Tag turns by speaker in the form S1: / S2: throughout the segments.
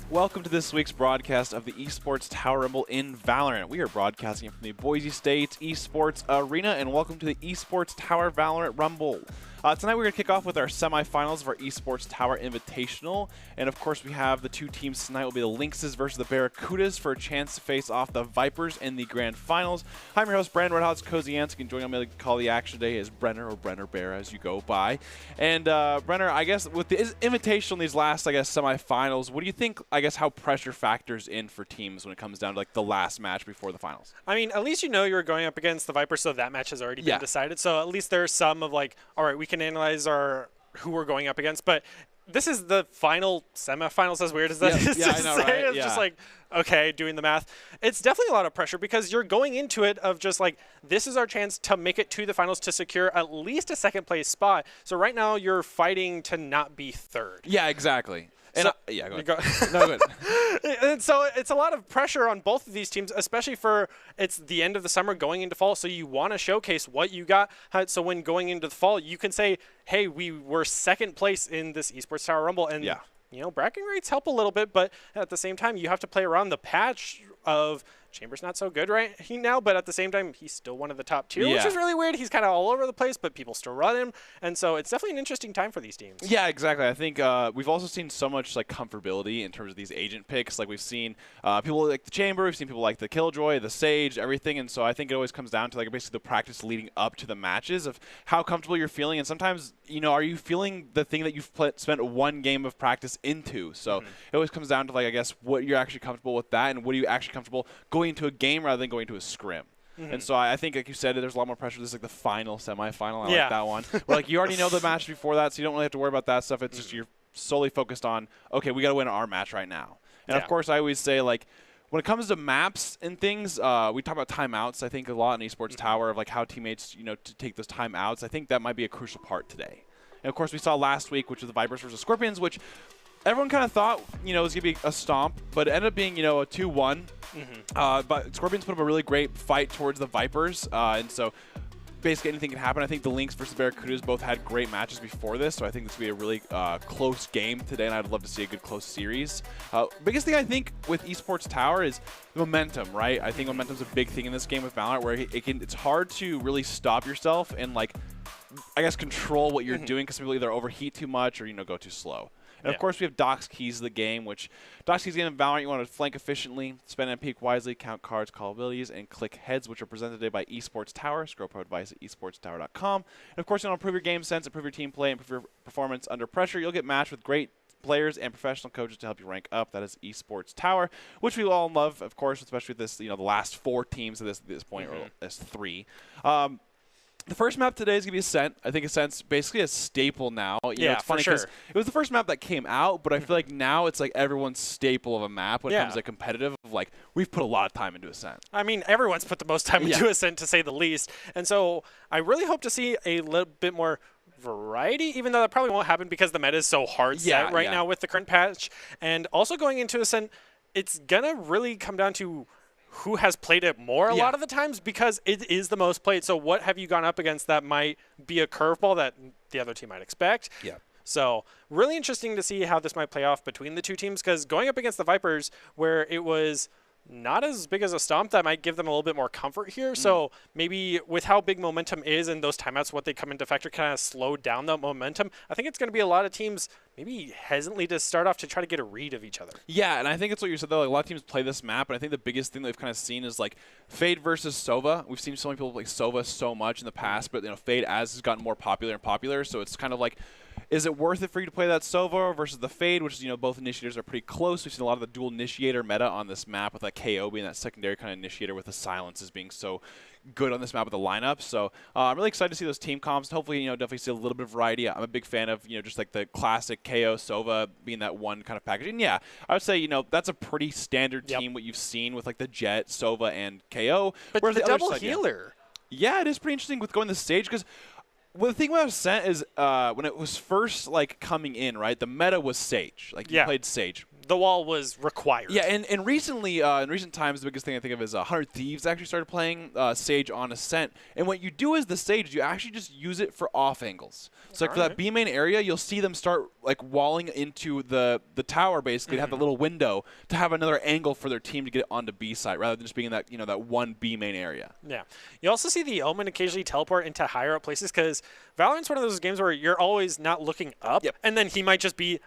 S1: Welcome to this week's broadcast of the Esports Tower Rumble in Valorant. We are broadcasting from the Boise State Esports Arena, and welcome to the Esports Tower Valorant Rumble. Tonight we're going to kick off with our semifinals of our Esports Tower Invitational, and of course we have the two teams tonight will be the Lynxes versus the Barracudas for a chance to face off the Vipers in the grand finals. I'm your host, Brandon Redhots Koziansk, and joining me to call the action today is Brenner, or Brenner Bear as you go by. And Brenner, I guess with the Invitational in these last, semifinals, what do you think, how pressure factors in for teams when it comes down to the last match before the finals?
S2: I mean, at least you know you're going up against the Vipers, so that match has already been decided. So at least there's some of all right, we can analyze who we're going up against, but this is the final semifinals, as weird as that is to say. Right? It's just okay, doing the math. It's definitely a lot of pressure because you're going into it of just this is our chance to make it to the finals to secure at least a second place spot. So right now you're fighting to not be third.
S1: Yeah, exactly. And
S2: go ahead. No, good. And so it's a lot of pressure on both of these teams, especially for it's the end of the summer going into fall. So you want to showcase what you got. So when going into the fall, you can say, hey, we were second place in this Esports Tower Rumble. And, bragging rights help a little bit. But at the same time, you have to play around the patch of Chamber's not so good right now, but at the same time, he's still one of the top tier, which is really weird. He's kind of all over the place, but people still run him. And so it's definitely an interesting time for these teams.
S1: Yeah, exactly. I think we've also seen so much comfortability in terms of these agent picks. We've seen people like the Chamber, we've seen people like the Killjoy, the Sage, everything. And so I think it always comes down to basically the practice leading up to the matches of how comfortable you're feeling. And sometimes, are you feeling the thing that you've spent one game of practice into? So it always comes down to what you're actually comfortable with that, and what are you actually comfortable going into a game rather than going to a scrim. And so I think, like you said, there's a lot more pressure. This is the final semifinal. I like that one. But you already know the match before that, so you don't really have to worry about that stuff. It's just you're solely focused on, okay, we got to win our match right now. And of course, I always say, when it comes to maps and things, we talk about timeouts, I think, a lot in Esports Tower of how teammates, to take those timeouts. I think that might be a crucial part today. And of course, we saw last week, which was the Vipers versus Scorpions, which everyone kind of thought, it was going to be a stomp, but it ended up being, a 2-1. But Scorpions put up a really great fight towards the Vipers, and so basically anything can happen. I think the Lynx versus Barracudas both had great matches before this, so I think this will be a really close game today, and I'd love to see a good close series. Biggest thing I think with Esports Tower is momentum, right? I think momentum's a big thing in this game with Valorant, where it's hard to really stop yourself and control what you're doing, because people either overheat too much or go too slow. And, of course, we have Doc's Keys of the game, which Doc's Keys game in Valorant, you want to flank efficiently, spend and peek wisely, count cards, call abilities, and click heads, which are presented today by Esports Tower. Scroll pro advice at esportstower.com. And, of course, you want to improve your game sense, improve your team play, improve your performance under pressure. You'll get matched with great players and professional coaches to help you rank up. That is Esports Tower, which we all love, of course, especially with this, the last 4 teams at this point, or as 3. The first map today is going to be Ascent. I think Ascent's basically a staple now. It's funny because it was the first map that came out, but I feel like now it's everyone's staple of a map when it comes to competitive. We've put a lot of time into Ascent.
S2: I mean, everyone's put the most time into Ascent, to say the least. And so I really hope to see a little bit more variety, even though that probably won't happen because the meta is so hard set right now with the current patch. And also going into Ascent, it's going to really come down to who has played it more a lot of the times, because it is the most played. So what have you gone up against that might be a curveball that the other team might expect?
S1: Yeah.
S2: So really interesting to see how this might play off between the two teams, because going up against the Vipers, where it was not as big as a stomp, that might give them a little bit more comfort here. So maybe with how big momentum is and those timeouts, what they come into factor, kind of slow down that momentum. I think it's going to be a lot of teams maybe hesitantly to start off to try to get a read of each other.
S1: Yeah, and I think it's what you said, though. A lot of teams play this map, and I think the biggest thing that we've kind of seen is Fade versus Sova. We've seen so many people play Sova so much in the past, but Fade has gotten more popular and popular, so it's kind of is it worth it for you to play that Sova versus the Fade, which is, both initiators are pretty close. We've seen a lot of the dual initiator meta on this map, with KO being that secondary kind of initiator, with the silences being so good on this map with the lineup. So I'm really excited to see those team comps. Hopefully, definitely see a little bit of variety. I'm a big fan of, just the classic KO Sova being that one kind of package. And I would say, that's a pretty standard team, what you've seen with the Jet, Sova, and KO.
S2: But the double healer.
S1: Yeah, it is pretty interesting with going to the stage, because well, the thing with Ascent is when it was first coming in, right, the meta was Sage. You played Sage.
S2: the wall was required.
S1: Yeah, and recently, in recent times, the biggest thing I think of is 100 Thieves actually started playing Sage on Ascent. And what you do is the Sage, you actually just use it for off angles. So like for that B main area, you'll see them start like walling into the tower basically to have the little window to have another angle for their team to get it onto B side rather than just being in that that one B main area.
S2: Yeah. You also see the Omen occasionally teleport into higher up places because Valorant's one of those games where you're always not looking up, and then he might just be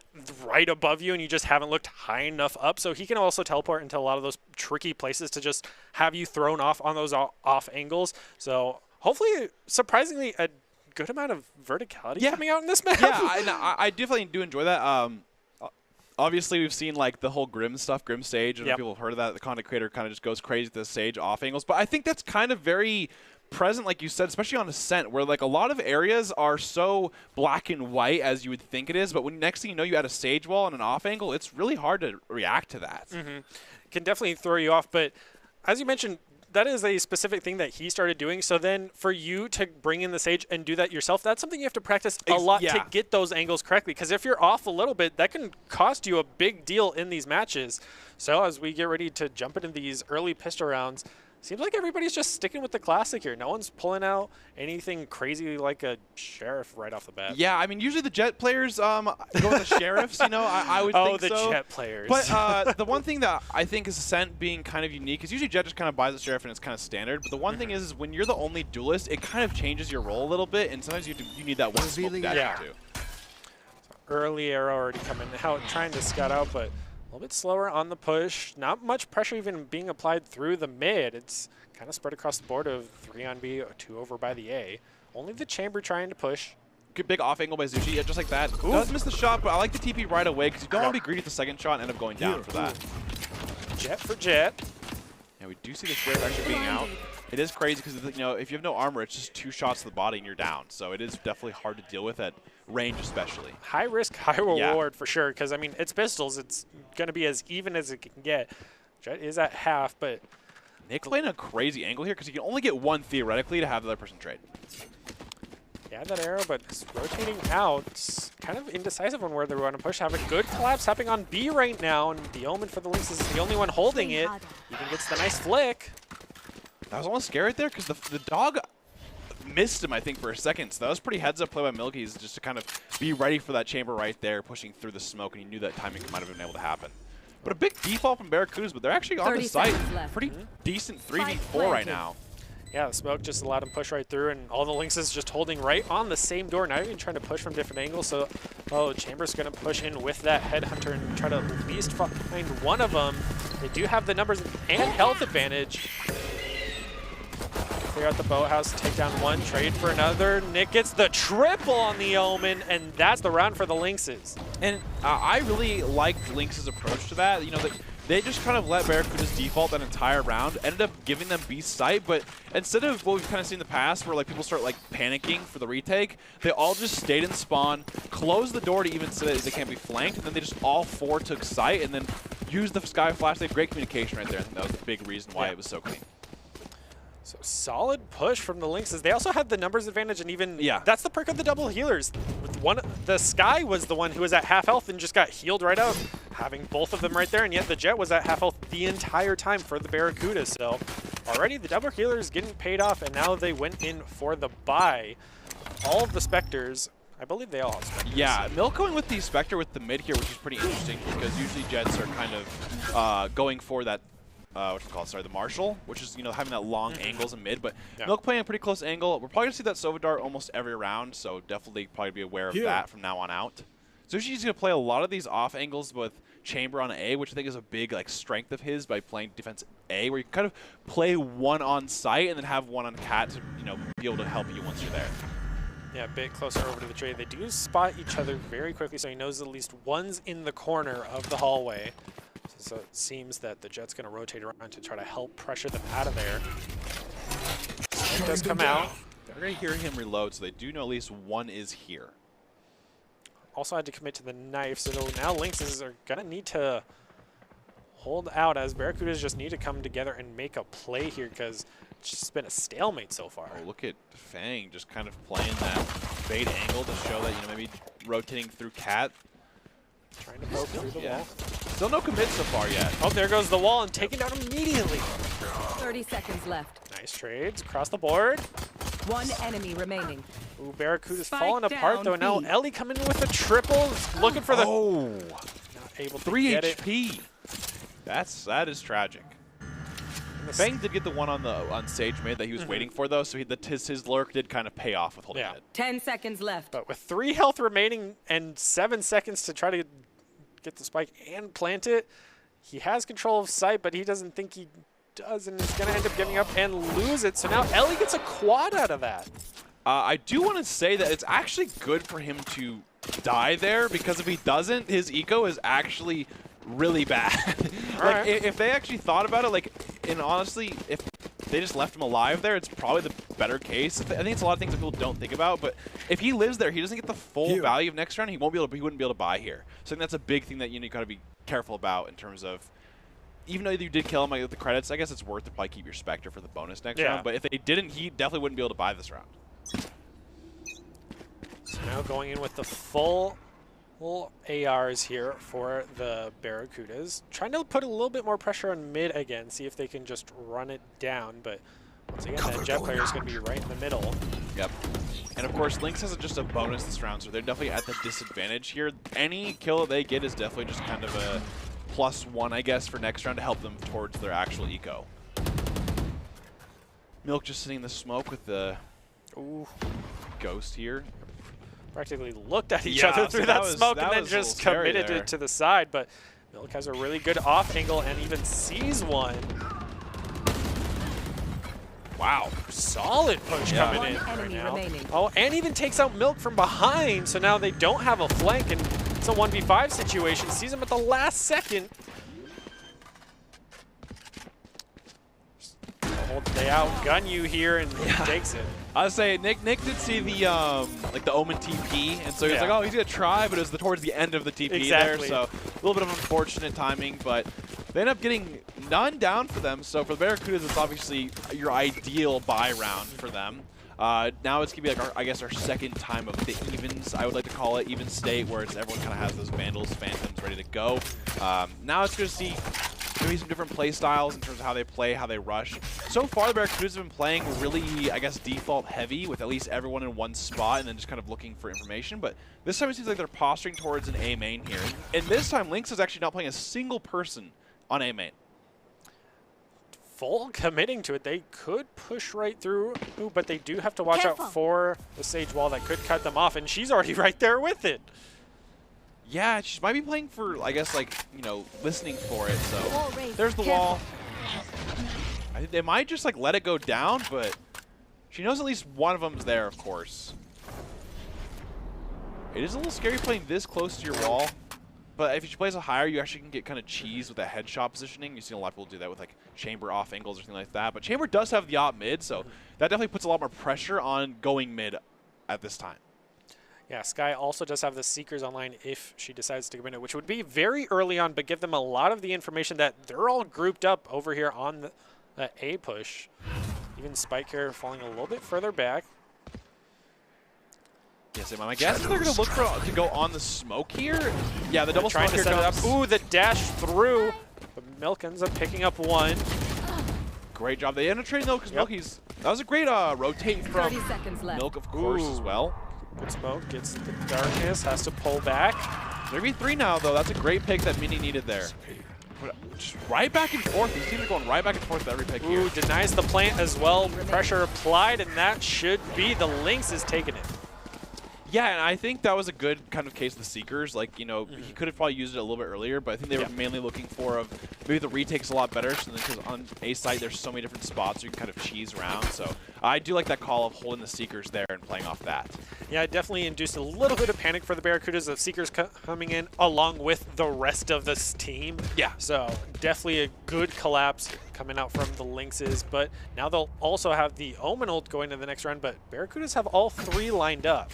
S2: right above you and you just haven't looked high enough up. So he can also teleport into a lot of those tricky places to just have you thrown off on those off angles. So hopefully, surprisingly, a good amount of verticality coming out in this map.
S1: Yeah, I definitely do enjoy that. Obviously, we've seen like the whole Grim stuff, Grim Sage, and people have heard of that. The content creator kind of just goes crazy with the Sage off angles. But I think that's kind of very present, like you said, especially on Ascent, where like a lot of areas are so black and white as you would think it is. But when next thing you know, you add a Sage wall and an off angle, it's really hard to react to that.
S2: Can definitely throw you off. But as you mentioned, that is a specific thing that he started doing. So then for you to bring in the Sage and do that yourself, that's something you have to practice a lot to get those angles correctly. Because if you're off a little bit, that can cost you a big deal in these matches. So as we get ready to jump into these early pistol rounds, seems like everybody's just sticking with the classic here. No one's pulling out anything crazy like a Sheriff right off the bat.
S1: Yeah, I mean, usually the Jet players go with the Sheriffs, I would think so.
S2: Oh, the Jet players.
S1: But the one thing that I think is Ascent being kind of unique is usually Jet just kind of buys the Sheriff and it's kind of standard. But the one thing is when you're the only duelist, it kind of changes your role a little bit, and sometimes you need that one smoke dash too.
S2: So early arrow already coming out, trying to scout out, but a little bit slower on the push. Not much pressure even being applied through the mid. It's kind of spread across the board of 3 on B, 2 over by the A. Only the Chamber trying to push.
S1: Good big off angle by Zushi, just like that. Does miss the shot, but I like the TP right away because you don't want to be greedy with the second shot and end up going down for that.
S2: Jet for Jet.
S1: Yeah, we do see the Sheriff actually being out. It is crazy because if you have no armor, it's just 2 shots to the body and you're down. So it is definitely hard to deal with at range, especially.
S2: High risk, high reward for sure. Because I mean, it's pistols. It's going to be as even as it can get. Jet is at half, but
S1: Nick's playing a crazy angle here because he can only get one theoretically to have the other person trade.
S2: Yeah, that arrow, but it's rotating out. It's kind of indecisive on where they want to push. Have a good collapse happening on B right now, and the Omen for the Lynxes is the only one holding it. Even gets the nice flick.
S1: That was almost scary right there because the dog missed him, I think, for a second. So that was pretty heads-up play by Milky's just to kind of be ready for that chamber right there, pushing through the smoke, and he knew that timing might have been able to happen. But a big default from Barracudas, but they're actually on the site. Pretty decent 3v4 right now.
S2: Yeah, the smoke just allowed him to push right through, and all the Lynxes just holding right on the same door, not even trying to push from different angles. So, Chamber's going to push in with that Headhunter and try to at least find one of them. They do have the numbers and health advantage. Clear out the boathouse, take down one, trade for another. Nick gets the triple on the Omen, and that's the round for the Lynxes.
S1: And I really liked Lynx's approach to that. They just kind of let Barracudas default that entire round, ended up giving them B site, but instead of what we've kind of seen in the past where people start panicking for the retake, they all just stayed in spawn, closed the door to even so that they can't be flanked, and then they just all 4 took site and then used the Sky Flash. They had great communication right there. I think that was the big reason why it was so clean.
S2: So solid push from the Lynxes. They also had the numbers advantage, and even that's the perk of the double healers. The Sky was the one who was at half health and just got healed right out, having both of them right there, and yet the Jet was at half health the entire time for the Barracudas. So already the double healers getting paid off, and now they went in for the buy. All of the Spectres, I believe they all have Spectres.
S1: Yeah, Milk going with the Spectre with the mid here, which is pretty interesting because usually Jets are kind of going for that the Marshal, which is, having that long angles in mid, but Milk playing a pretty close angle. We're probably going to see that Sova Dart almost every round, so definitely probably be aware of that from now on out. So she's going to play a lot of these off angles with Chamber on A, which I think is a big strength of his by playing defense A, where you can kind of play one on site and then have one on Cat to, be able to help you once you're there.
S2: Yeah, a bit closer over to the trade. They do spot each other very quickly, so he knows at least one's in the corner of the hallway. So it seems that the Jet's going to rotate around to try to help pressure them out of there. Smoke does come out.
S1: They're going to hear him reload, so they do know at least one is here.
S2: Also had to commit to the knife, so now Lynxes are going to need to hold out as Barracudas just need to come together and make a play here because it's just been a stalemate so far.
S1: Oh, look at Fang just kind of playing that bait angle to show that, maybe rotating through Cat.
S2: Trying to poke through the wall.
S1: Still no commit so far yet.
S2: Oh, there goes the wall and taken down immediately.
S3: 30 seconds left.
S2: Nice trades across the board.
S3: One enemy remaining.
S2: Ooh, Barracuda's
S3: Spike
S2: falling apart though. Now
S3: down B.
S2: Ellie coming in with a triple, looking for the.
S1: Oh,
S2: Not able to
S1: 3
S2: get it.
S1: HP. That is tragic. Bang did get the one on Sage mid that he was waiting for though, so his lurk did kind of pay off with holding it.
S3: 10 seconds left.
S2: But with 3 health remaining and 7 seconds to try to get the spike and plant it, he has control of sight, but he doesn't think he does, and he's going to end up giving up and lose it. So now Ellie gets a quad out of that.
S1: I do want to say that it's actually good for him to die there, because if he doesn't, his eco is actually really bad. Like, if they actually thought about it, like, and honestly, if they just left him alive there, it's probably the better case. I think it's a lot of things that people don't think about, but if he lives there, he doesn't get the full value of next round. He wouldn't be able to buy here. So I think that's a big thing that you got to be careful about in terms of, even though you did kill him with the credits, I guess it's worth to probably keep your Spectre for the bonus next round. But if they didn't, he definitely wouldn't be able to buy this round.
S2: So now going in with the full ARs here for the Barracudas. Trying to put a little bit more pressure on mid again, see if they can just run it down. But once again, that Jet player is going to be right in the middle.
S1: Yep. And of course, Lynx has just a bonus this round, so they're definitely at the disadvantage here. Any kill that they get is definitely just kind of a +1, I guess, for next round to help them towards their actual eco. Milk just sitting in the smoke with the ghost here.
S2: Practically looked at each other through that smoke and then just committed it to the side. But Milk has a really good off angle and even sees one. Wow, solid push coming in right now. Oh, and even takes out Milk from behind, so now they don't have a flank, and it's a 1v5 situation. Sees him at the last second. They outgun you here and takes it.
S1: I was saying, Nick did see the like the Omen TP, and so he was like, oh, he's gonna try, but it was towards the end of the TP there, so a little bit of unfortunate timing, but they end up getting none down for them. So for the Barracudas, it's obviously your ideal buy round for them. Now it's gonna be like I guess our second time of the evens, I would like to call it, even state, where it's everyone kind of has those Vandals, Phantoms ready to go. Now it's gonna see maybe some different play styles in terms of how they play, how they rush. So far, the Barracudas have been playing really, I guess, default heavy with at least everyone in one spot and then just kind of looking for information. But this time it seems like they're posturing towards an A main here. And this time, Lynx is actually not playing a single person on A main.
S2: Full committing to it. They could push right through, but they do have to watch out for the Sage wall that could cut them off, and she's already right there with it.
S1: Yeah, she might be playing for, I guess, like, you know, listening for it. So there's the wall. I think they might just, like, let it go down, but she knows at least one of them's there, of course. It is a little scary playing this close to your wall, but if she plays it higher, you actually can get kind of cheese with that headshot positioning. You've seen a lot of people do that with, like, Chamber off angles or something like that. But Chamber does have the op mid, so that definitely puts a lot more pressure on going mid at this time.
S2: Yeah, Skye also does have the Seekers online if she decides to go in it, which would be very early on, but give them a lot of the information that they're all grouped up over here on the A push. Even Spike here falling a little bit further back.
S1: Yes, my guess is they're going to look to go on the smoke here. Yeah, the double
S2: trying
S1: smoke
S2: to set
S1: here
S2: it up.
S1: comes.
S2: Ooh, the dash through. But Milk ends up picking up one.
S1: Great job. They end up trading though, because Milk, that was a great rotate from
S3: 30 seconds left.
S1: Milk, of course, as well.
S2: Good smoke, gets the darkness, has to pull back.
S1: 3v3 now, though. That's a great pick that Mini needed there. Just right back and forth. These teams are going right back and forth with every pick here.
S2: Ooh, denies the plant as well. Pressure applied, and that should be the Lynxes taking it.
S1: Yeah, and I think that was a good kind of case of the Seekers. Like, you know, he could have probably used it a little bit earlier, but I think they were mainly looking for maybe the retake's a lot better, because on A site there's so many different spots you can kind of cheese around. So I do like that call of holding the Seekers there and playing off that. Yeah,
S2: it definitely induced a little bit of panic for the Barracudas. The Seekers coming in along with the rest of this team.
S1: Yeah.
S2: So definitely a good collapse coming out from the Lynxes, but now they'll also have the Omen ult going to the next round, but Barracudas have all three lined up.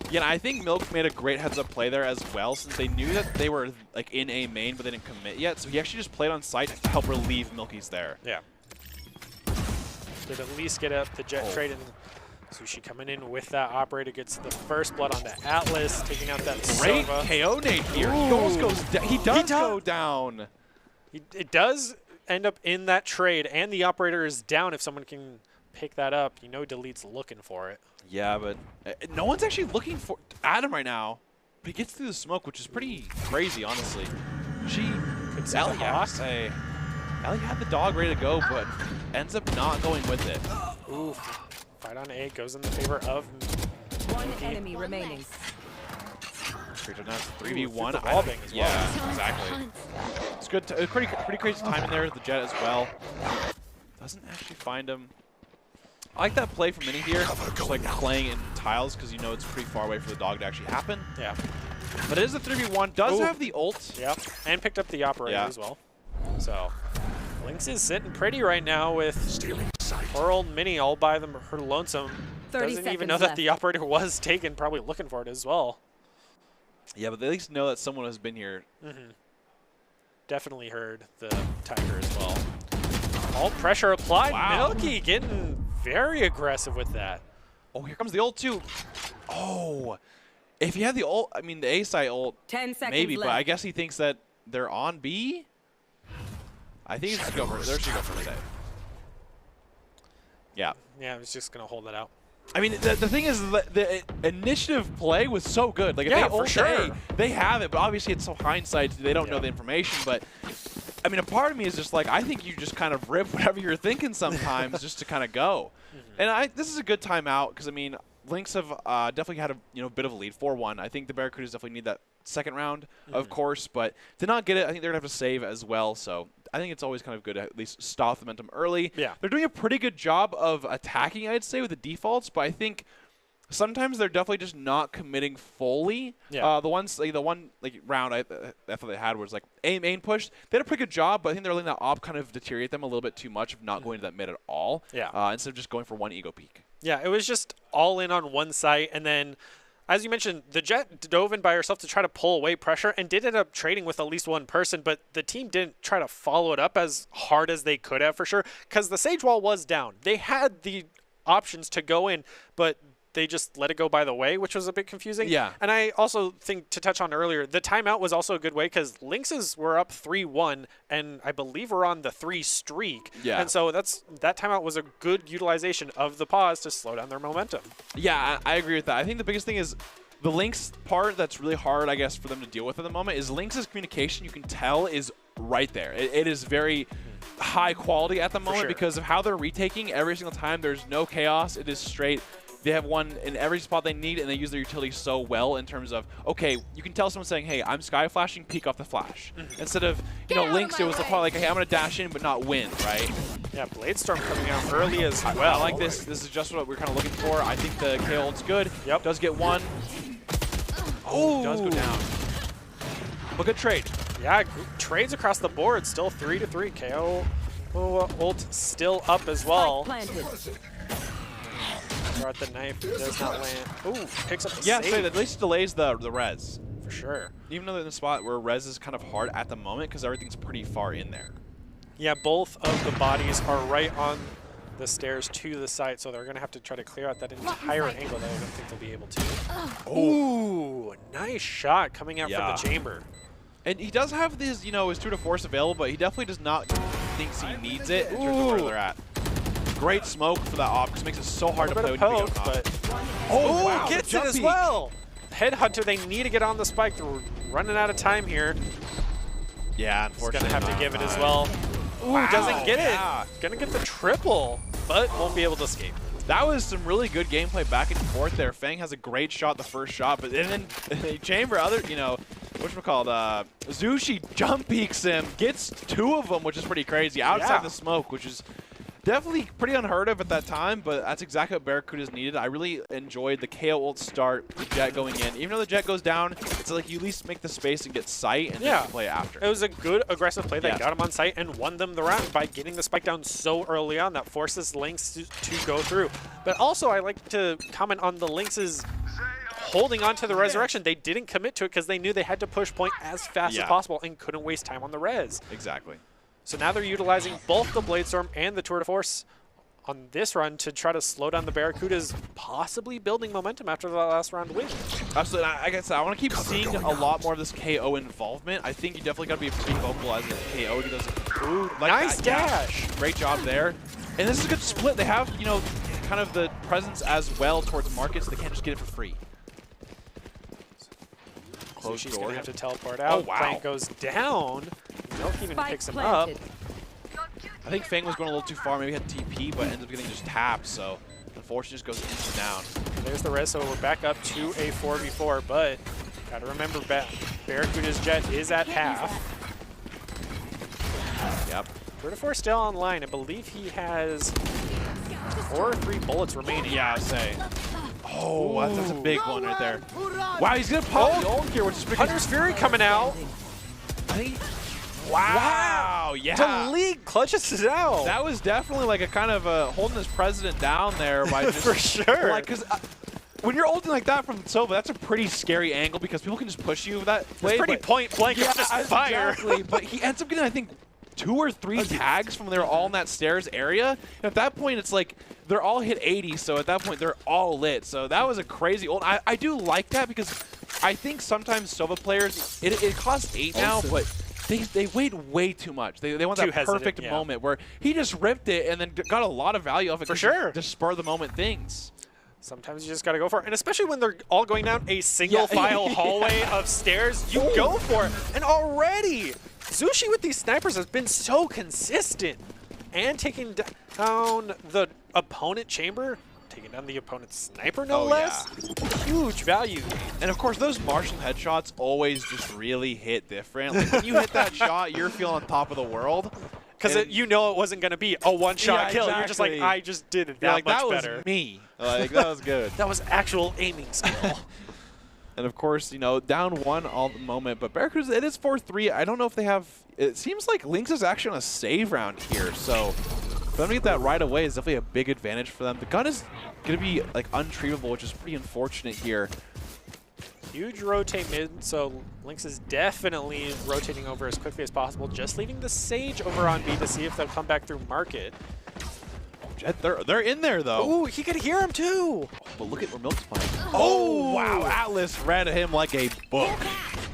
S1: Yeah, and I think Milk made a great heads-up play there as well, since they knew that they were like in A main, but they didn't commit yet. So he actually just played on site to help relieve Milky's there.
S2: Yeah. Did at least get up the Jet trade and Sushi coming in with that operator, gets the first blood onto Atlas, taking out that
S1: Great
S2: Sova.
S1: KO nade here. He almost goes down. He does go down.
S2: It does end up in that trade, and the operator is down. If someone can pick that up, you know Delete's looking for it.
S1: Yeah, but no one's actually looking at him right now. But he gets through the smoke, which is pretty crazy, honestly. Ellie had the dog ready to go, but ends up not going with it.
S2: Oof. Fight on A goes in the favor of
S3: One enemy remaining.
S1: Creature now 3v1.
S2: the wall bang as well.
S1: Yeah, exactly. It's good. Pretty crazy timing there. The Jet as well. Doesn't actually find him. I like that play from Mini here, just like playing in tiles because you know it's pretty far away for the dog to actually happen.
S2: Yeah.
S1: But it is a 3v1. Does have the ult.
S2: Yep. And picked up the operator as well. So Lynx is sitting pretty right now with poor old Mini all by her lonesome.
S3: 30
S2: Doesn't even
S3: seconds
S2: know that
S3: left.
S2: the operator was taken, probably looking for it as well.
S1: Yeah, but they at least know that someone has been here.
S2: Definitely heard the tiger as well. All pressure applied.
S1: Wow.
S2: Milky getting very aggressive with that.
S1: Oh, here comes the ult too. Oh, if he had the ult, I mean the A side ult,
S3: 10 seconds
S1: maybe,
S3: left.
S1: but I guess he thinks that they're on B. I think it's go for it. There should go for it. Yeah.
S2: Yeah, I was just going to hold that out.
S1: I mean, the thing is, the initiative play was so good. Like, if
S2: Yeah,
S1: they
S2: for
S1: ult
S2: sure.
S1: A, they have it, but obviously it's so hindsight. They don't know the information. But, I mean, a part of me is just like, I think you just kind of rip whatever you're thinking sometimes just to kind of go. And this is a good timeout because, I mean, Lynx have definitely had a bit of a lead, 4-1. I think the Barracudas definitely need that second round, of course, but to not get it, I think they're going to have to save as well. So I think it's always kind of good to at least stop the momentum early.
S2: Yeah.
S1: They're doing a pretty good job of attacking, I'd say, with the defaults, but I think sometimes they're definitely just not committing fully.
S2: Yeah.
S1: The one round I thought they had was like main push. They had a pretty good job, but I think they're letting that op kind of deteriorate them a little bit too much of not going to that mid at all.
S2: Yeah.
S1: Instead of just going for one ego peak.
S2: Yeah, it was just all in on one site, and then, as you mentioned, the Jet dove in by herself to try to pull away pressure and did end up trading with at least one person, but the team didn't try to follow it up as hard as they could have for sure, because the Sage Wall was down. They had the options to go in, but they just let it go by the way, which was a bit confusing.
S1: Yeah.
S2: And I also think, to touch on earlier, the timeout was also a good way because Lynxes were up 3-1, and I believe we're on the 3 streak.
S1: Yeah.
S2: And so that timeout was a good utilization of the pause to slow down their momentum.
S1: Yeah, I agree with that. I think the biggest thing is the Lynx part that's really hard, I guess, for them to deal with at the moment is Lynx's communication, you can tell, is right there. It is very high quality at the moment
S2: sure.
S1: because of how they're retaking every single time. There's no chaos. It is straight. They have one in every spot they need, and they use their utility so well in terms of, okay, you can tell someone saying, hey, I'm sky flashing, peek off the flash. Instead of, Lynx, it was probably like, hey, I'm going to dash in but not win, right?
S2: Yeah, Blade Storm coming out early as well.
S1: I like this. This is just what we're kind of looking for. I think the KO ult's good.
S2: Yep.
S1: Does get one. Oh, does go down. But good trade.
S2: Yeah, trades across the board, still 3-3. KO ult still up as well.
S3: Planted.
S2: Throw out the knife, does not land. Ooh, picks up the
S1: Yeah,
S2: save.
S1: so at least delays the res.
S2: For sure.
S1: Even though they're in the spot where res is kind of hard at the moment because everything's pretty far in there.
S2: Yeah, both of the bodies are right on the stairs to the site, so they're going to have to try to clear out that entire angle that I don't think they'll be able to. Ooh, nice shot coming out from the chamber.
S1: And he does have his, his tour de force available, but he definitely does not think he needs it in terms of where they're at. Great smoke for that op because it makes it so hard to play with
S2: poke,
S1: the
S2: but
S1: wow,
S2: gets it as well. Headhunter, they need to get on the spike. They're running out of time here.
S1: Yeah,
S2: He's
S1: unfortunately.
S2: going to have to give it as well. Ooh, doesn't get it. Going to get the triple, but won't be able to escape.
S1: That was some really good gameplay back and forth there. Fang has a great shot the first shot, but then Chamber, whatchamacallit, Zushi jump peeks him, gets 2 of them, which is pretty crazy, outside the smoke, which is definitely pretty unheard of at that time, but that's exactly what Barracudas needed. I really enjoyed the KO ult start, the Jet going in. Even though the Jet goes down, it's like you at least make the space and get sight and then play after.
S2: It was a good aggressive play that got him on site and won them the round by getting the spike down so early on that forces Lynx to go through. But also, I like to comment on the Lynxes holding on to the resurrection. They didn't commit to it because they knew they had to push point as fast as possible and couldn't waste time on the res.
S1: Exactly.
S2: So now they're utilizing both the Blade Storm and the Tour de Force on this run to try to slow down the Barracudas, possibly building momentum after the last round win.
S1: Absolutely. Like I said, I want to keep seeing a lot more of this KO involvement. I think you definitely got to be pretty vocal as a KO. He does like
S2: nice
S1: that.
S2: dash.
S1: Yeah. Great job there. And this is a good split. They have, you know, kind of the presence as well towards market, so they can't just get it for free.
S2: Close she's going to have to teleport out.
S1: Oh, wow.
S2: Plant goes down. Milk even
S3: Spike
S2: picks him
S3: planted.
S2: up.
S1: I think Fang was going a little too far. Maybe had TP, but ends up getting just tapped. So unfortunately, just goes instant down.
S2: There's the res, so we're back up to a 4v4, but gotta remember Barracuda's Jet is at half.
S1: Yep.
S2: Vertifor still online. I believe he has 4 or 3 bullets remaining.
S1: Yeah, I'll say. Oh, that's a big one right there. Wow, he's going to pop the ult here, which is pretty
S2: Hunter's Fury coming out.
S1: I think. Wow, yeah.
S2: The league clutches it out.
S1: That was definitely like a kind of holding his president down there by just
S2: For sure.
S1: Like, because when you're ulting like that from Sova, that's a pretty scary angle because people can just push you that way.
S2: It's pretty point blank.
S1: Yeah,
S2: Just fire.
S1: exactly. But he ends up getting, I think, 2 or 3 tags from they're all in that stairs area. And at that point, it's like they're all hit 80, so at that point, they're all lit. So that was a crazy ult. I do like that because I think sometimes Sova players, it costs 8 now, but they wait way too much. They want that perfect moment where he just ripped it and then got a lot of value off it.
S2: For sure.
S1: Just spur the moment things.
S2: Sometimes you just got to go for it. And especially when they're all going down a single file hallway of stairs, you go for it. And already, Zushi with these snipers has been so consistent. And taking down the opponent chamber, taking down the opponent's sniper, no less.
S1: Yeah.
S2: Huge value.
S1: And of course, those Martian headshots always just really hit different. Like, when you hit that shot, you're feeling on top of the world.
S2: Because you know it wasn't going to be a one-shot kill.
S1: Exactly.
S2: You're just like, I just did it that much better.
S1: That was me. Like, that was good.
S2: That was actual aiming skill.
S1: And of course, you know, down 1 all the moment. But Barracudas, it is 4-3. I don't know if they have... It seems like Lynx is actually on a save round here. So for them to get that right away is definitely a big advantage for them. The gun is going to be, like, untreatable, which is pretty unfortunate here.
S2: Huge rotate mid, so Lynx is definitely rotating over as quickly as possible, just leaving the Sage over on B to see if they'll come back through market.
S1: Jet, they're in there, though.
S2: Ooh, he could hear him, too.
S1: But look at where Milk's playing. Oh, wow. Atlas ran at him like a book.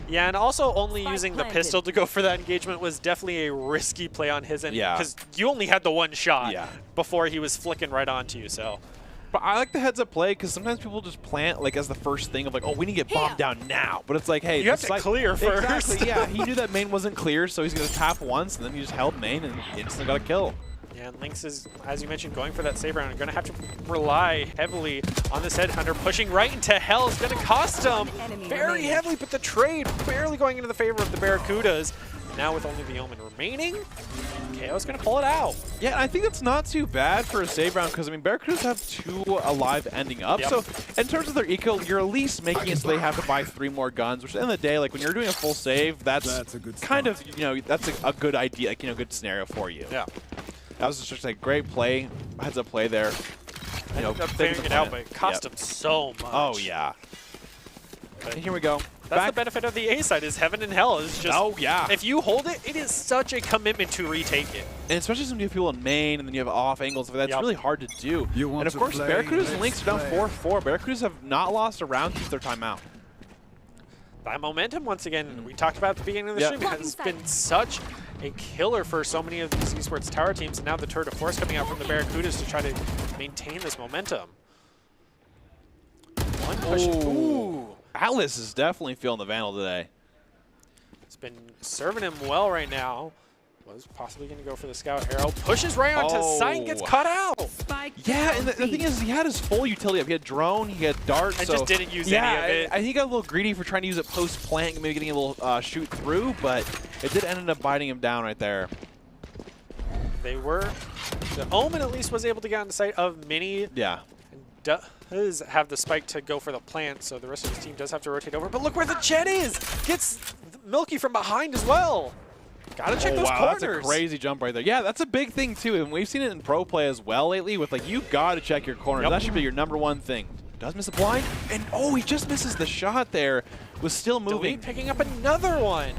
S2: Yeah, and also only using the pistol to go for that engagement was definitely a risky play on his end.
S1: Yeah.
S2: Because you only had the one shot
S1: Yeah.
S2: before he was flicking right onto you, so...
S1: But I like the heads-up play because sometimes people just plant like as the first thing of like, oh, we need to get bombed down now. But it's like, hey,
S2: you have to clear first.
S1: Exactly, yeah. He knew that main wasn't clear, so he's going to tap once, and then he just held main and instantly got a kill.
S2: Yeah, and Lynx is, as you mentioned, going for that save round. Going to have to rely heavily on this headhunter. Pushing right into hell is going to cost him very heavily, but the trade barely going into the favor of the Barracudas. Now with only the Omen remaining, KO's going to pull it out.
S1: Yeah, I think that's not too bad for a save round because, I mean, Barracudas have 2 alive ending up. So in terms of their eco, you're at least making it so they have to buy 3 more guns, which at the end of the day, like when you're doing a full save, that's
S4: a good
S1: kind of, you know, that's a good idea, like, you know, good scenario for you.
S2: Yeah.
S1: That was just a great play, heads up play there. You know,
S2: figuring it out, but it cost him so much.
S1: Oh, yeah. And here we go.
S2: That's the benefit of the A side is heaven and hell is just.
S1: Oh, yeah.
S2: If you hold it, it is such a commitment to retake it.
S1: And especially when you have people in main and then you have off angles, that's really hard to do. And of course,
S4: play,
S1: Barracudas and Lynx are down 4-4. Barracudas have not lost a round since their timeout.
S2: That momentum, once again, we talked about at the beginning of the stream, has been such a killer for so many of these esports tower teams, and now the tour de force coming out from the Barracudas to try to maintain this momentum. One push. Ooh.
S1: Atlas is definitely feeling the Vandal today.
S2: It's been serving him well right now. Was possibly going to go for the Scout Arrow. Pushes right onto sight and gets cut out.
S1: Yeah, and the thing is, he had his full utility up. He had drone, he had dart.
S2: And just didn't use any of it.
S1: I think he got a little greedy for trying to use it post-plant, maybe getting a little shoot through, but it did end up biting him down right there.
S2: They were. The Omen at least was able to get on the sight of Mini.
S1: Yeah.
S2: Does have the spike to go for the plant, so the rest of his team does have to rotate over. But look where the Jet is! Gets Milky from behind as well. Gotta check those corners.
S1: That's a crazy jump right there. Yeah, that's a big thing too, and we've seen it in pro play as well lately with like, you gotta check your corners. That should be your #1 thing. Does miss a blind, and oh, he just misses the shot there. Was still moving.
S2: Picking up another one.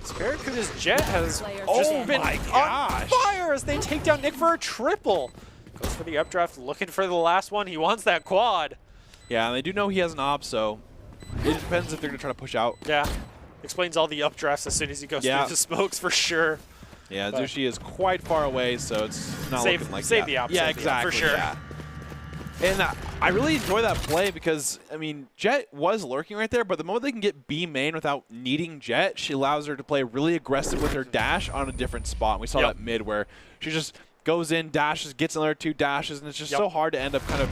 S2: Barracuda's Jet has just been on fire as they take down Nick for a triple. Goes for the updraft, looking for the last one. He wants that quad.
S1: Yeah, and they do know he has an op, so it depends if they're going to try to push out.
S2: Yeah. Explains all the updrafts as soon as he goes through the smokes for sure.
S1: Yeah, Zushi is quite far away, so it's not looking like
S2: save
S1: that.
S2: the op.
S1: Yeah, exactly.
S2: For sure.
S1: Yeah. And I really enjoy that play because, I mean, Jet was lurking right there, but the moment they can get B main without needing Jet, she allows her to play really aggressive with her dash on a different spot. And we saw that mid where she just goes in, dashes, gets another 2 dashes, and it's just so hard to end up kind of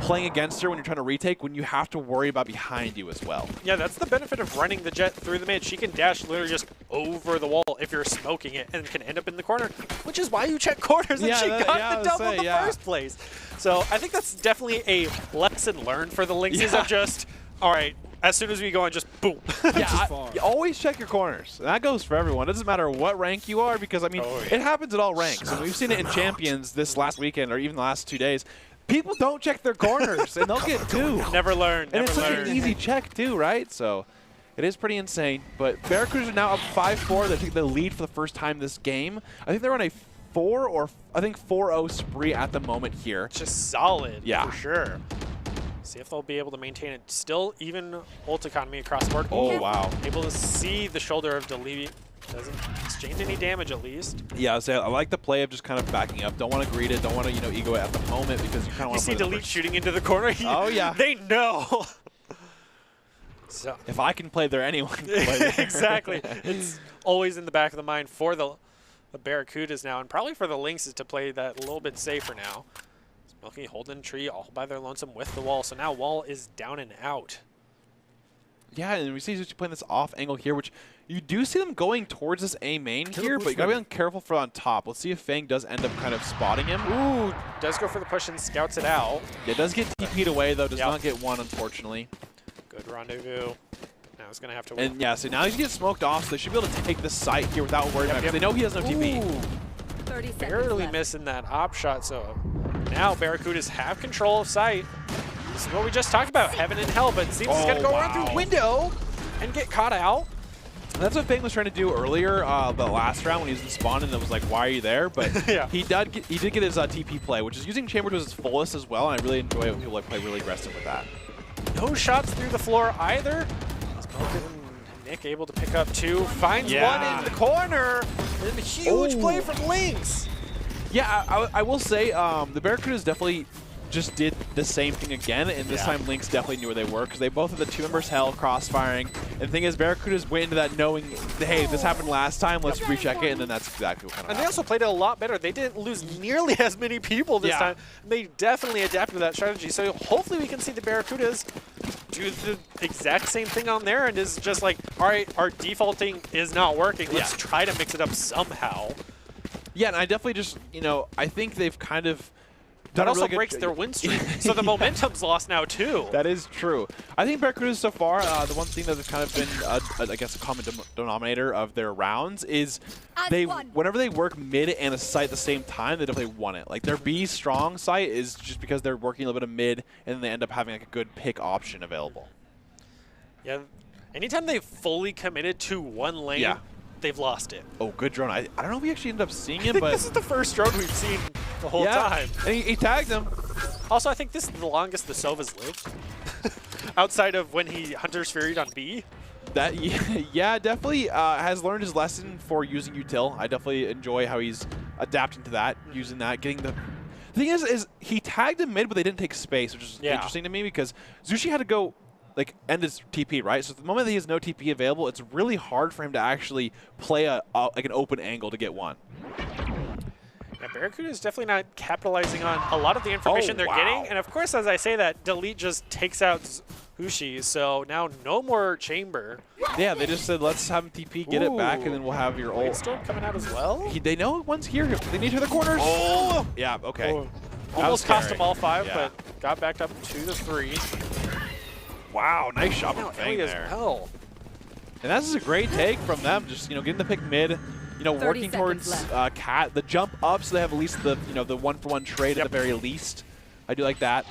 S1: playing against her when you're trying to retake when you have to worry about behind you as well.
S2: Yeah, that's the benefit of running the Jet through the mid. She can dash literally just over the wall if you're smoking it and can end up in the corner, which is why you check corners and she got the double in the first place. So I think that's definitely a lesson learned for the Lynxes of just, all right, as soon as we go in, just boom.
S1: You always check your corners. And that goes for everyone. It doesn't matter what rank you are because, I mean, it happens at all ranks. And we've seen it in Champions this last weekend or even the last 2 days. People don't check their corners, and they'll get 2.
S2: Never learn.
S1: And it's such an easy check, too, right? So it is pretty insane. But Barracudas are now up 5-4. They take the lead for the first time this game. I think they're on a 4-0 spree at the moment here.
S2: Just solid,
S1: yeah,
S2: for sure. See if they'll be able to maintain it. Still even ult economy across the board.
S1: Oh, wow.
S2: Able to see the shoulder of Delete. Doesn't exchange any damage at least.
S1: Yeah, I like the play of just kind of backing up. Don't want to greet it. Don't want to, ego it at the moment because you kind of want to.
S2: You see Delete shooting into the corner.
S1: Oh yeah.
S2: They know. So
S1: if I can play there, anyone can play there.
S2: Exactly. It's always in the back of the mind for the Barracudas now, and probably for the Lynxes to play that a little bit safer now. Smoky holding tree all by their lonesome with the wall. So now wall is down and out.
S1: Yeah, and we see Zushi playing this off angle here, which you do see them going towards this A main here, but you gotta be careful for on top. Let's see if Fang does end up kind of spotting him.
S2: Ooh, does go for the push and scouts it out.
S1: Yeah, it does get TP'd away though, does not get 1 unfortunately.
S2: Good rendezvous. Now he's gonna have to win.
S1: And yeah, so now he's getting smoked off, so they should be able to take the site here without worrying about it, because they know he has no TP.
S3: 30 seconds
S2: Barely
S3: left.
S2: missing that op shot, so now Barracudas have control of site. This is what we just talked about, heaven and hell, but seems he's gonna go around through window and get caught out.
S1: That's what Fang was trying to do earlier, the last round when he was in spawn, and it was like, why are you there? But he did get his TP play, which is using Chamber to his fullest as well, and I really enjoy it when people play really aggressive with that.
S2: No shots through the floor either. Nick able to pick up 2, finds 1 in the corner, and a huge play from Lynx.
S1: Yeah, I will say the Barracudas definitely just did the same thing again, and this time Lynx definitely knew where they were because they both had the 2 members held, crossfiring. And the thing is, Barracudas went into that knowing, hey, this happened last time, let's recheck it, and then that's exactly what kind of happened.
S2: They also played it a lot better. They didn't lose nearly as many people this time. They definitely adapted to that strategy. So hopefully we can see the Barracudas do the exact same thing on there and is just like, all right, our defaulting is not working. Let's try to mix it up somehow.
S1: Yeah, and I definitely just, I think they've kind of
S2: that also breaks their win streak, so the momentum's lost now too.
S1: That is true. I think Barracudas so far, the one thing that has kind of been, I guess, a common denominator of their rounds is whenever they work mid and a site at the same time, they definitely won it. Like their B strong site is just because they're working a little bit of mid, and then they end up having like a good pick option available.
S2: Yeah, anytime they've fully committed to one lane, they've lost it.
S1: Oh, good drone. I don't know if we actually ended up seeing him, but
S2: this is the first drone we've seen the whole time.
S1: And he tagged him.
S2: Also, I think this is the longest the Sova's lived. Outside of when he Hunter's Furied on B.
S1: That definitely has learned his lesson for using util. I definitely enjoy how he's adapting to that, using that, getting the thing is he tagged him mid, but they didn't take space, which is interesting to me because Zushi had to go end his TP, right? So at the moment that he has no TP available, it's really hard for him to actually play like an open angle to get 1.
S2: Yeah, Barracuda is definitely not capitalizing on a lot of the information they're getting. And of course, as I say that, Delete just takes out Hushi, so now no more Chamber.
S1: Yeah, they just said, let's have him TP, get it back, and then we'll have your ult.
S2: Storm coming out as well?
S1: They know one's here. They need to the corners.
S2: Oh!
S1: Yeah, okay.
S2: Oh. Almost cost them all 5, but got backed up to the 3.
S1: Wow, nice shot from Fang there.
S2: Well.
S1: And this is a great take from them, just getting the pick mid, working towards Cat, the jump up so they have at least the the 1-for-1 trade at the very least. I do like that.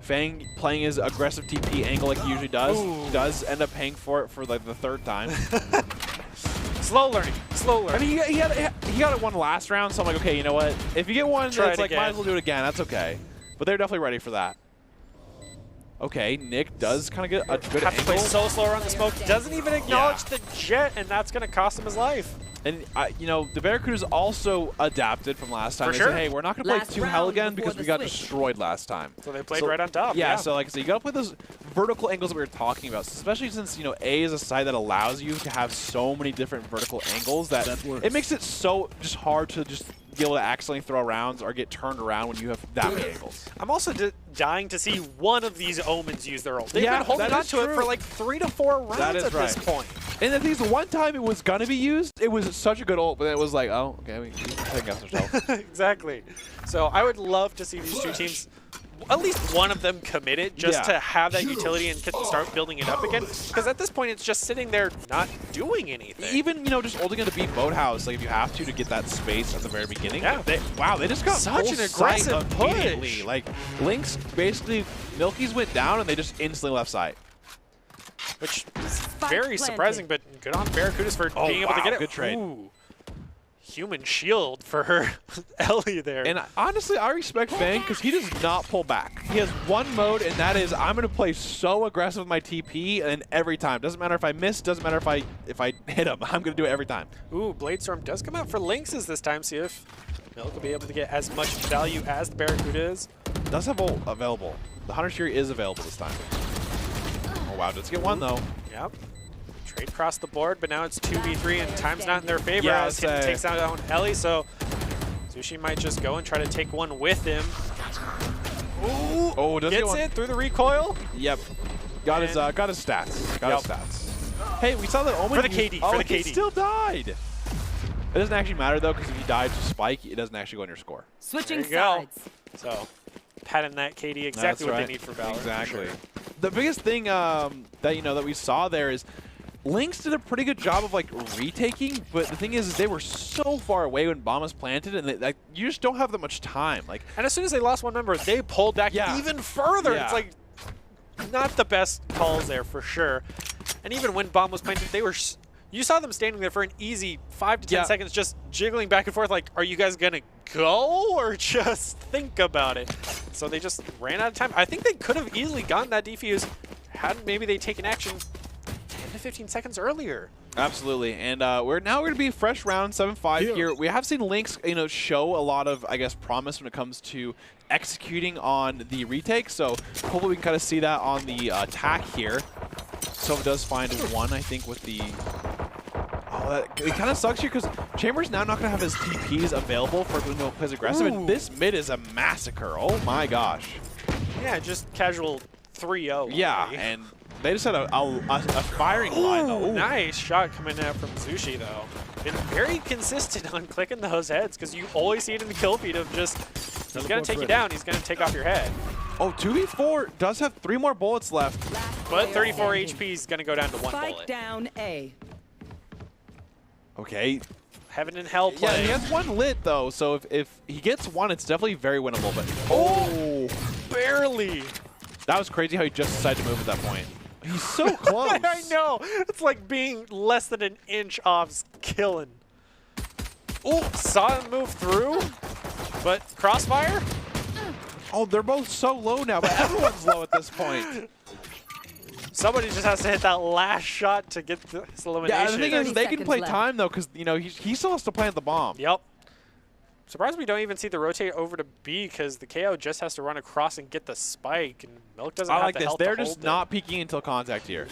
S1: Fang playing his aggressive TP angle like he usually does end up paying for it for like the 3rd time.
S2: Slow learning.
S1: I mean, he he got it one last round, so I'm like, okay, you know what? If you get one, it's like, might as well do it again. That's okay. But they're definitely ready for that. Okay, Nick does kind of get a good
S2: Have to play
S1: angle.
S2: so slow around the smoke. Doesn't even acknowledge the jet, and that's going to cost him his life.
S1: And, you know, the Barracudas also adapted from last time.
S2: For
S1: they
S2: sure.
S1: said, hey, we're not going to play
S3: Last
S1: too hell
S3: round
S1: again
S3: before
S1: because
S3: the
S1: we got
S3: switch.
S1: destroyed last time.
S2: So they played right on top.
S1: Yeah, so like I said, you got to play those vertical angles that we were talking about, especially since, you know, A is a side that allows you to have so many different vertical angles that it makes it so just hard to just be able to accidentally throw rounds or get turned around when you have that many angles.
S2: I'm also dying to see one of these Omens use their ult. They've
S1: Yeah,
S2: been holding
S1: that
S2: on
S1: is
S2: to it
S1: true.
S2: for like 3 to 4 rounds
S1: That is
S2: at this
S1: right.
S2: point.
S1: And at least one time it was going to be used, it was such a good ult, but then it was like, oh, okay, we take out ourselves.
S2: Exactly. So I would love to see these two teams, at least one of them committed, just to have that utility and start building it up again. Because at this point, it's just sitting there not doing anything.
S1: Even, you know, just ulting into beat Boathouse, like if you have to get that space at the very beginning.
S2: Yeah.
S1: Wow, they just got
S2: Such
S1: full
S2: an
S1: sight
S2: aggressive push.
S1: immediately. Like, Lynx basically, Milky's went down and they just instantly left sight.
S2: Which is very surprising, but good on Barracudas for being able to get it.
S1: Good trade.
S2: Ooh. Human shield for her Ellie there.
S1: And honestly, I respect Fang because he does not pull back. He has one mode, and that is I'm going to play so aggressive with my TP, and every time. Doesn't matter if I miss, doesn't matter if I hit him. I'm going to do it every time.
S2: Ooh, Bladestorm does come out for Lynxes this time. See if Milk will be able to get as much value as the Barracuda is.
S1: Does have ult available. The Hunter's Fury is available this time. Oh, wow. Does get one, though.
S2: Yep. Trade across the board, but now it's 2v3 and time's not in their favor
S1: Yeah,
S2: as Hidden takes out Ellie, so Zushi might just go and try to take one with him. Ooh,
S1: Oh, does get
S2: gets
S1: one.
S2: it through the recoil.
S1: Yep. Got his stats. Got his stats. Hey, we saw that Omen
S2: For the KD,
S1: oh,
S2: for the
S1: he
S2: KD.
S1: still died. It doesn't actually matter though, because if you die to Spike, it doesn't actually go on your score.
S3: Switching
S2: There you go.
S3: sides.
S2: So, patting that KD exactly
S1: That's
S2: what
S1: right.
S2: they need for Valor.
S1: Exactly.
S2: For sure.
S1: The biggest thing that that we saw there is Lynx did a pretty good job of like retaking, but the thing is they were so far away when bomb was planted, and like you just don't have that much time. Like,
S2: And as soon as they lost one member, they pulled back even further.
S1: Yeah.
S2: It's like not the best calls there for sure. And even when bomb was planted, they were. You saw them standing there for an easy 5 to 10 seconds, just jiggling back and forth. Like, are you guys gonna go or just think about it? So they just ran out of time. I think they could have easily gotten that defuse had maybe they taken action 10 to 15 seconds earlier.
S1: absolutely. And we're going to be fresh round 7-5 here. We have seen Lynx, you know, show a lot of, I guess, promise when it comes to executing on the retake. So hopefully we can kind of see that on the attack here. So it does find one, I think, with the. Oh, it kind of sucks here because Chamber's now not going to have his TPs available for when he plays aggressive. And this mid is a massacre. Oh my gosh.
S2: Yeah, just casual 3-0.
S1: Yeah,
S2: already.
S1: and they just had a firing line though. Ooh.
S2: Nice shot coming out from Zushi though. Been very consistent on clicking those heads because you always see it in the kill feed of just, he's going to take you down, he's going to take off your head.
S1: Oh, 2v4 does have 3 more bullets left.
S2: But 34 HP is going to go down to 1
S3: Spike
S2: bullet.
S3: down A.
S1: Okay.
S2: Heaven and Hell
S1: Yeah,
S2: play.
S1: he has 1 lit though, so if he gets 1, it's definitely very winnable. But oh,
S2: Barely.
S1: that was crazy how he just decided to move at that point. He's so close.
S2: I know. It's like being less than an inch off killing. Oh, saw him move through, but crossfire?
S1: Oh, they're both so low now, but everyone's low at this point.
S2: Somebody just has to hit that last shot to get this elimination.
S1: Yeah, the thing is,
S3: 30
S1: they can
S3: seconds
S1: play
S3: left.
S1: time though, because you know he still has to plant the bomb.
S2: Yep. Surprised we don't even see the rotate over to B because the KO just has to run across and get the spike, and Milk doesn't
S1: I
S2: have
S1: like
S2: the
S1: this.
S2: health to
S1: They're
S2: hold
S1: just
S2: it.
S1: not peeking until contact here.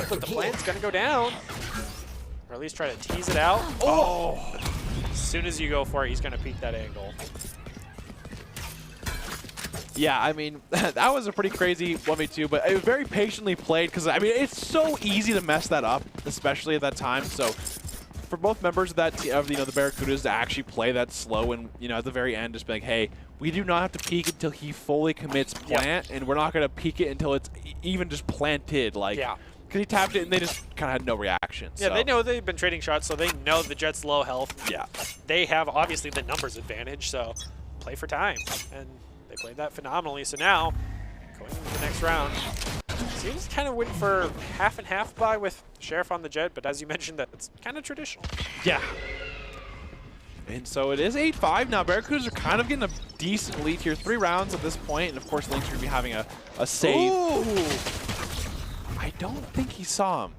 S2: But the plant's gonna go down, or at least try to tease it out. Oh! As soon as you go for it, he's gonna peek that angle.
S1: Yeah, I mean, that was a pretty crazy 1v2, but it was very patiently played because, I mean, it's so easy to mess that up, especially at that time. So for both members of that of the Barracudas to actually play that slow and, you know, at the very end just be like, hey, we do not have to peek until he fully commits plant, and we're not going to peek it until it's even just planted. Like,
S2: Yeah.
S1: because he tapped it and they just kind of had no reaction.
S2: Yeah,
S1: so.
S2: they know they've been trading shots, so they know the Jet's low health.
S1: Yeah.
S2: They have, obviously, the numbers advantage, so play for time. And they played that phenomenally. So now, going into the next round, seems kind of went for half and half buy with Sheriff on the Jet, but as you mentioned, that's kind of traditional.
S1: Yeah. And so it is 8-5 now. Barracudas are kind of getting a decent lead here. 3 rounds at this point, and of course Lynx are going to be having a save.
S2: Ooh.
S1: I don't think he saw him.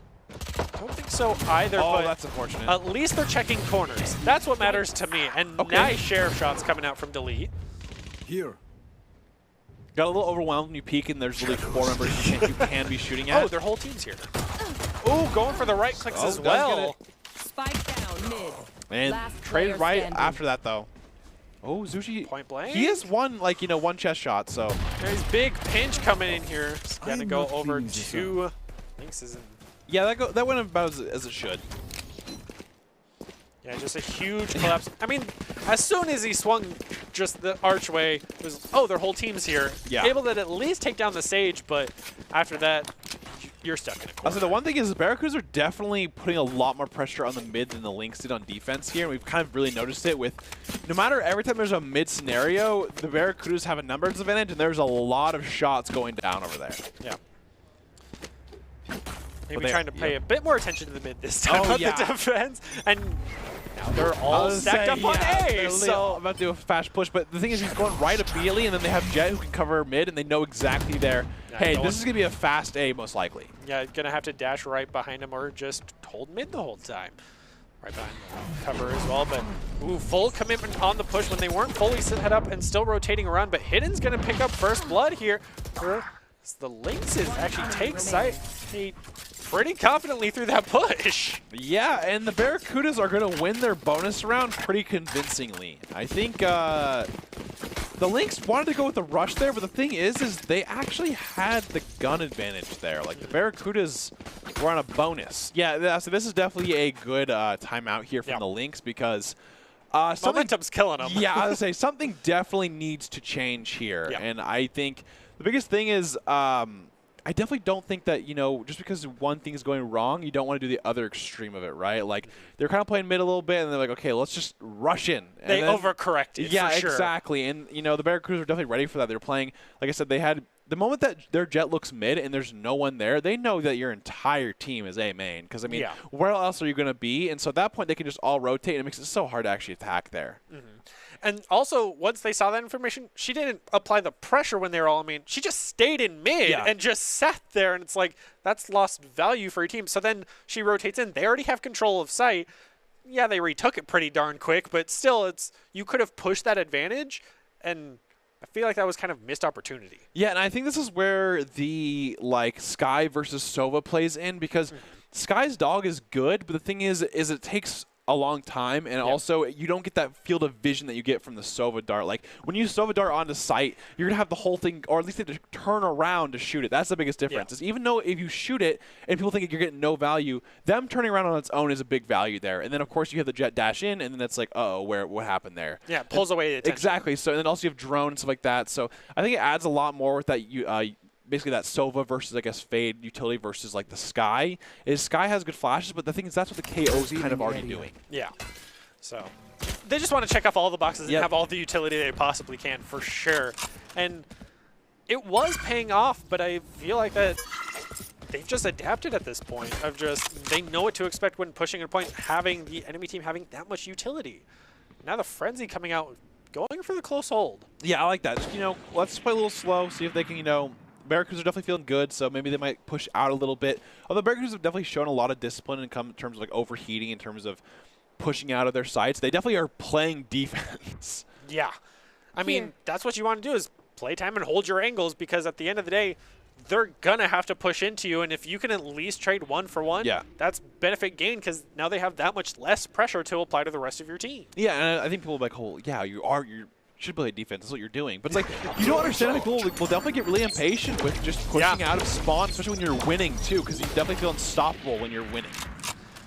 S2: I don't think so either.
S1: Oh,
S2: but
S1: that's unfortunate.
S2: at least they're checking corners. That's what matters to me. And nice sheriff shots coming out from Delete.
S4: Here.
S1: Got a little overwhelmed when you peek, and there's really 4 members you can be shooting at.
S2: Oh, their whole team's here. Ooh, going for the right clicks as
S1: does
S2: well.
S3: Spike down mid.
S1: And
S3: Last
S1: traded
S3: player
S1: right
S3: standing.
S1: after that, though. Oh, Zushi.
S2: Point blank.
S1: He has one, like, one chest shot, so.
S2: There's big pinch coming in here. He's gonna
S4: I'm
S2: go
S4: not
S2: over
S4: feeling this
S2: to Lynxes. And
S1: Yeah, that went about as it should.
S2: yeah, just a huge collapse. I mean, as soon as he swung just the archway, it was, oh, their whole team's here.
S1: Yeah.
S2: Able to at least take down the Sage, but after that, you're stuck in a corner.
S1: Also, the one thing is the Barracudas are definitely putting a lot more pressure on the mid than the Lynx did on defense here. And we've kind of really noticed it with no matter every time there's a mid scenario, the Barracudas have a numbers advantage, and there's a lot of shots going down over there.
S2: Yeah.
S1: But
S2: Maybe
S1: they-
S2: trying to pay a bit more attention to the mid this time
S1: Oh,
S2: on
S1: yeah.
S2: the defense. And now they're
S1: I
S2: all
S1: was
S2: stacked
S1: saying,
S2: up on
S1: yeah,
S2: A.
S1: they're
S2: So
S1: about to do a fast push, but the thing is he's going right immediately, and then they have Jet who can cover mid, and they know exactly there.
S2: Yeah,
S1: Hey,
S2: going-
S1: this is going to be a fast A most likely.
S2: yeah, gonna have to dash right behind him or just hold mid the whole time. Right behind the cover as well, but ooh, full commitment on the push when they weren't fully set up and still rotating around. But Hidden's gonna pick up first blood here. The Lynxes actually take sight pretty confidently through that push.
S1: Yeah, and the Barracudas are going to win their bonus round pretty convincingly. I think the Lynx wanted to go with the rush there, but the thing is they actually had the gun advantage there. Like, the Barracudas were on a bonus. Yeah, so this is definitely a good timeout here from the Lynx because something,
S2: Momentum's killing them.
S1: yeah, I would say something definitely needs to change here.
S2: Yeah.
S1: And I think the biggest thing is I definitely don't think that, just because one thing is going wrong, you don't want to do the other extreme of it, right? Like, they're kind of playing mid a little bit, and they're like, okay, let's just rush in. And
S2: They
S1: then,
S2: overcorrected,
S1: yeah,
S2: for sure.
S1: exactly. And, the Barracudas are definitely ready for that. They're playing, like I said, they had the moment that their Jet looks mid and there's no one there, they know that your entire team is A main. Because, I mean,
S2: Yeah.
S1: where else are you going to be? And so at that point, they can just all rotate, and it makes it so hard to actually attack there.
S2: And also, once they saw that information, she didn't apply the pressure when they were all main. She just stayed in mid
S1: Yeah.
S2: and just sat there, and it's like, that's lost value for your team. So then she rotates in. They already have control of sight. Yeah, they retook it pretty darn quick, but still, you could have pushed that advantage, and I feel like that was kind of missed opportunity.
S1: Yeah, and I think this is where the Sky versus Sova plays in because Sky's dog is good, but the thing is it takes a long time, and also you don't get that field of vision that you get from the Sova dart. Like, when you Sova dart onto sight, you're gonna have the whole thing, or at least they have to turn around to shoot it. That's the biggest difference. Is even though if you shoot it and people think you're getting no value, them turning around on its own is a big value there. And then of course you have the Jet dash in, and then it's like, uh-oh, what happened there?
S2: Yeah, it pulls away the attention.
S1: Exactly. So and then also you have drone and stuff like that. So I think it adds a lot more with that. Basically that Sova versus, I guess, Fade utility versus like the Sky. Sky has good flashes, but the thing is that's what the KO's kind of already doing.
S2: Yeah. So they just want to check off all the boxes and
S1: Yep.
S2: have all the utility they possibly can, for sure. And it was paying off, but I feel like that they've just adapted at this point of they know what to expect when pushing a point, having the enemy team having that much utility. Now the Frenzy coming out, going for the close hold.
S1: Yeah, I like that. Just, let's play a little slow, see if they can, Barracudas are definitely feeling good, so maybe they might push out a little bit. Although Barracudas have definitely shown a lot of discipline in terms of overheating, in terms of pushing out of their sites. They definitely are playing defense.
S2: Yeah. I mean, that's what you want to do is play time and hold your angles, because at the end of the day, they're going to have to push into you, and if you can at least trade 1-for-1, that's benefit gain, because now they have that much less pressure to apply to the rest of your team.
S1: Yeah, and I think people will be like, oh, yeah, you should play defense. That's what you're doing. But it's like, you don't understand how people will definitely get really impatient with just pushing out of spawn, especially when you're winning, too, because you definitely feel unstoppable when you're winning.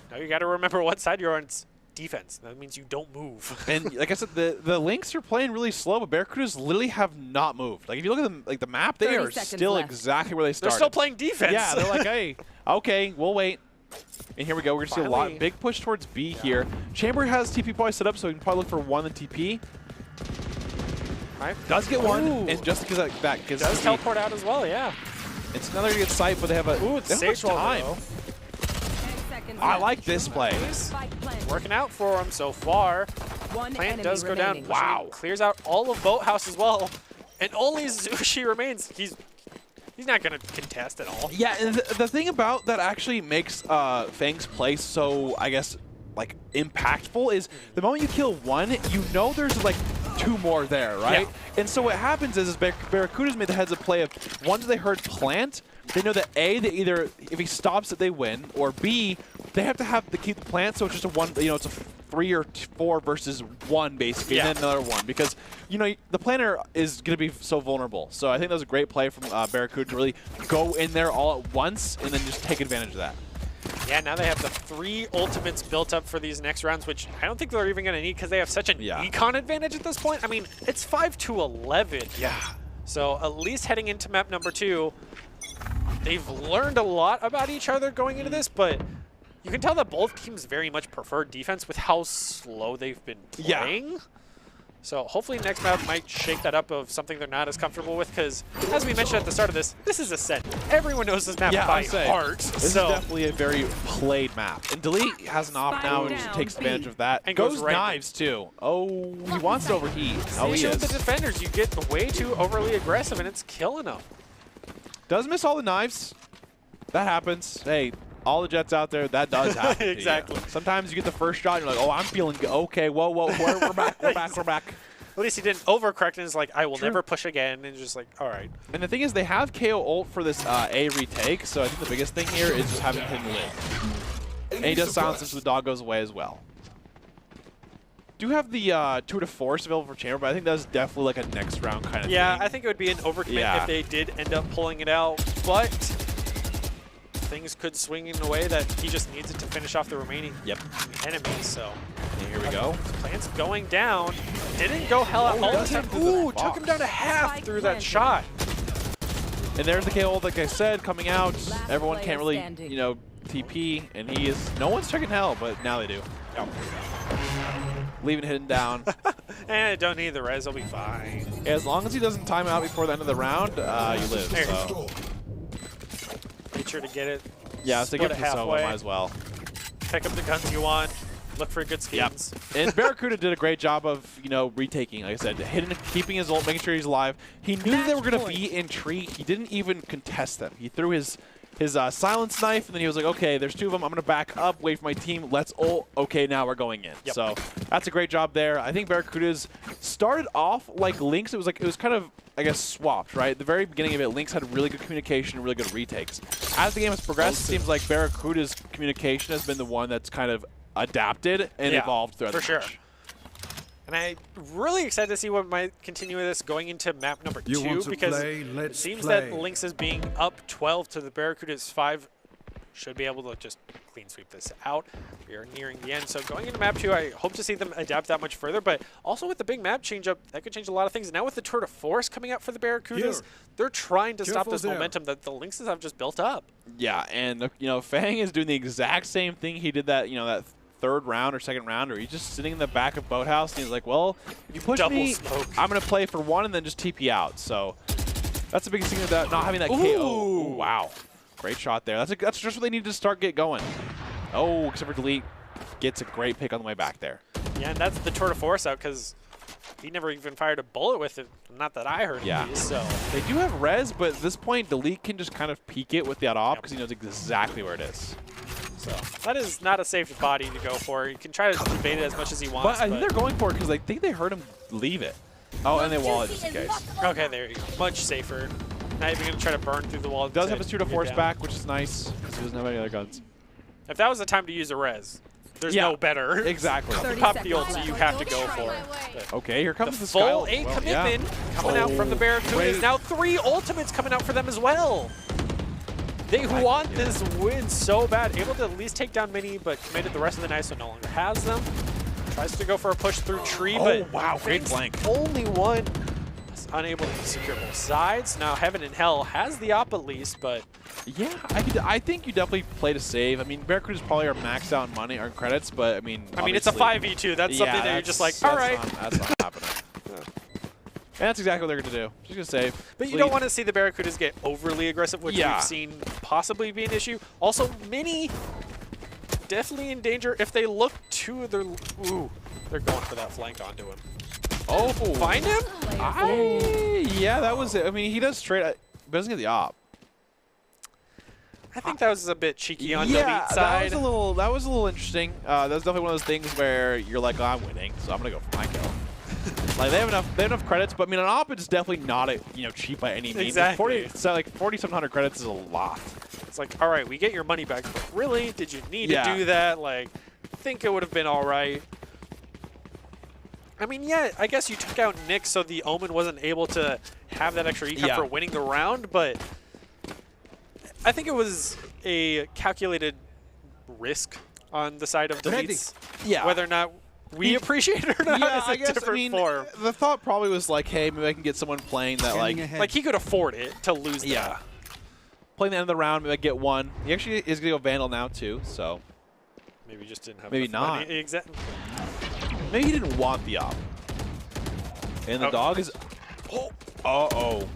S2: Now you got to remember what side you're on. It's defense. That means you don't move.
S1: And like I said, the Lynx are playing really slow, but Barracudas literally have not moved. Like, if you look at the map, they are still exactly where they started.
S2: They're still playing defense.
S1: Yeah, they're like, hey, okay, we'll wait. And here we go. We're going to see a lot. Big push towards B here. Chamber has TP probably set up, so we can probably look for one in TP.
S2: Right.
S1: Does get one, and just because that gives
S2: does teleport out as well, yeah.
S1: It's another good sight, but they have
S2: it's
S1: much time. I like this play.
S2: Working out for them so far.
S3: One
S2: Plant
S3: enemy
S2: does go down.
S3: remaining.
S2: Wow. Clears out all of Boathouse as well. And only Zushi remains. He's not going to contest at all.
S1: Yeah, and the thing about that actually makes Fang's play so, I guess, like, impactful is the moment you kill one, you know there's, like, 2 more there, right?
S2: Yeah.
S1: And so what happens is Barracudas made the heads-up play of, once they heard plant, they know that A, they either, if he stops it, they win, or B, they have to keep the plant, so it's just a 1, you know, it's a 3 or 4 versus 1, basically,
S2: Yeah.
S1: and then another 1, because, you know, the planner is going to be so vulnerable. So I think that was a great play from Barracuda to really go in there all at once and then just take advantage of that.
S2: Yeah, now they have the 3 ultimates built up for these next rounds, which I don't think they're even going to need because they have such an econ advantage at this point. I mean, it's 5-11.
S1: Yeah.
S2: So at least heading into map number 2, they've learned a lot about each other going into this, but you can tell that both teams very much prefer defense with how slow they've been playing. So hopefully next map might shake that up of something they're not as comfortable with, because as we mentioned at the start of this is a set. Everyone knows this map by heart.
S1: This is definitely a very played map. And Delete has an off now and just takes advantage of that.
S2: And
S1: goes
S2: right
S1: knives too. Oh, he wants to overheat. Oh, he
S2: with the
S1: is.
S2: defenders, you get way too overly aggressive and it's killing them.
S1: Does miss all the knives. That happens. Hey, all the Jets out there, that does happen.
S2: Exactly.
S1: To you. Sometimes you get the first shot and you're like, oh, I'm feeling good. Okay, whoa, we're back, we're back.
S2: At least he didn't overcorrect and is like, I will never push again, and just like, all right.
S1: And the thing is, they have KO ult for this A retake, so I think the biggest thing here is just having him live. And he does silence him so the dog goes away as well. Do have the tour de force available for Chamber, but I think that's definitely like a next round kind of thing.
S2: Yeah, I think it would be an overcommit if they did end up pulling it out, but things could swing in a way that he just needs it to finish off the remaining enemies. So
S1: and here we go.
S2: Plant's going down. Didn't go hell out all the time. Ooh, took him down to half through that shot.
S1: And there's the KO, like I said, coming out. Everyone can't really,
S3: standing.
S1: you know, TP, and he is. No one's checking hell, but now they do.
S2: Yep.
S1: Leaving hidden down.
S2: And don't need the res, he'll be fine.
S1: As long as he doesn't time out before the end of the round, you live.
S2: There you
S1: So.
S2: Make sure to get it.
S1: Yeah, so
S2: Split
S1: give
S2: it
S1: it to Sova,
S2: halfway.
S1: might as well.
S2: Pick up the guns you want. Look for good skins.
S1: And Barracuda did a great job of, you know, retaking. Like I said, hitting, keeping his ult, making sure he's alive. He knew that they were going to be in tree. He didn't even contest them. He threw his silence knife, and then he was like, okay, there's 2 of them. I'm going to back up, wait for my team. Let's ult. Okay, now we're going in.
S2: Yep.
S1: So that's a great job there. I think Barracuda's started off like Lynx. It was kind of, I guess, swapped, right? At the very beginning of it, Lynx had really good communication and really good retakes. As the game has progressed, it seems like Barracuda's communication has been the one that's kind of adapted and evolved throughout the match.
S2: And I'm really excited to see what might continue with this going into map number 2, because it seems that Lynxes being up 12 to the Barracudas 5 should be able to just clean sweep this out. We are nearing the end, so going into map 2, I hope to see them adapt that much further, but also with the big map change-up, that could change a lot of things. Now with the tour de force coming out for the Barracudas, they're trying to stop this momentum that the Lynxes have just built up.
S1: Yeah, and, you know, Fang is doing the exact same thing he did that, you know, that 3rd round or 2nd round, or he's just sitting in the back of Boathouse, and he's like, well, if you push me, I'm going to play for 1 and then just TP out. So that's the biggest thing about not having that KO. Ooh, wow. Great shot there. That's just what they need to start get going. Oh, except for Delete gets a great pick on the way back there.
S2: Yeah, and that's the tour de force out, because he never even fired a bullet with it. Not that I heard.
S1: Yeah.
S2: So
S1: They do have res, but at this point, Delete can just kind of peek it with that off because he knows exactly where it is.
S2: So that is not a safe body to go for. You can try to debate it as much as he wants.
S1: But I think they're going for it because I think they heard him leave it. Oh, and they wall it just in case.
S2: Okay, there you go. Much safer. Not even going to try to burn through the wall.
S1: Does have his tour de force back, which is nice because he doesn't have any other guns.
S2: If that was the time to use a res, there's no better.
S1: Exactly.
S2: Pop the ult, so you have to go for it. But
S1: okay, here comes the
S2: full A commitment coming out from the Barracudas. Now 3 ultimates coming out for them as well. They want this win so bad. Able to at least take down Mini, but committed the rest of the night, so no longer has them. Tries to go for a push through tree, but
S1: wow, great flank.
S2: Only one is unable to secure both sides. Now Heaven and Hell has the op at least, but
S1: yeah, I think you definitely play to save. I mean, Barracudas probably are maxed out in money or credits, but I mean,
S2: it's a 5v2. That's something that you're just like, all right,
S1: that's not happening. And that's exactly what they're going to do. Just going to save.
S2: But you don't want to see the Barracudas get overly aggressive, which we've seen possibly be an issue. Also, Mini definitely in danger if they look to their. Ooh, they're going for that flank onto him.
S1: Oh,
S2: Find him?
S1: Yeah, that was it. I mean, he does straight, but doesn't get the op.
S2: I think that was a bit cheeky on
S1: yeah,
S2: Delete side.
S1: that was a little interesting. That was definitely one of those things where you're like, oh, I'm winning, so I'm gonna go for my kill. Like they have enough credits, but I mean, an op is definitely not cheap by any means.
S2: Exactly.
S1: So like 4,700 credits is a lot.
S2: It's like, all right, we get your money back. But really? Did you need to do that? Like, I think it would have been all right. I mean, yeah, I guess you took out Nick so the Omen wasn't able to have that extra econ for winning the round, but I think it was a calculated risk on the side of Deletes.
S1: Yeah.
S2: Whether or not we appreciate it or not is a different form.
S1: The thought probably was like, hey, maybe I can get someone playing that
S2: like he could afford it to lose that.
S1: Playing the end of the round, maybe I get one. He actually is going to go Vandal now, too, so.
S2: Maybe just didn't have
S1: maybe
S2: enough
S1: not.
S2: money. Exactly.
S1: Maybe he didn't want the op. And the dog is. Uh-oh.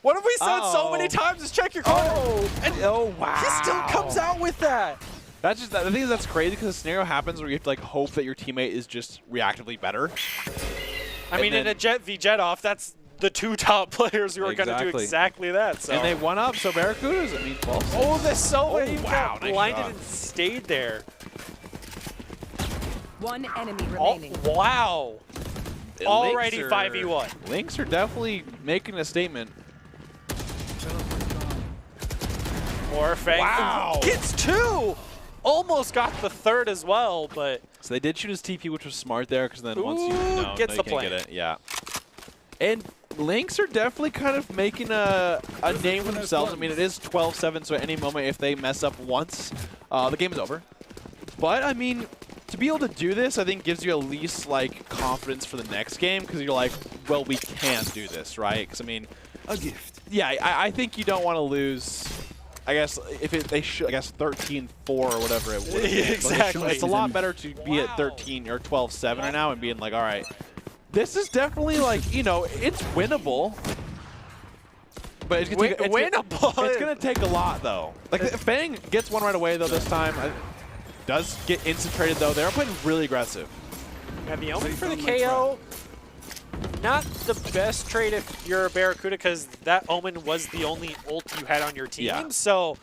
S2: What have we said so many times is check your corner.
S1: Oh, wow.
S2: He still comes out with that.
S1: That's just, the thing is that's crazy because the scenario happens where you have to like hope that your teammate is just reactively better.
S2: I mean, in a Jet v Jet off, that's the two top players who are going to do exactly that. So.
S1: And they won up, so Barracudas, I mean, 12.
S2: Oh, the Sova even
S1: wow,
S2: got
S1: nice
S2: blinded
S1: shot.
S2: and stayed there.
S3: One enemy remaining.
S2: Oh, wow. Alrighty 5v1.
S1: Lynx are definitely making a statement.
S2: Morfang gets two. Almost got the third as well, but.
S1: So they did shoot his TP, which was smart there, because then once you
S2: gets the
S1: can't get it. Yeah. And Lynx are definitely kind of making a name for themselves. I mean, it is 12-7, so at any moment, if they mess up once, the game is over. But, I mean, to be able to do this, I think gives you at least, like, confidence for the next game, because you're like, well, we can do this, right? Because, I mean,
S4: a gift.
S1: Yeah, I think you don't want to lose. I guess if they should, I guess 13-4 or whatever it would.
S2: Exactly.
S1: It's a lot better to be at 13 or 12-7 right now and being like, all right, this is definitely like, it's winnable. But it's gonna take,
S2: winnable.
S1: It's gonna take a lot though. Like Fang gets one right away though this time. Does get instant traded though. They're playing really aggressive.
S2: Yeah, the Omen for the KO. Not the best trade if you're a Barracuda because that Omen was the only ult you had on your team.
S1: Yeah.
S2: So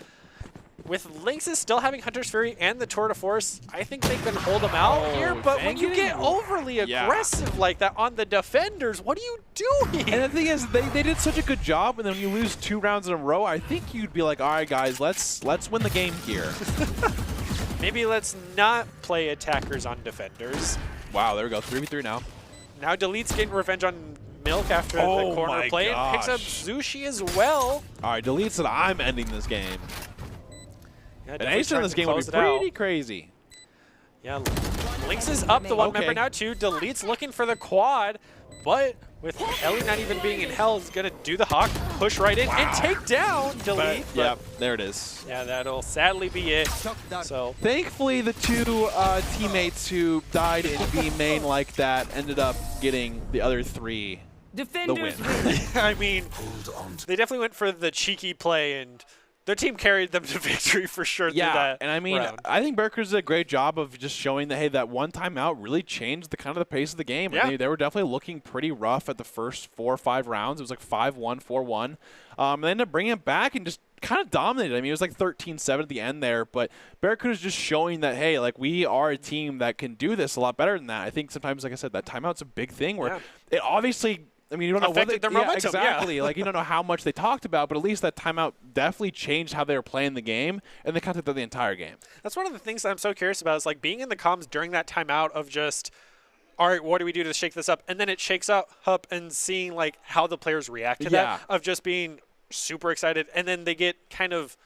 S2: with Lynxes still having Hunter's Fury and the Tour de Force, I think they can hold them out here. But when you get overly aggressive like that on the defenders, what are you doing?
S1: And the thing is, they did such a good job, and then when you lose 2 rounds in a row, I think you'd be like, all right, guys, let's win the game here.
S2: Maybe let's not play attackers on defenders.
S1: Wow, there we go. 3v3 now.
S2: Now Delete's getting revenge on Milk after the corner play and picks up Zushi as well.
S1: All right, Delete said I'm ending this game.
S2: Yeah,
S1: and ace in this game would be pretty crazy.
S2: Yeah, Lynx is up the one member now too. Delete's looking for the quad, but with Ellie not even being in hell, is gonna do the hawk, push right in, and take down Delete.
S1: Yep, there it is.
S2: Yeah, that'll sadly be it. So
S1: thankfully, the 2 teammates who died in B main like that ended up getting the other 3
S3: Defenders
S1: the win.
S2: I mean, they definitely went for the cheeky play, and their team carried them to victory for sure.
S1: Yeah,
S2: through that
S1: and I mean,
S2: round.
S1: I think Barracudas did a great job of just showing that, hey, that one timeout really changed the kind of the pace of the game.
S2: Yeah.
S1: And they were definitely looking pretty rough at the first 4 or 5 rounds. It was like 5-1, 4-1. They ended up bringing it back and just kind of dominated. I mean, it was like 13-7 at the end there, but Barracuda's just showing that, hey, like, we are a team that can do this a lot better than that. I think sometimes, like I said, that timeout's a big thing where it obviously – I mean, you don't know what
S2: their momentum,
S1: exactly. Like, you don't know how much they talked about, but at least that timeout definitely changed how they were playing the game, and they kept it the entire game.
S2: That's one of the things that I'm so curious about is like being in the comms during that timeout of just, all right, what do we do to shake this up? And then it shakes up and seeing like how the players react to that of just being super excited, and then they get kind of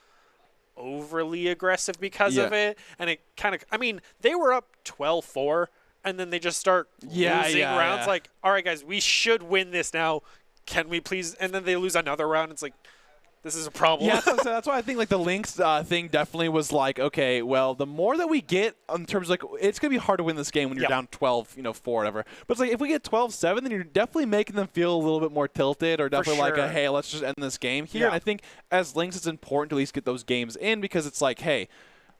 S2: overly aggressive because of it, and it kind of, I mean, they were up 12-4. And then they just start losing rounds. Like, all right, guys, we should win this now. Can we please? And then they lose another round. It's like, this is a problem.
S1: Yeah, that's why I think like the Lynx thing definitely was like, okay, well, the more that we get in terms of like, it's gonna be hard to win this game when you're down 12, 4, whatever. But it's like if we get 12-7, then you're definitely making them feel a little bit more tilted, or definitely like, hey, let's just end this game here. And I think as Lynx, it's important to at least get those games in because it's like, hey,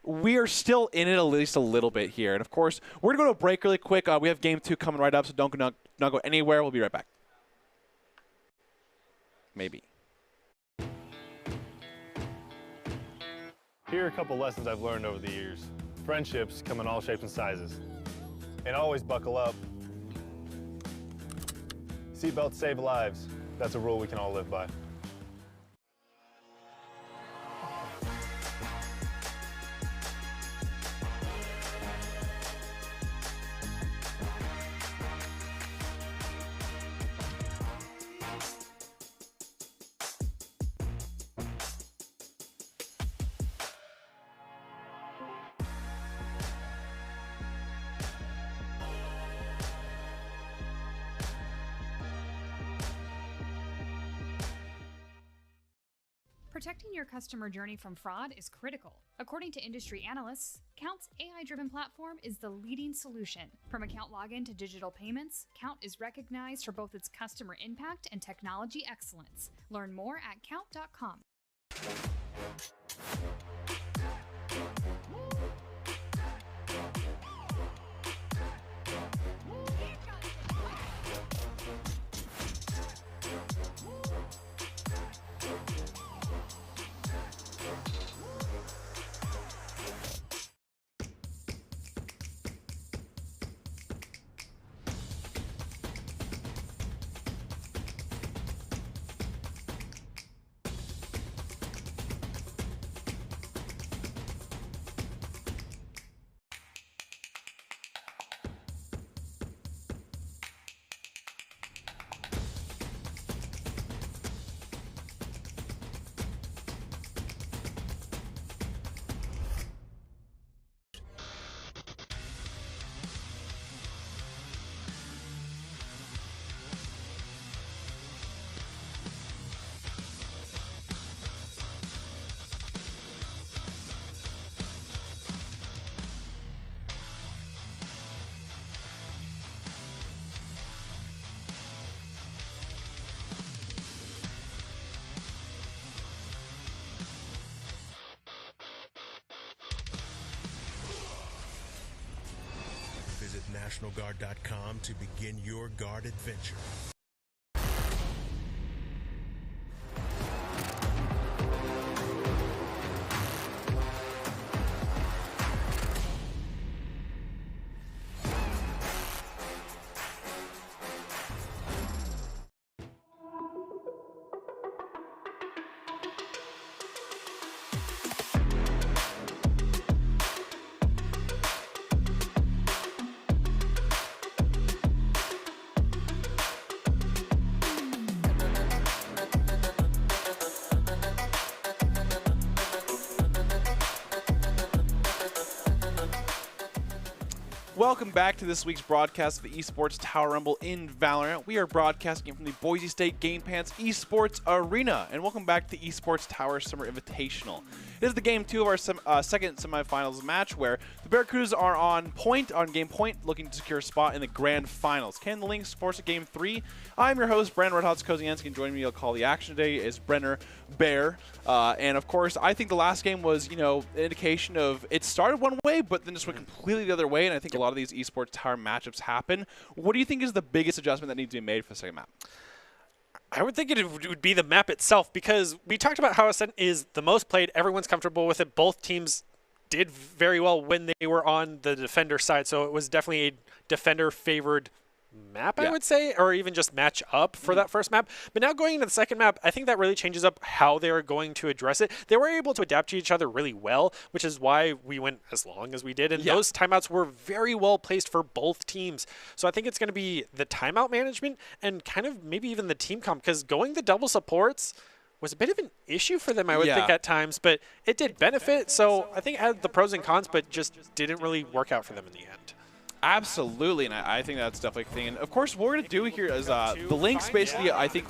S1: we are still in it at least a little bit here. And, of course, we're going to go to a break really quick. We have Game 2 coming right up, so don't go anywhere. We'll be right back. Maybe.
S4: Here are a couple lessons I've learned over the years. Friendships come in all shapes and sizes. And always buckle up. Seatbelts save lives. That's a rule we can all live by.
S5: Protecting your customer journey from fraud is critical. According to industry analysts, Count's AI-driven platform is the leading solution. From account login to digital payments, Count is recognized for both its customer impact and technology excellence. Learn more at count.com.
S6: Visit NationalGuard.com to begin your guard adventure.
S1: Welcome back to this week's broadcast of the Esports Tower Rumble in Valorant. We are broadcasting from the Boise State Game Pants Esports Arena, and welcome back to the Esports Tower Summer Invitational. It is the game 2 of our second semifinals match, where the Barracudas are on game point, looking to secure a spot in the grand finals. Can the Lynx force a game 3? I'm your host, Brandon Redhots Kozianski, and joining me to call the action today is Brenner Bear. And of course, I think the last game was, an indication of it started one way, but then just went completely the other way. And I think a lot of these Esports Tower matchups happen. What do you think is the biggest adjustment that needs to be made for the second map?
S2: I would think it would be the map itself, because we talked about how Ascent is the most played. Everyone's comfortable with it. Both teams did very well when they were on the defender side, so it was definitely a defender-favored map, I would say, or even just match up for that first map. But now going into the second map, I think that really changes up how they are going to address it. They were able to adapt to each other really well, which is why we went as long as we did. And those timeouts were very well placed for both teams. So I think it's going to be the timeout management and kind of maybe even the team comp, because going the double supports was a bit of an issue for them, I would think, at times, but it did benefit. So I think it had the pros and cons, but just didn't really work out for them in the end.
S1: Absolutely, and I think that's definitely a thing. And of course, what we're going to do here is the Lynx, basically, I think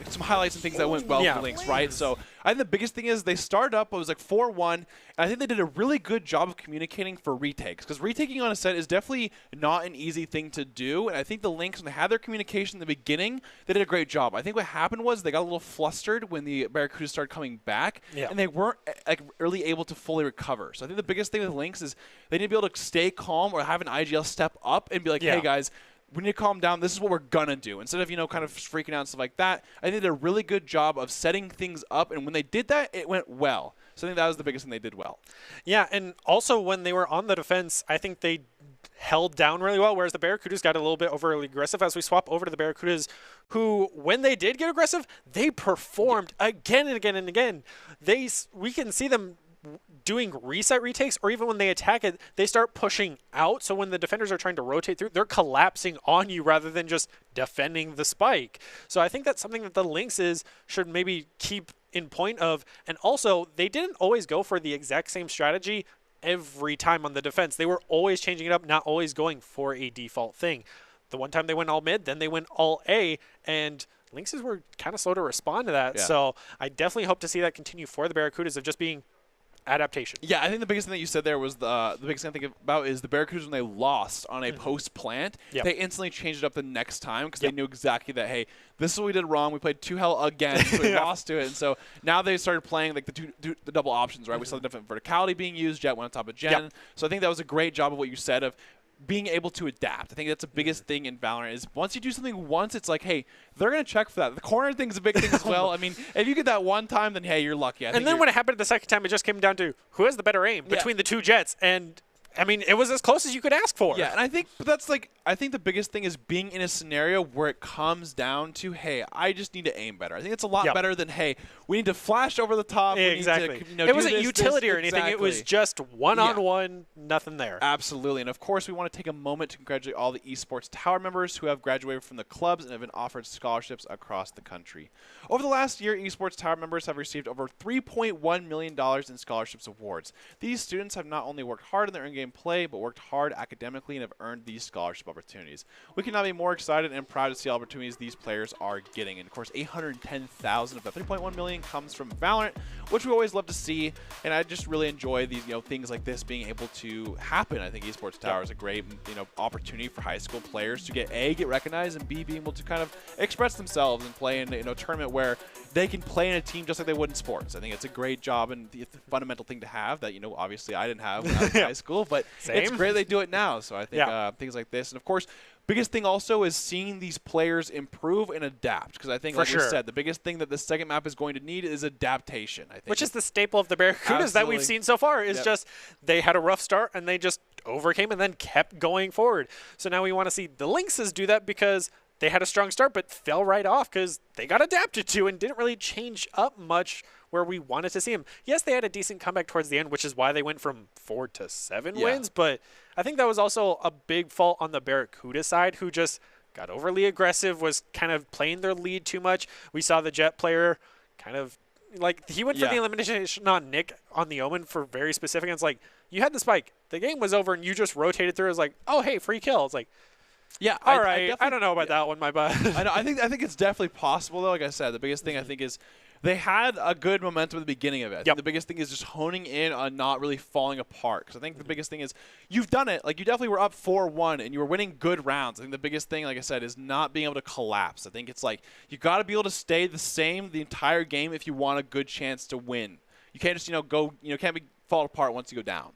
S1: some highlights and things that went well for the Lynx, right? So I think the biggest thing is they started up, it was like 4-1, and I think they did a really good job of communicating for retakes, because retaking on a set is definitely not an easy thing to do, and I think the Lynx, when they had their communication in the beginning, they did a great job. I think what happened was they got a little flustered when the Barracudas started coming back, and they weren't like really able to fully recover. So I think the biggest thing with Lynx is they need to be able to stay calm or have an IGL step up and be like, hey guys, we need to calm down. This is what we're going to do. Instead of, kind of freaking out and stuff like that, I think they did a really good job of setting things up. And when they did that, it went well. So I think that was the biggest thing they did well.
S2: Yeah, and also when they were on the defense, I think they held down really well, whereas the Barracudas got a little bit overly aggressive. As we swap over to the Barracudas, who, when they did get aggressive, they performed again and again and again. We can see them doing reset retakes, or even when they attack it, they start pushing out. So when the defenders are trying to rotate through, they're collapsing on you rather than just defending the spike. So I think that's something that the Lynxes should maybe keep in point of. And also, they didn't always go for the exact same strategy every time on the defense. They were always changing it up, not always going for a default thing. The one time they went all mid, then they went all A, and Lynxes were kind of slow to respond to that. So I definitely hope to see that continue for the Barracudas of just being adaptation.
S1: Yeah, I think the biggest thing that you said there was the biggest thing I think about is the Barracudas, when they lost on a post plant, they instantly changed it up the next time because they knew exactly that, hey, this is what we did wrong. We played too hell again, so we lost to it. And so now they started playing like the double options, right? We saw the different verticality being used. Jet went on top of Jen. So I think that was a great job of what you said of being able to adapt. I think that's the biggest thing in Valorant is once you do something once, it's like, hey, they're going to check for that. The corner thing's a big thing as well. I mean, if you get that one time, then, hey, you're lucky.
S2: And then when it happened the second time, it just came down to who has the better aim between the two Jets. And, I mean, it was as close as you could ask for.
S1: Yeah, and I think that's like, I think the biggest thing is being in a scenario where it comes down to, hey, I just need to aim better. I think it's a lot better than, hey, we need to flash over the top.
S2: Exactly.
S1: We need to,
S2: it wasn't utility or anything.
S1: Exactly.
S2: It was just one-on-one, nothing there.
S1: Absolutely. And, of course, we want to take a moment to congratulate all the esports tower members who have graduated from the clubs and have been offered scholarships across the country. Over the last year, esports tower members have received over $3.1 million in scholarships awards. These students have not only worked hard in their in-game play, but worked hard academically and have earned these scholarship opportunities. We cannot be more excited and proud to see all opportunities these players are getting. And of course, 810,000 of that 3.1 million comes from Valorant, which we always love to see. And I just really enjoy these, things like this being able to happen. I think Esports Tower is a great, opportunity for high school players to get recognized, and B, being able to kind of express themselves and play in a tournament where they can play in a team just like they would in sports. I think it's a great job and it's a fundamental thing to have that, obviously I didn't have when I was in high school, but it's great they do it now. So I think things like this. And of course, biggest thing also is seeing these players improve and adapt, because I think, like we said, the biggest thing that the second map is going to need is adaptation. I think,
S2: which is the staple of the Barracudas that we've seen so far. Is just they had a rough start and they just overcame and then kept going forward. So now we want to see the Lynxes do that, because they had a strong start but fell right off because they got adapted to and didn't really change up much where we wanted to see them. Yes, they had a decent comeback towards the end, which is why they went from 4 to 7 wins, but I think that was also a big fault on the Barracuda side, who just got overly aggressive, was kind of playing their lead too much. We saw the Jet player kind of, he went for the elimination on Nick on the Omen for very specific, and it's like, you had the spike. The game was over, and you just rotated through. It was like, oh, hey, free kill. It's like, all right. I don't know about that one, my bud.
S1: I think it's definitely possible, though. Like I said, the biggest thing I think is they had a good momentum at the beginning of it. I think the biggest thing is just honing in on not really falling apart. Because I think the biggest thing is you've done it. Like, you definitely were up 4-1 and you were winning good rounds. I think the biggest thing, like I said, is not being able to collapse. I think it's like you got to be able to stay the same the entire game if you want a good chance to win. You can't just fall apart once you go down.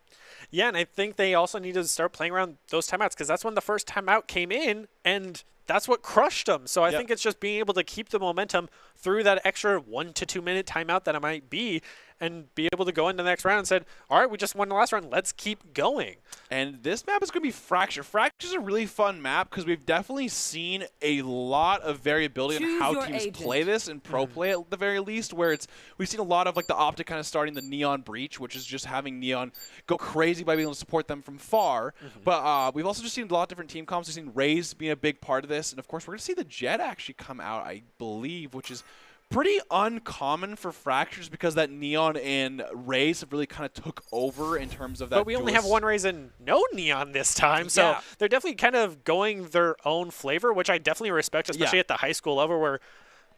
S2: Yeah, and I think they also need to start playing around those timeouts, because that's when the first timeout came in, and that's what crushed them. So I think it's just being able to keep the momentum through that extra 1 to 2 minute timeout that it might be, and be able to go into the next round and said, all right, we just won the last round. Let's keep going.
S1: And this map is going to be Fracture. Fracture is a really fun map because we've definitely seen a lot of variability in how teams play this and pro play at the very least, where we've seen a lot of the Optic kind of starting the Neon Breach, which is just having Neon go crazy by being able to support them from far. But we've also just seen a lot of different team comps. We've seen Raze being a big part of this. And of course, we're going to see the Jet actually come out, I believe, which is pretty uncommon for Fractures, because that Neon and Raze have really kind of took over in terms of that.
S2: But we only have one Raze and no Neon this time, so they're definitely kind of going their own flavor, which I definitely respect, especially at the high school level, where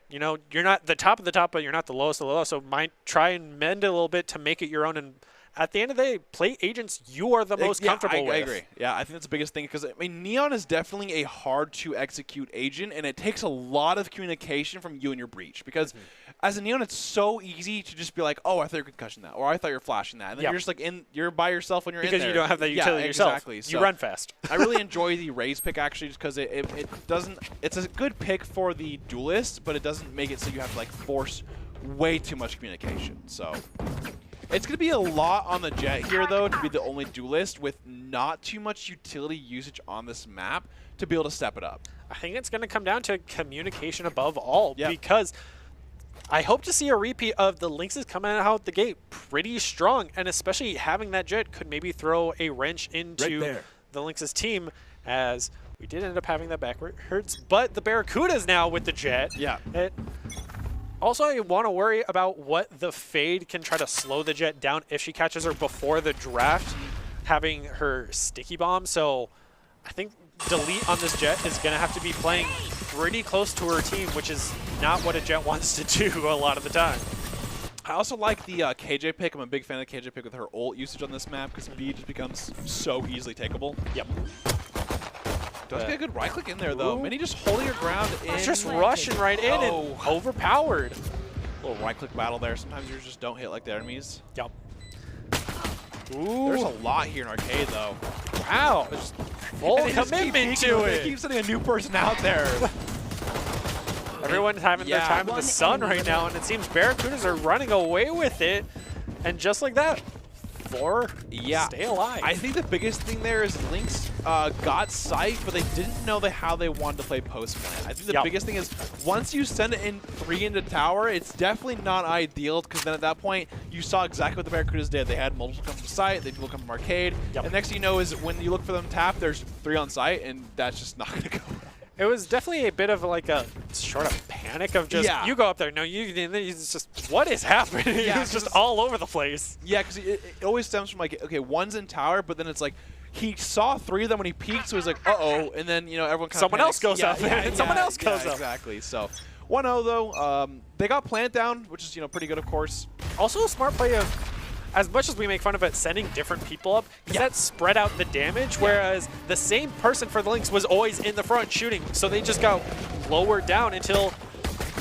S2: you know, you're not the top of the top, but you're not the lowest of the low. So might try and mend it a little bit to make it your own. And at the end of the day, play agents you are the most comfortable with.
S1: I agree. Yeah, I think that's the biggest thing because, I mean, Neon is definitely a hard-to-execute agent, and it takes a lot of communication from you and your breach because as a Neon, it's so easy to just be like, oh, I thought you were concussion that, or I thought you were flashing that. And then you're just like, you're by yourself when you're in there.
S2: Because you don't have that utility yourself.
S1: Exactly.
S2: You run fast.
S1: I really enjoy the Raze pick, actually, just because it doesn't – it's a good pick for the duelist, but it doesn't make it so you have to, like, force way too much communication. So – it's going to be a lot on the Jet here, though, to be the only duelist with not too much utility usage on this map to be able to step it up.
S2: I think it's going to come down to communication above all because I hope to see a repeat of the Lynxes coming out the gate pretty strong, and especially having that Jet could maybe throw a wrench into the Lynxes team as we did end up having that backwards, but the Barracudas now with the Jet.
S1: Yeah.
S2: Also, I want to worry about what the Fade can try to slow the Jet down if she catches her before the draft, having her sticky bomb. So I think Delete on this Jet is going to have to be playing pretty close to her team, which is not what a Jet wants to do a lot of the time.
S1: I also like the KJ pick. I'm a big fan of the KJ pick with her ult usage on this map because B just becomes so easily takeable.
S2: Yep.
S1: Does get a good right click in there, though. Minnie just holding her ground in.
S2: Just rushing right in and overpowered.
S1: Little right click battle there. Sometimes you just don't hit like the enemies.
S2: Yep.
S1: There's a lot here in arcade, though.
S2: Wow. Just full commitment to it.
S1: They keep sending a new person out there.
S2: Everyone's having their time in the sun right now, and it seems Barracudas are running away with it. And just like that, stay alive.
S1: I think the biggest thing there is Lynx got sight, but they didn't know how they wanted to play post plan. I think the biggest thing is once you send it in 3 into tower, it's definitely not ideal because then at that point you saw exactly what the Barracudas did. They had multiple come from site, they people come from arcade, and next thing you know is when you look for them tap, there's 3 on site, and that's just not going to go well.
S2: It was definitely a bit of like a sort of panic of just, you go up there, no, it's just, what is happening? It was just all over the place.
S1: Yeah, because it always stems from like, okay, one's in tower, but then it's like, he saw 3 of them when he peeked, so he's like, uh-oh, and then, you know, everyone kind of
S2: Someone else goes up, and someone else goes up.
S1: Exactly, so 1-0 though. They got plant down, which is, you know, pretty good, of course.
S2: Also a smart play of, as much as we make fun of it, sending different people up, because that spread out the damage, whereas the same person for the Lynx was always in the front shooting, so they just got lowered down until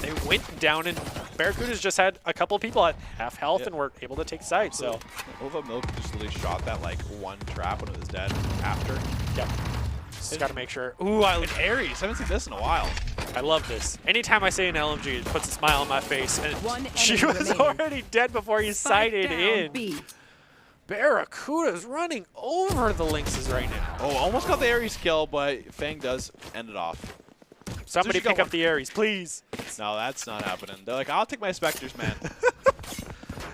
S2: they went down, and Barracudas just had a couple of people at half health and were able to take sight, so.
S1: Ova Milk just really shot that, like, 1 trap when it was dead after.
S2: Yep. Just got to make sure. Ooh, I
S1: like Ares. I haven't seen this in a while.
S2: I love this. Anytime I say an LMG, it puts a smile on my face. And she was already dead before he sighted in. Barracuda's running over the Lynxes right now.
S1: Oh, almost got the Ares kill, but Fang does end it off.
S2: Somebody pick up the Ares, please.
S1: No, that's not happening. They're like, I'll take my Spectres, man.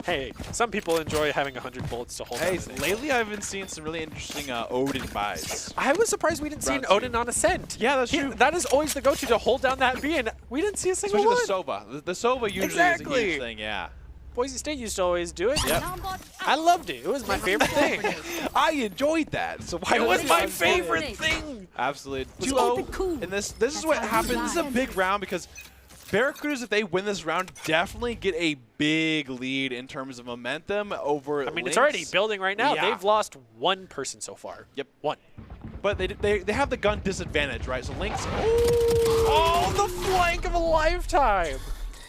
S2: Hey, some people enjoy having 100 bullets to hold.
S1: Hey, lately I've been seeing some really interesting Odin buys.
S2: I was surprised we didn't see an Odin on Ascent.
S1: Yeah, that's true.
S2: That is always the go-to to hold down that B, and we didn't see a single one.
S1: Especially the Sova. The Sova usually is a huge thing, yeah.
S2: Boise State used to always do it.
S1: Yep.
S2: I loved it. It was my favorite thing.
S1: I enjoyed that. So why
S2: it was my favorite thing.
S1: Absolutely. 2-0. And this is what happens. This is a big round because Barracudas, if they win this round, definitely get a big lead in terms of momentum over
S2: I mean,
S1: Lynx.
S2: It's already building right now. They've lost 1 person so far.
S1: Yep.
S2: 1.
S1: But they have the gun disadvantage, right? So Lynx.
S2: Oh, the flank of a lifetime.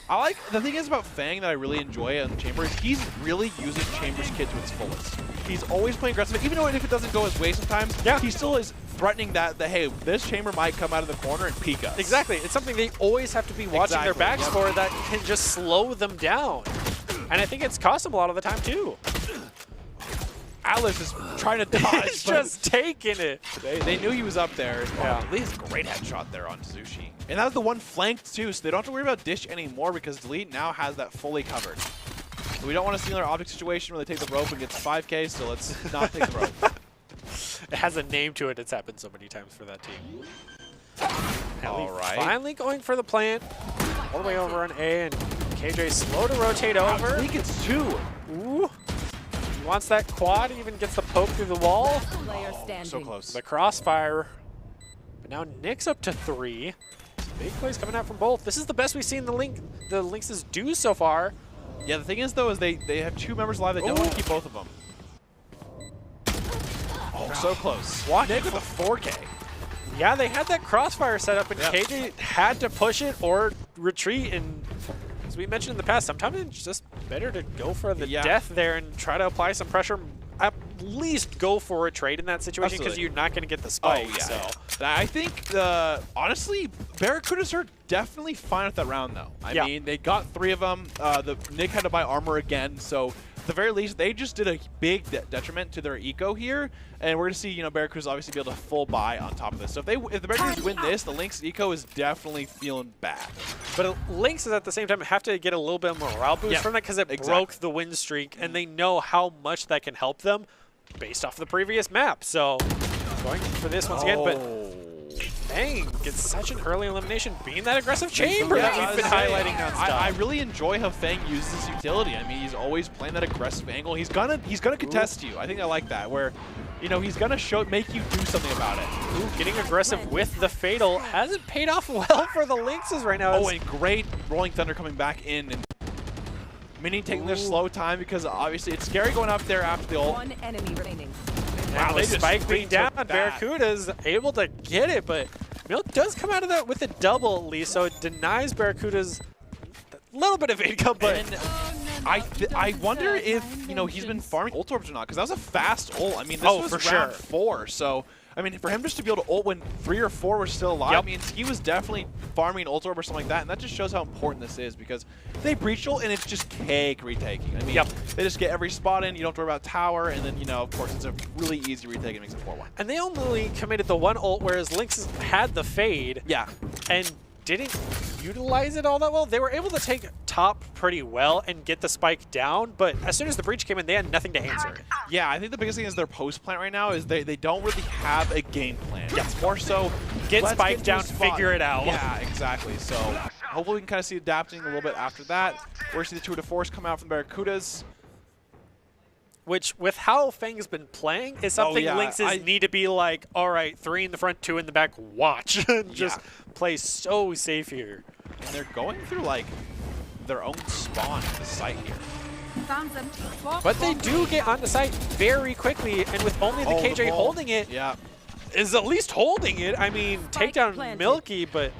S1: I like the thing is about Fang that I really enjoy on Chamber is he's really using Chamber's kit to its fullest. He's always playing aggressive, even though if it doesn't go his way sometimes. He still is threatening that hey, this Chamber might come out of the corner and peek us.
S2: Exactly. It's something they always have to be watching their backs for that can just slow them down. And I think it's cost them a lot of the time too.
S1: Atlas is trying to dodge.
S2: He's just taking it.
S1: They knew he was up there. Yeah. Lee has a great headshot there on Sushi. And that was the one flanked too, so they don't have to worry about Dish anymore because Delete now has that fully covered. So we don't want to see another object situation where they take the rope and gets 5K, so let's not take the rope.
S2: It has a name to it. It's happened so many times for that team.
S1: All right.
S2: Finally going for the plant. All the way over on A, and KJ slow to rotate over.
S1: I think it's 2.
S2: Ooh. He wants that quad, even gets the poke through the wall.
S1: So close.
S2: The crossfire. But now Nick's up to 3. big plays coming out from both. This is the best we've seen the Lynxes do so far.
S1: Yeah, the thing is, though, is they have 2 members alive. They don't want to keep both of them. Oh, so close. Nick with a 4K.
S2: Yeah, they had that crossfire set up, and
S1: Yep.
S2: KJ had to push it or retreat. And as we mentioned in the past, sometimes it's just better to go for the death there and try to apply some pressure. At least go for a trade in that situation because
S1: Absolutely.
S2: you're not going to get the spike.
S1: Oh, yeah.
S2: So.
S1: I think, honestly, Barracudas are definitely fine with that round, though. I mean, they got 3 of them. Nick had to buy armor again, so at the very least, they just did a big detriment to their eco here, and we're going to see, Barracudas obviously be able to full buy on top of this. So if the Barracudas win this, the Lynx eco is definitely feeling bad.
S2: But Lynxes at the same time have to get a little bit of morale boost from that because it broke the win streak, and they know how much that can help them based off the previous map. So going for this once again, but Fang gets such an early elimination, being that aggressive chamber that we've been highlighting nonstop.
S1: I really enjoy how Fang uses his utility. I mean, he's always playing that aggressive angle. He's gonna contest you. I think I like that, where he's gonna make you do something about it.
S2: Ooh, getting aggressive with the Fatal hasn't paid off well for the Lynxes right now.
S1: Oh, and great Rolling Thunder coming back in, and Mini taking their slow time because obviously it's scary going up there after the ult.
S3: One enemy remaining.
S2: Wow,
S1: they
S2: with
S1: just
S2: Spike being down,
S1: took that.
S2: Barracuda's able to get it, but Milk does come out of that with a double at least, so it denies Barracuda's a little bit of income, but
S1: And I wonder if he's been farming ult orbs or not, because that was a fast ult. I mean, this was
S2: for
S1: round
S2: sure.
S1: 4, so I mean, for him just to be able to ult when 3 or 4 were still alive, means he was definitely farming ult orb or something like that, and that just shows how important this is, because they breach ult and it's just cake retaking. I mean, they just get every spot in, you don't have to worry about tower, and then, of course, it's a really easy retake, it makes it 4-1.
S2: And they only committed the 1 ult, whereas Lynx had the fade.
S1: Yeah.
S2: And didn't utilize it all that well. They were able to take top pretty well and get the spike down, but as soon as the breach came in, they had nothing to answer.
S1: Yeah, I think the biggest thing is their post plant right now is they don't really have a game plan. Yeah. It's more so
S2: Get
S1: let's
S2: spike
S1: to a
S2: down,
S1: spot.
S2: figure it out.
S1: Yeah, exactly. So hopefully we can kind of see adapting a little bit after that. We're see the tour de force come out from the Barracudas.
S2: Which, with how Fang's been playing, is something Lynxes need to be like, all right, 3 in the front, 2 in the back, watch. Just play so safe here.
S1: And they're going through, like, their own spawn at the site here.
S5: Found them.
S2: But they do get on the site very quickly, and with only the KJ holding it, is at least holding it. I mean, takedown
S3: planted.
S2: Milky, but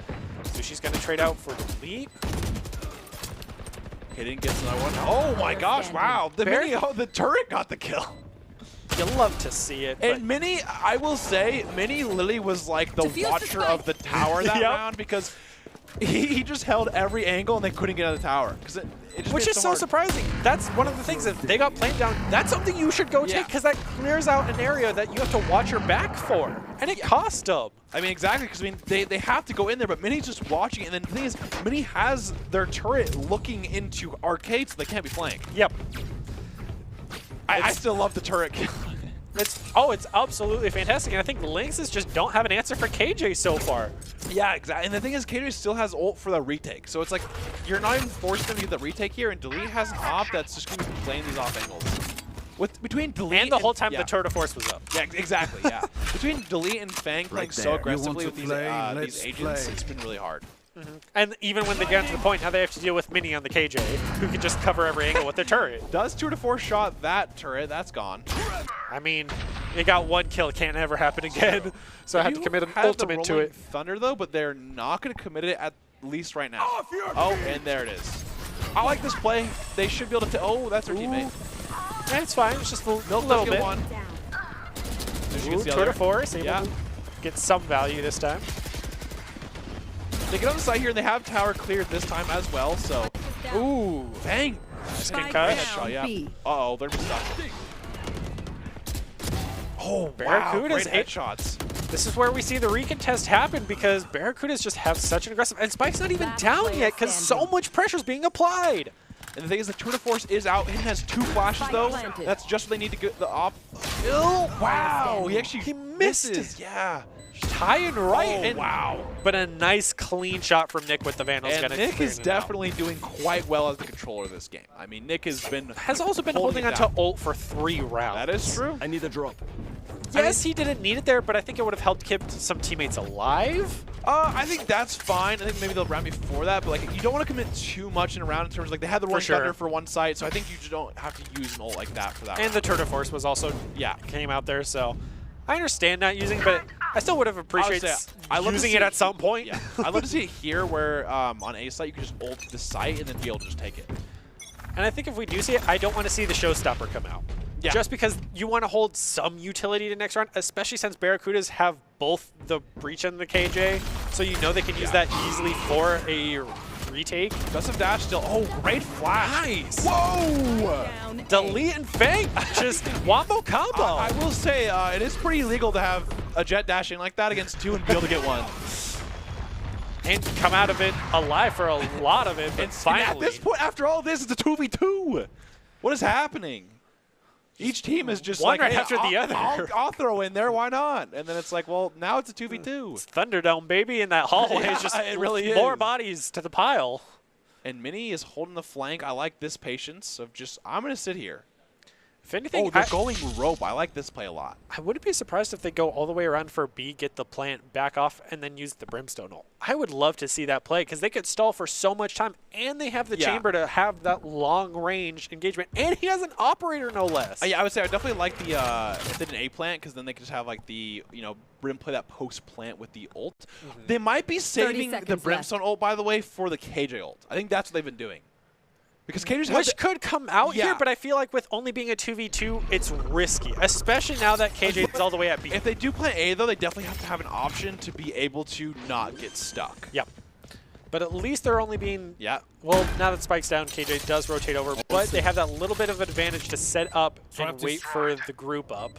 S2: Sushi's going to trade out for Delete.
S1: He didn't get another one. Oh my gosh, wow. The turret got the kill.
S2: You love to see it.
S1: And Mini, I will say, Mini literally was like the watcher of the tower that round, because he just held every angle and they couldn't get out of the tower.
S2: Which is so surprising. That's one of the things that they got played down. That's something you should go take, because that clears out an area that you have to watch your back for. And it cost them.
S1: I mean, exactly, because they have to go in there, but Mini's just watching it. And then the thing is, Mini has their turret looking into arcade, so they can't be flank.
S2: Yep.
S1: I still love the turret kill.
S2: It's absolutely fantastic, and I think the Lynxes just don't have an answer for KJ so far.
S1: Yeah, exactly. And the thing is, KJ still has ult for the retake, so it's like you're not even forcing them to get the retake here, and Delete has an op that's just going to be playing these off angles. Between Delete
S2: and the whole time the Tour de Force was up.
S1: Yeah, exactly. Yeah, between Delete and Fang playing so aggressively with these agents, it's been really hard.
S2: And even when they get to the point, now they have to deal with Mini on the KJ, who can just cover every angle with their turret.
S1: Does Tour de Force shot that turret? That's gone.
S2: I mean, it got 1 kill. It can't ever happen again. So I have to commit an ultimate to it.
S1: Thunder, though, but they're not going to commit it at least right now. Oh, and there it is. I like this play. They should be able to. Oh, that's their teammate.
S2: Yeah, it's fine. It's just a little bit.
S1: One.
S2: Tour de Force able to get some value this time.
S1: They get on the side here, and they have tower cleared this time as well, so. Ooh, Fang.
S3: Headshot,
S1: yeah. Uh-oh, they're stuck. Oh,
S2: Barracudas,
S1: great headshots.
S2: This is where we see the recontest happen, because Barracudas just have such an aggressive, and Spike's not even down yet because so much pressure is being applied.
S1: And the thing is, the Tour de Force is out. He has 2 flashes, though. That's just what they need to get the op. Oh, wow. He misses. Yeah.
S2: High and right.
S1: Oh, wow.
S2: But a nice clean shot from Nick with the Vandals.
S1: And Nick is definitely doing quite well as the controller of this game. I mean, Nick has also been
S2: holding on to ult for 3 rounds.
S1: That is true.
S7: I need a drop.
S2: yes, he didn't need it there, but I think it would have helped keep some teammates alive.
S1: I think that's fine. I think maybe they'll round before that, but like you don't want to commit too much in a round in terms of like they had the Rolling Thunder for one site, so I think you just don't have to use an ult like that for that.
S2: And
S1: round.
S2: the Tour de Force was also came out there, so I understand not using it, but I still would have appreciated using it at some point.
S1: Yeah, I'd love to see it here where on A site you can just ult the site and then be able to just take it.
S2: And I think if we do see it, I don't want to see the showstopper come out. Yeah. Just because you want to hold some utility to next round, especially since Barracudas have both the Breach and the KJ, so you know they can use that easily for a retake.
S1: Aggressive dash still. Oh, great flash.
S2: Nice.
S1: Whoa!
S2: Delete and Fang, just wombo combo.
S1: I will say, it is pretty illegal to have a jet dashing like that against 2 and be able to get 1.
S2: And come out of it alive for a lot of it, but finally.
S1: And at this point, after all this, it's a 2v2. What is happening? Each team is just
S2: one
S1: like,
S2: right
S1: hey,
S2: after the other.
S1: I'll throw in there, why not? And then it's like, well, now it's a 2v2.
S2: It's Thunderdome, baby, in that hallway.
S1: Yeah,
S2: It's just
S1: it really
S2: more
S1: is.
S2: bodies to the pile.
S1: And Mini is holding the flank. I like this patience of just, I'm going to sit here.
S2: If anything,
S1: Oh, they're going rope. I like this play a lot.
S2: I wouldn't be surprised if they go all the way around for B, get the plant, back off, and then use the Brimstone ult. I would love to see that play because they could stall for so much time, and they have the chamber to have that long-range engagement, and he has an operator, no less.
S1: Yeah, I would say I definitely like the if they did an A plant because then they could just have like the Brim play that post plant with the ult. They might be saving the
S3: seconds
S1: Brimstone ult, by the way, for the KJ ult. I think that's what they've been doing. Because KJ's
S2: Which could come out here, but I feel like with only being a 2v2, it's risky, especially now that KJ is all the way at B.
S1: If they do play A, though, they definitely have to have an option to be able to not get stuck.
S2: Yep. But at least they're only being...
S1: Yeah.
S2: Well, now that Spike's down, KJ does rotate over, but they have that little bit of advantage to set up and wait for the group up.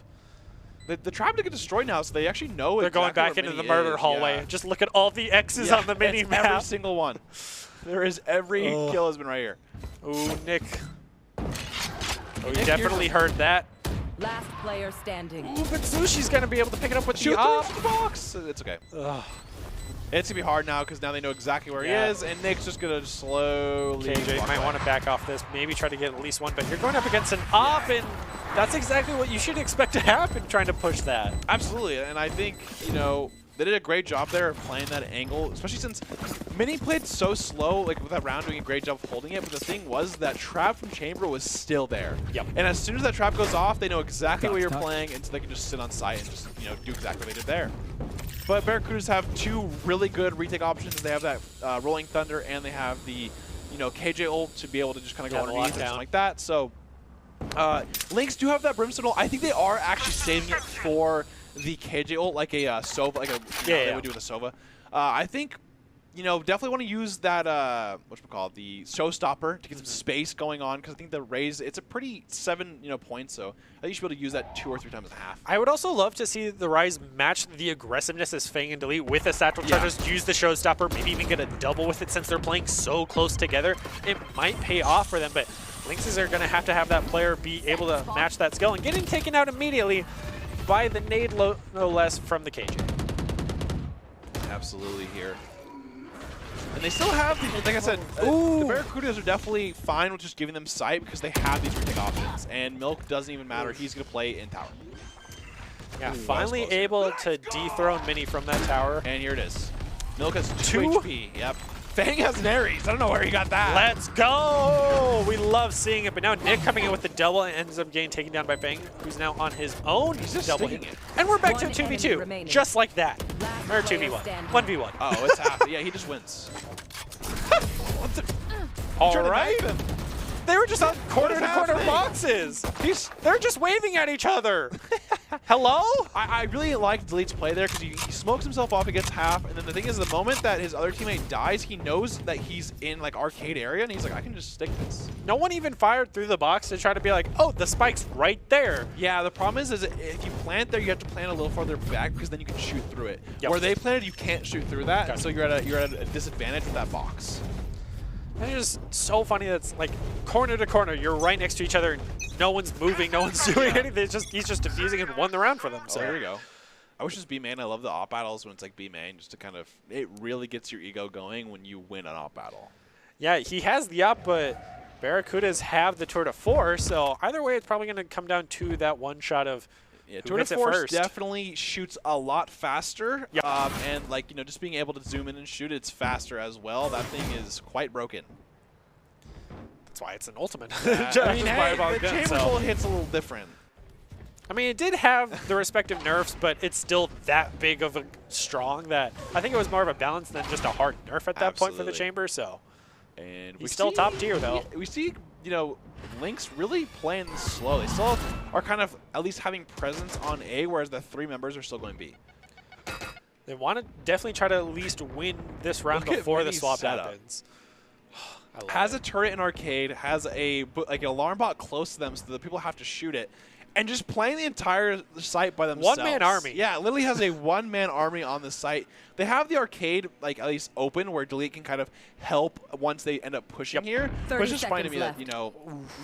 S1: The trap to get destroyed now, so they actually know
S2: They're
S1: exactly
S2: going back
S1: where
S2: into the
S1: Mini
S2: murder
S1: is.
S2: hallway.
S1: Yeah.
S2: Just look at all the X's on the mini
S1: It's
S2: map.
S1: every single one. There is every kill has been right here.
S2: Ooh, Nick. Oh, you
S1: Nick,
S2: definitely heard that.
S3: Last player standing.
S2: Ooh, but Sushi's going to be able to pick it up with
S1: Shoot
S2: the op.
S1: through the box. It's okay.
S2: Ugh.
S1: It's going to be hard now because now they know exactly where he is, and Nick's just going to slowly
S2: KJ
S1: walk
S2: might
S1: away.
S2: want to back off this, maybe try to get at least one, but you're going up against an op, and that's exactly what you should expect to happen trying to push that.
S1: Absolutely, and I think, they did a great job there of playing that angle, especially since Mini played so slow, like with that round doing a great job of holding it, but the thing was that trap from Chamber was still there.
S2: Yep.
S1: And as soon as that trap goes off, they know exactly where you're playing, and so they can just sit on site and just, do exactly what they did there. But Barracudas have 2 really good retake options. They have that Rolling Thunder, and they have the, KJ ult to be able to just kind of go underneath and something like that. So Lynx do have that Brimstone ult. I think they are actually saving it for the KJ ult, like a Sova, like they would do with a Sova. I think, definitely want to use that, the Showstopper to get some space going on, because I think the Raze, it's a pretty 7, points, so I think you should be able to use that 2 or 3 times and a half.
S2: I would also love to see the Rise match the aggressiveness as Fang and Delete with the Satchel Charges, use the Showstopper, maybe even get a double with it since they're playing so close together. It might pay off for them, but Lynxes are going to have that player be able to match that skill, and getting taken out immediately by the nade no less from the KJ.
S1: Absolutely here. And they still have, like I said, the Barracudas are definitely fine with just giving them sight because they have these retake options. And Milk doesn't even matter. He's going to play in tower.
S2: Yeah, finally able to dethrone Mini from that tower.
S1: And here it is. Milk has 2 HP. Yep. Fang has an Ares. I don't know where he got that.
S2: Let's go! We love seeing it, but now Nick coming in with the double and ends up getting taken down by Fang, who's now on his own.
S1: He's just
S2: double
S1: sticking it.
S2: And we're back to a
S3: One enemy
S2: 2v2,
S3: remaining.
S2: just like that.
S3: Last
S2: Or
S3: player
S2: 2v1.
S3: standing.
S2: 1v1.
S1: Oh, it's happening. Yeah, he just wins.
S2: All
S1: Trying to
S2: right.
S1: knife him.
S2: They were just on corner-to-corner
S1: happening?
S2: boxes. They're just waving at each other. Hello?
S1: I really like Delete's play there because he smokes himself off, he gets half, and then the thing is, the moment that his other teammate dies, he knows that he's in like arcade area, and he's like, I can just stick this.
S2: No one even fired through the box to try to be like, oh, the spike's right there.
S1: Yeah, the problem is if you plant there, you have to plant a little farther back because then you can shoot through it.
S2: Yep.
S1: Where they planted, you can't shoot through that,
S2: Gotcha.
S1: so you're at a disadvantage with that box.
S2: And it's just so funny that it's like corner to corner, you're right next to each other, and no one's moving, no one's doing anything. He's just defusing and won the round for them.
S1: So
S2: So
S1: here we go. I wish it was B main. I love the op battles when it's like B main, just to kind of, it really gets your ego going when you win an op battle.
S2: yeah, he has the up, but Barracudas have the tour de force. So either way, it's probably going to come down to that one shot of
S1: Yeah,
S2: Who
S1: Tour de
S2: hits it
S1: Force
S2: first?
S1: definitely shoots a lot faster.
S2: Yep.
S1: And like, you know, just being able to zoom in and shoot, it's faster as well. That thing is quite broken.
S2: That's why it's an ultimate.
S1: I mean, hey,
S2: Fireball
S1: the
S2: gun,
S1: chamber
S2: so-
S1: bullet hits a little different.
S2: I mean, it did have the respective nerfs, but it's still that big of a strong that I think it was more of a balance than just a hard nerf at that point for the
S1: Absolutely.
S2: chamber. So
S1: And
S2: he's still top tier, though.
S1: We see, you know, Lynx really playing this slow. They still are kind of at least having presence on A, whereas the 3 members are still going B.
S2: They want to definitely try to at least win this round
S1: Look at
S2: before the
S1: Minnie's
S2: swap
S1: setup.
S2: happens. I love
S1: Has
S2: it.
S1: a turret in arcade, has a like an alarm bot close to them, so the people have to shoot it, and just playing the entire site by themselves.
S2: One-man army.
S1: Yeah, literally has a one-man army on the site. They have the arcade like at least open where Delete can kind of help once they end up pushing here. But
S3: 30
S1: it's just funny to me
S3: seconds
S1: that, you know,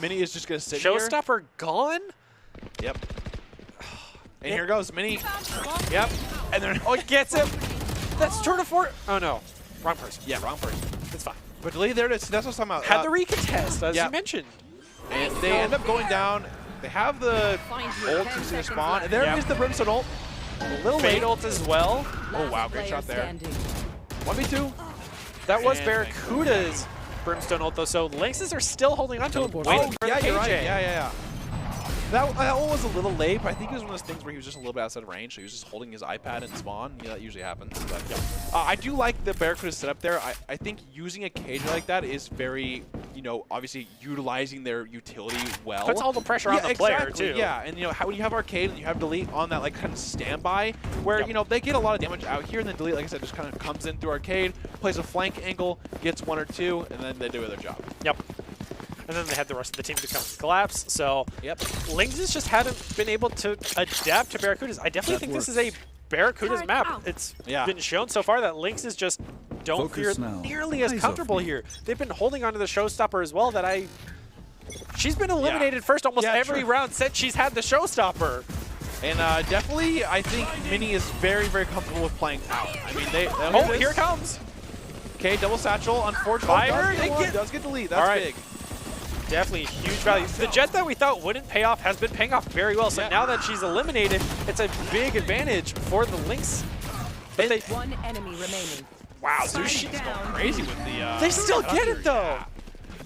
S1: Minnie is just gonna sit here.
S2: Showstopper gone?
S1: Yep. And here goes Minnie. Yep. And then
S2: Oh, he gets him. That's Tour de Force. Oh, no. Wrong person.
S1: yeah, wrong person.
S2: It's fine.
S1: But Delete there it is. That's what I'm talking about.
S2: Had the recontest, as
S1: yeah.
S2: you mentioned.
S1: And they end up going down. They have the ult to see the spawn. And there
S2: Yep.
S1: is the Brimstone ult. A little
S2: Fade
S1: late.
S2: ult as well.
S1: Oh, wow,
S3: Last
S1: great
S3: player
S1: shot there.
S3: standing.
S1: 1v2.
S2: That was
S1: And
S2: Barracuda's Brimstone ult, though. So Lynxes are still holding on to him, waiting
S1: Oh,
S2: for
S1: yeah,
S2: the
S1: you're
S2: KJ.
S1: right. Yeah. That one was a little late, but I think it was one of those things where he was just a little bit outside of range, so he was just holding his iPad and spawn. Yeah, that usually happens. But I do like the Barracuda setup there. I think using a cage like that is very, you know, obviously utilizing their utility well.
S2: Puts all the pressure on the player,
S1: exactly,
S2: too.
S1: Yeah, and you know, when you have arcade and you have Delete on that like kind of standby, where you know they get a lot of damage out here, and then Delete, like I said, just kind of comes in through arcade, plays a flank angle, gets 1 or 2, and then they do their job.
S2: Yep. And then they had the rest of the team to come and collapse. So
S1: Yep.
S2: Lynxes just haven't been able to adapt to Barracudas. I definitely think this is a Barracuda's map. It's been shown so far that Lynxes just don't feel nearly as comfortable here. They've been holding onto the showstopper as well that she's been eliminated first almost every round since she's had the showstopper.
S1: And definitely, I think Minnie is very, very comfortable with playing out. I mean,
S2: Oh, here it comes.
S1: Okay, double satchel. Unfortunately,
S2: Fire,
S1: does get the lead. That's
S2: All right.
S1: big.
S2: Definitely huge value. The jet that we thought wouldn't pay off has been paying off very well. So now that she's eliminated, it's a big advantage for the Lynx. But they,
S3: One enemy remaining.
S1: Wow, Sushi's going crazy with the.
S2: they still get it, though.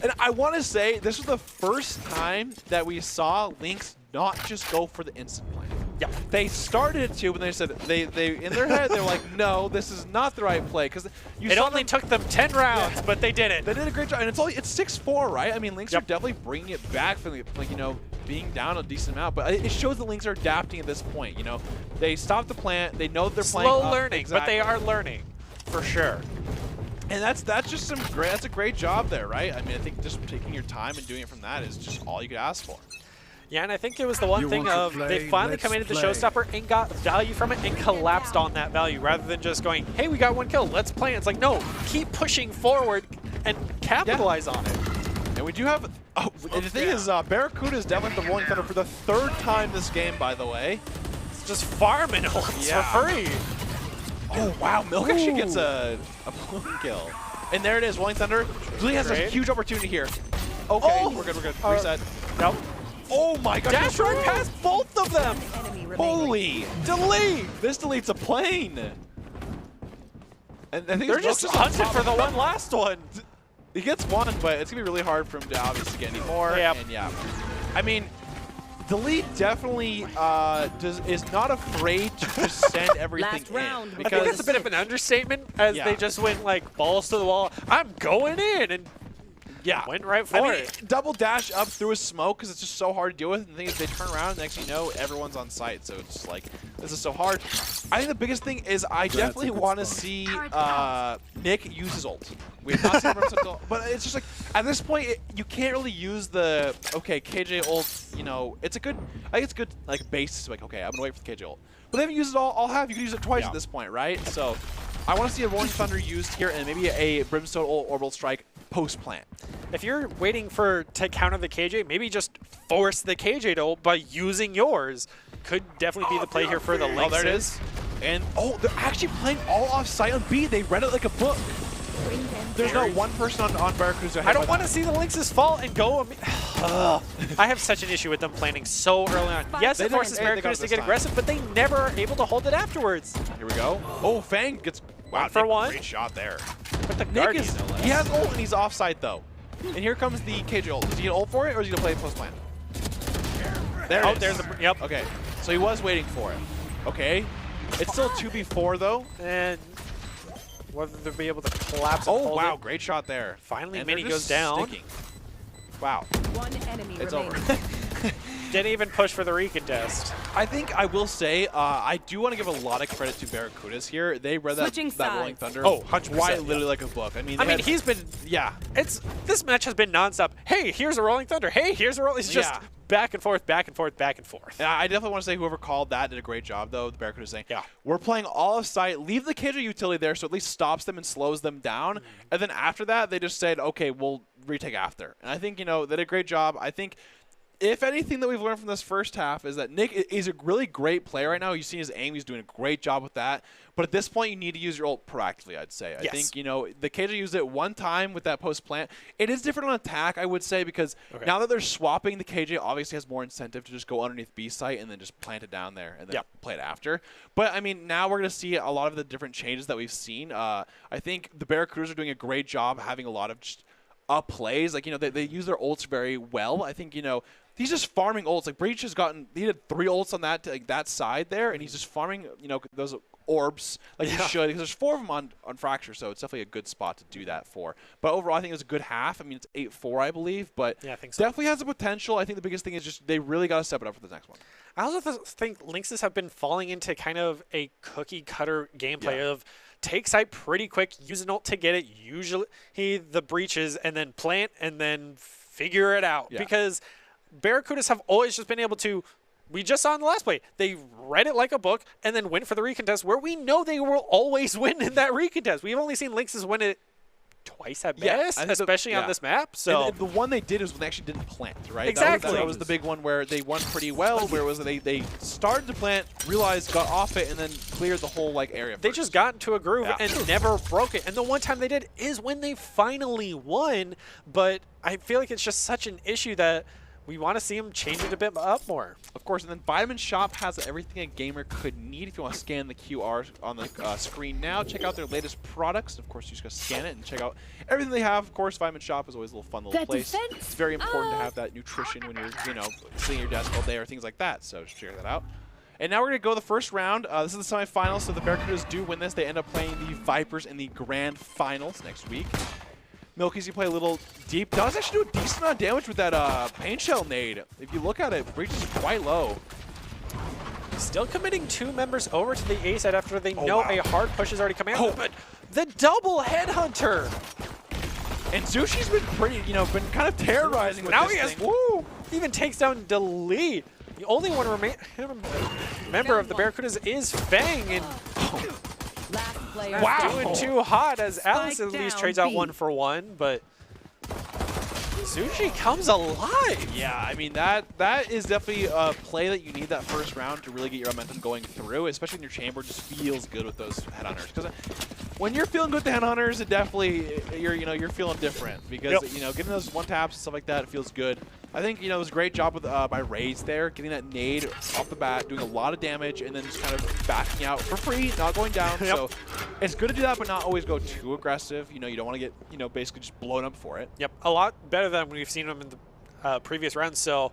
S1: And I want to say this was the first time that we saw Lynx not just go for the instant plan.
S2: Yeah.
S1: They started to, but they said they in their head they were like, no, this is not the right play because
S2: It only took them 10 rounds, but they did it.
S1: They did a great job, and it's 6-4, right? I mean, Lynx are definitely bringing it back from the, like, you know, being down a decent amount, but it shows the Lynx are adapting at this point. You know, they stopped the plant, they know they're playing
S2: Slow
S1: up.
S2: learning,
S1: Exactly.
S2: but they are learning for sure.
S1: And that's just that's a great job there, right? I mean, I think just taking your time and doing it from that is just all you could ask for.
S2: Yeah, and I think it was the one thing of they finally committed the showstopper and got value from it and collapsed on that value rather than just going, hey, we got 1 kill, let's play. It's like, no, keep pushing forward and capitalize on it.
S1: And we do have, and the thing is, Barracuda is definitely the rolling thunder for the 3rd time this game, by the way.
S2: It's just farming ults for free.
S1: Oh, wow, Milk actually gets a balloon kill. And there it is, Rolling Thunder. Julie has a huge opportunity here. Okay, we're good. Reset.
S2: Nope.
S1: Oh my god.
S2: Dash right past both of them.
S3: Enemy remaining.
S1: Holy. Delete. This deletes a plane. And I think
S2: They're just hunting for the one last one.
S1: He gets 1, but it's going to be really hard for him to obviously get any more.
S2: Yep.
S1: And yeah. I mean, Delete definitely is not afraid to just send everything
S3: Last round
S1: in.
S2: I
S1: Because
S2: think it's a bit of an understatement as they just went like balls to the wall. I'm going in and went right for it.
S1: Double dash up through a smoke because it's just so hard to deal with. And the thing is, they turn around and next thing you know, everyone's on site. So it's just like, this is so hard. I think the biggest thing is I definitely want to see Nick use his ult. We have not seen him ult, but it's just like, at this point, you can't really use the, okay, KJ ult, you know, it's a good, I think it's good, like, basis, like, okay, I'm going to wait for the KJ ult. But they haven't used it all half. You can use it twice at this point, right? So I want to see a Rolling Thunder used here and maybe a Brimstone ult Orbital Strike post-plant.
S2: If you're waiting to counter the KJ, maybe just force the KJ to ult by using yours. Could definitely be the play here for the Lynxes.
S1: Oh, there it is. And, they're actually playing all off-site on B. They read it like a book.
S3: Bring them
S1: There's not one person on Barracudas.
S2: I don't want to see the Lynxes fall and go. I have such an issue with them planning so early on. Yes, it forces Barracudas to get aggressive, but they never are able to hold it afterwards.
S1: Here we go. Oh, Fang gets
S2: One for
S1: Nick,
S2: one.
S1: Great shot there.
S2: But the
S1: Nick
S2: Guardian,
S1: is,
S2: no less.
S1: he has ult and he's offside though. And here comes the KJ ult. Is he gonna ult for it or is he gonna play post plan? There it is.
S2: There's the yep.
S1: Okay, so he was waiting for it. Okay, it's still 2v4 though.
S2: And whether they'll be able to collapse. And
S1: Oh
S2: hold
S1: wow,
S2: it.
S1: great shot there.
S2: Finally,
S1: And
S2: Mini
S1: they're
S2: goes
S1: just
S2: down.
S1: sticking. Wow,
S3: One enemy
S1: it's
S3: remaining.
S1: over.
S2: Didn't even push for the recontest.
S1: I think I will say I do want to give a lot of credit to Barracudas here. They read that
S3: Switching
S1: Rolling
S3: sides.
S1: Thunder.
S2: Oh, 100%,
S1: Quite
S2: yeah.
S1: literally like a book. I mean,
S2: He's been.
S1: yeah.
S2: This match has been nonstop. Hey, here's a Rolling Thunder. Hey, here's a Rolling. It's just
S1: Yeah.
S2: back and forth, back and forth, back and forth.
S1: Yeah, I definitely want to say whoever called that did a great job, though. The Barracudas saying,
S2: Yeah.
S1: we're playing all of sight. Leave the KJ utility there so at least stops them and slows them down. And then after that, they just said, okay, we'll retake after. And I think, they did a great job. I think if anything that we've learned from this first half is that Nick is a really great player right now. You've seen his aim. He's doing a great job with that. But at this point, you need to use your ult proactively, I'd say. I think, the KJ used it one time with that post plant. It is different on attack, I would say, because now that they're swapping, the KJ obviously has more incentive to just go underneath B site and then just plant it down there and then play it after. But, I mean, now we're going to see a lot of the different changes that we've seen. I think the Barracudas are doing a great job having a lot of just up plays. Like, they use their ults very well. I think, he's just farming ults. Like, Breach has he did 3 ults on that side there, and he's just farming, those orbs like he should, because there's 4 of them on Fracture, so it's definitely a good spot to do that for. But overall, I think it was a good half. I mean, it's 8-4, I believe, but
S2: yeah, I think so.
S1: Definitely has the potential. I think the biggest thing is just they really got to step it up for the next one.
S2: I also think Lynxes have been falling into kind of a cookie-cutter gameplay of take site pretty quick, use an ult to get it, usually the breaches, and then plant, and then figure it out. Because Barracudas have always just been able to, we just saw in the last play, they read it like a book and then went for the recontest, where we know they will always win in that recontest. We've only seen Lynxes win it twice at best, especially on this map. So
S1: and the one they did is when they actually didn't plant, right?
S2: Exactly.
S1: That was the big one where they won pretty well, where it was they started to plant, realized, got off it, and then cleared the whole area
S2: They
S1: first.
S2: just got into a groove and never broke it. And the one time they did is when they finally won. But I feel like it's just such an issue that we want to see them change it a bit up more.
S1: Of course, and then Vitamin Shop has everything a gamer could need. If you want to scan the QR on the screen now, check out their latest products. Of course, you just got to scan it and check out everything they have. Of course, Vitamin Shop is always a little fun little place. It's very important to have that nutrition when you're, sitting at your desk all day or things like that. So just check that out. And now we're going to go the first round. This is the semifinals, so the Barracudas do win this. They end up playing the Vipers in the grand finals next week. Milky's you play a little deep. Does actually do a decent amount of damage with that paint shell nade. If you look at it, Breach is quite low.
S2: Still committing 2 members over to the A side after they know a hard push is already coming out. But the double headhunter.
S1: And Zushi's been pretty, been kind of terrorizing with
S2: now
S1: this
S2: he has,
S1: thing.
S2: woo! Even takes down Delete. The only one member of the Barracudas is Fang, and
S3: Last player
S2: doing too hot as Alice at least
S3: down
S2: trades out
S3: B.
S2: 1 for 1, but Zushi comes alive.
S1: Yeah, I mean, that is definitely a play that you need that first round to really get your momentum going through, especially when your chamber just feels good with those headhunters. Because when you're feeling good with the headhunters, it definitely, you're feeling different. Because, getting those one taps and stuff like that, it feels good. I think, it was a great job with by Raze there, getting that nade off the bat, doing a lot of damage, and then just kind of backing out for free, not going down. So it's good to do that, but not always go too aggressive. You don't want to get, basically just blown up for it.
S2: Yep, a lot better than we've seen them in the previous rounds. So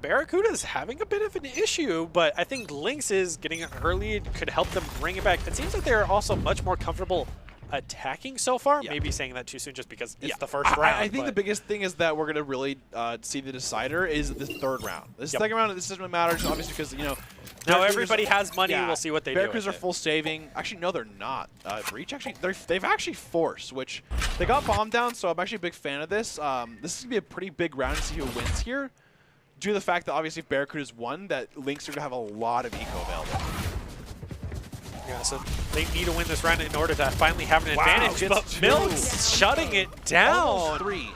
S2: Barracuda's having a bit of an issue, but I think Lynxes getting it early could help them bring it back. It seems like they're also much more comfortable attacking so far. Maybe saying that too soon just because it's the first round.
S1: I think the biggest thing is that we're going to really see the decider is the third round. This second round, this doesn't matter, obviously, because,
S2: now everybody has money. We'll see what they do.
S1: Barracudas are full saving. Actually, no, they're not. Breach, actually, they've actually forced, which they got bombed down, so I'm actually a big fan of this. This is going to be a pretty big round to see who wins here, due to the fact that, obviously, if Barracudas won, that Lynx are going to have a lot of eco available.
S2: Yeah, so they need to win this round in order to finally have an advantage. But Milk's shutting it down.
S1: Almost 3.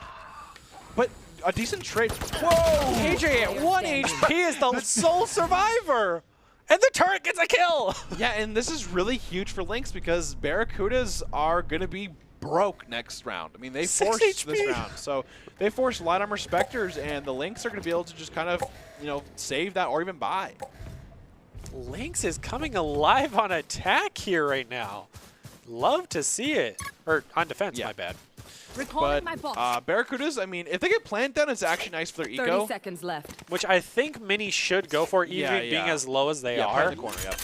S1: But a decent trade.
S2: Whoa! KJ at 1 HP is the sole survivor. And the turret gets a kill.
S1: Yeah, and this is really huge for Lynx because Barracudas are going to be broke next round. I mean, they
S2: 6
S1: forced
S2: HP.
S1: this round. So they forced light armor Spectres, and the Lynx are going to be able to just kind of, you know, save that or even buy.
S2: Lynx is coming alive on attack here right now. Love to see it. Or on defense,
S1: Yeah.
S2: my bad.
S3: Recalling
S1: But
S3: my boss.
S1: Barracudas, I mean, if they get plant down, it's actually nice for their
S3: 30
S1: eco.
S3: seconds left.
S2: Which I think many should go for, even
S1: Yeah,
S2: being
S1: yeah.
S2: as low as they
S1: Yeah,
S2: are.
S1: plant in the corner, yep.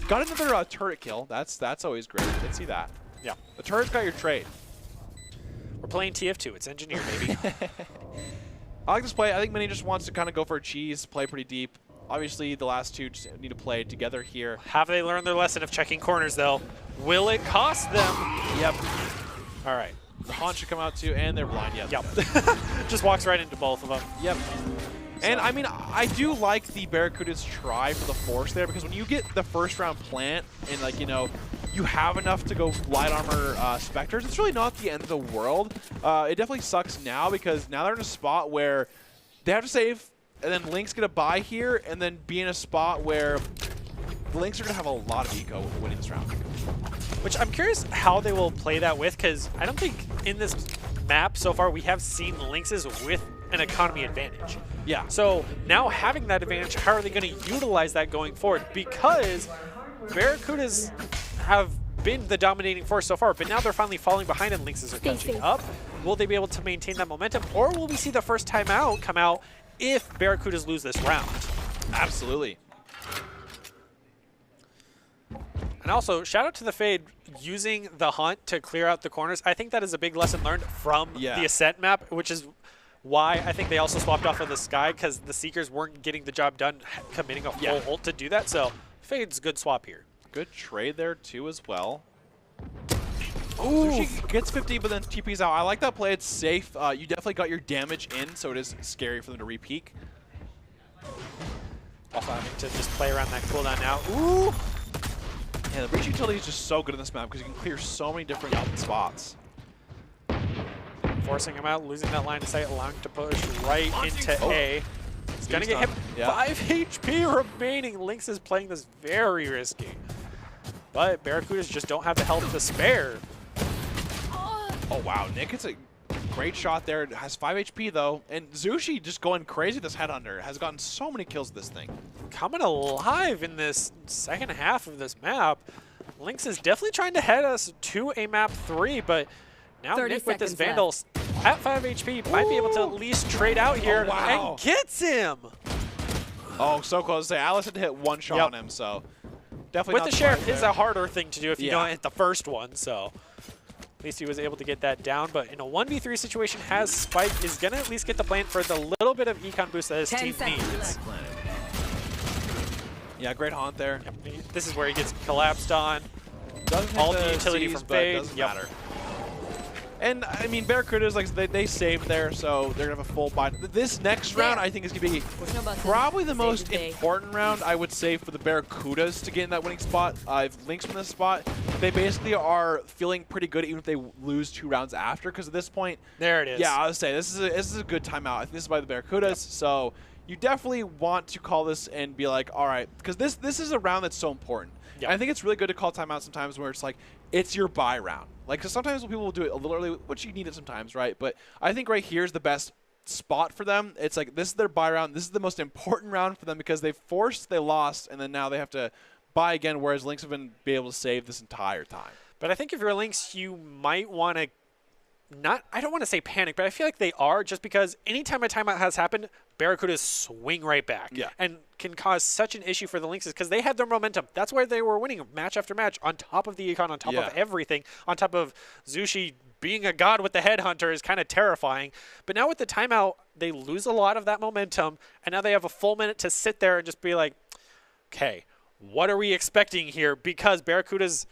S1: Got another turret kill. That's always great. Did see that.
S2: Yeah.
S1: The turret's got your trade.
S2: We're playing TF2. It's engineer, baby.
S1: I like this play. I think Mini just wants to kind of go for a cheese, play pretty deep. Obviously, the last two just need to play together here.
S2: Have they learned their lesson of checking corners, though? Will it cost them?
S1: Yep.
S2: All right.
S1: The Haunt should come out too, and they're blind. Yep.
S2: Yep. Just walks right into both of them.
S1: Yep. And I mean, I do like the Barracudas try for the force there, because when you get the first round plant and, like, you know, you have enough to go light armor Spectres, it's really not the end of the world. It definitely sucks now, because now they're in a spot where they have to save, and then Lynx get a buy here, and then be in a spot where the Lynx are going to have a lot of eco winning this round.
S2: Which I'm curious how they will play that with, because I don't think in this map so far we have seen Lynxes with an economy advantage.
S1: Yeah.
S2: So now having that advantage, how are they going to utilize that going forward? Because Barracudas have been the dominating force so far, but now they're finally falling behind and Lynxes are catching up. Will they be able to maintain that momentum, or will we see the first timeout come out if Barracudas lose this round?
S1: Absolutely.
S2: And also, shout out to the Fade using the Hunt to clear out the corners. I think that is a big lesson learned from the Ascent map, which is why I think they also swapped off of the Sky, because the Seekers weren't getting the job done committing a full ult to do that. So Fade's a good swap here.
S1: Good trade there, too, as well. Ooh. She gets 50, but then TP's out. I like that play. It's safe. You definitely got your damage in, so it is scary for them to re-peek.
S2: Also having to just play around that cooldown now. Ooh!
S1: Yeah, the breach utility is just so good in this map because you can clear so many different spots.
S2: Forcing him out, losing that line of sight, allowing him to push right into A. He's going to get hit.
S1: Yeah.
S2: 5 HP remaining. Lynx is playing this very risky. But Barracudas just don't have the health to spare.
S1: Oh, wow. Nick hits a great shot there. It has 5 HP, though. And Zushi just going crazy this headhunter. Has gotten so many kills this thing.
S2: Coming alive in this second half of this map. Lynx is definitely trying to head us to a map 3, but now
S3: 30
S2: Nick with this
S3: seconds
S2: Vandal at 5 HP might be able to at least trade out here and gets him.
S1: Oh, so close to say. Alice had to hit one shot on him, so definitely
S2: With
S1: not
S2: the Sheriff
S1: there.
S2: is a harder thing to do if you don't hit the first one, so at least he was able to get that down. But in a 1v3 situation, has Spike is going to at least get the plant for the little bit of econ boost that his team needs.
S1: Yeah, great haunt there.
S2: Yep. This is where he gets collapsed on.
S1: Doesn't
S2: All
S1: hit
S2: the utility
S1: Cs,
S2: from
S1: but
S2: Fade.
S1: doesn't matter. And, I mean, Barracudas, like, they saved there, so they're going to have a full buy. This next round, I think, is going to be probably the most important round, I would say, for the Barracudas to get in that winning spot. If Lynx win this spot, they basically are feeling pretty good even if they lose 2 rounds after, because at this point...
S2: There it is.
S1: Yeah, I would say this is a good timeout. I think this is by the Barracudas, so you definitely want to call this and be like, all right, because this is a round that's so important.
S2: Yep.
S1: And I think it's really good to call timeout sometimes where it's like, it's your buy round. Like, because sometimes people will do it a little early, which you need it sometimes, right? But I think right here is the best spot for them. It's like, this is their buy round. This is the most important round for them because they lost, and then now they have to buy again, whereas Lynx have been able to save this entire time.
S2: But I think if you're a Lynx, you might want to I don't want to say panic, but I feel like they are, just because anytime a timeout has happened, Barracudas swing right back and can cause such an issue for the Lynxes because they had their momentum. That's where they were winning match after match on top of the econ, on top of everything, on top of Zushi being a god with the headhunter is kind of terrifying. But now with the timeout, they lose a lot of that momentum, and now they have a full minute to sit there and just be like, okay, what are we expecting here? Because Barracuda's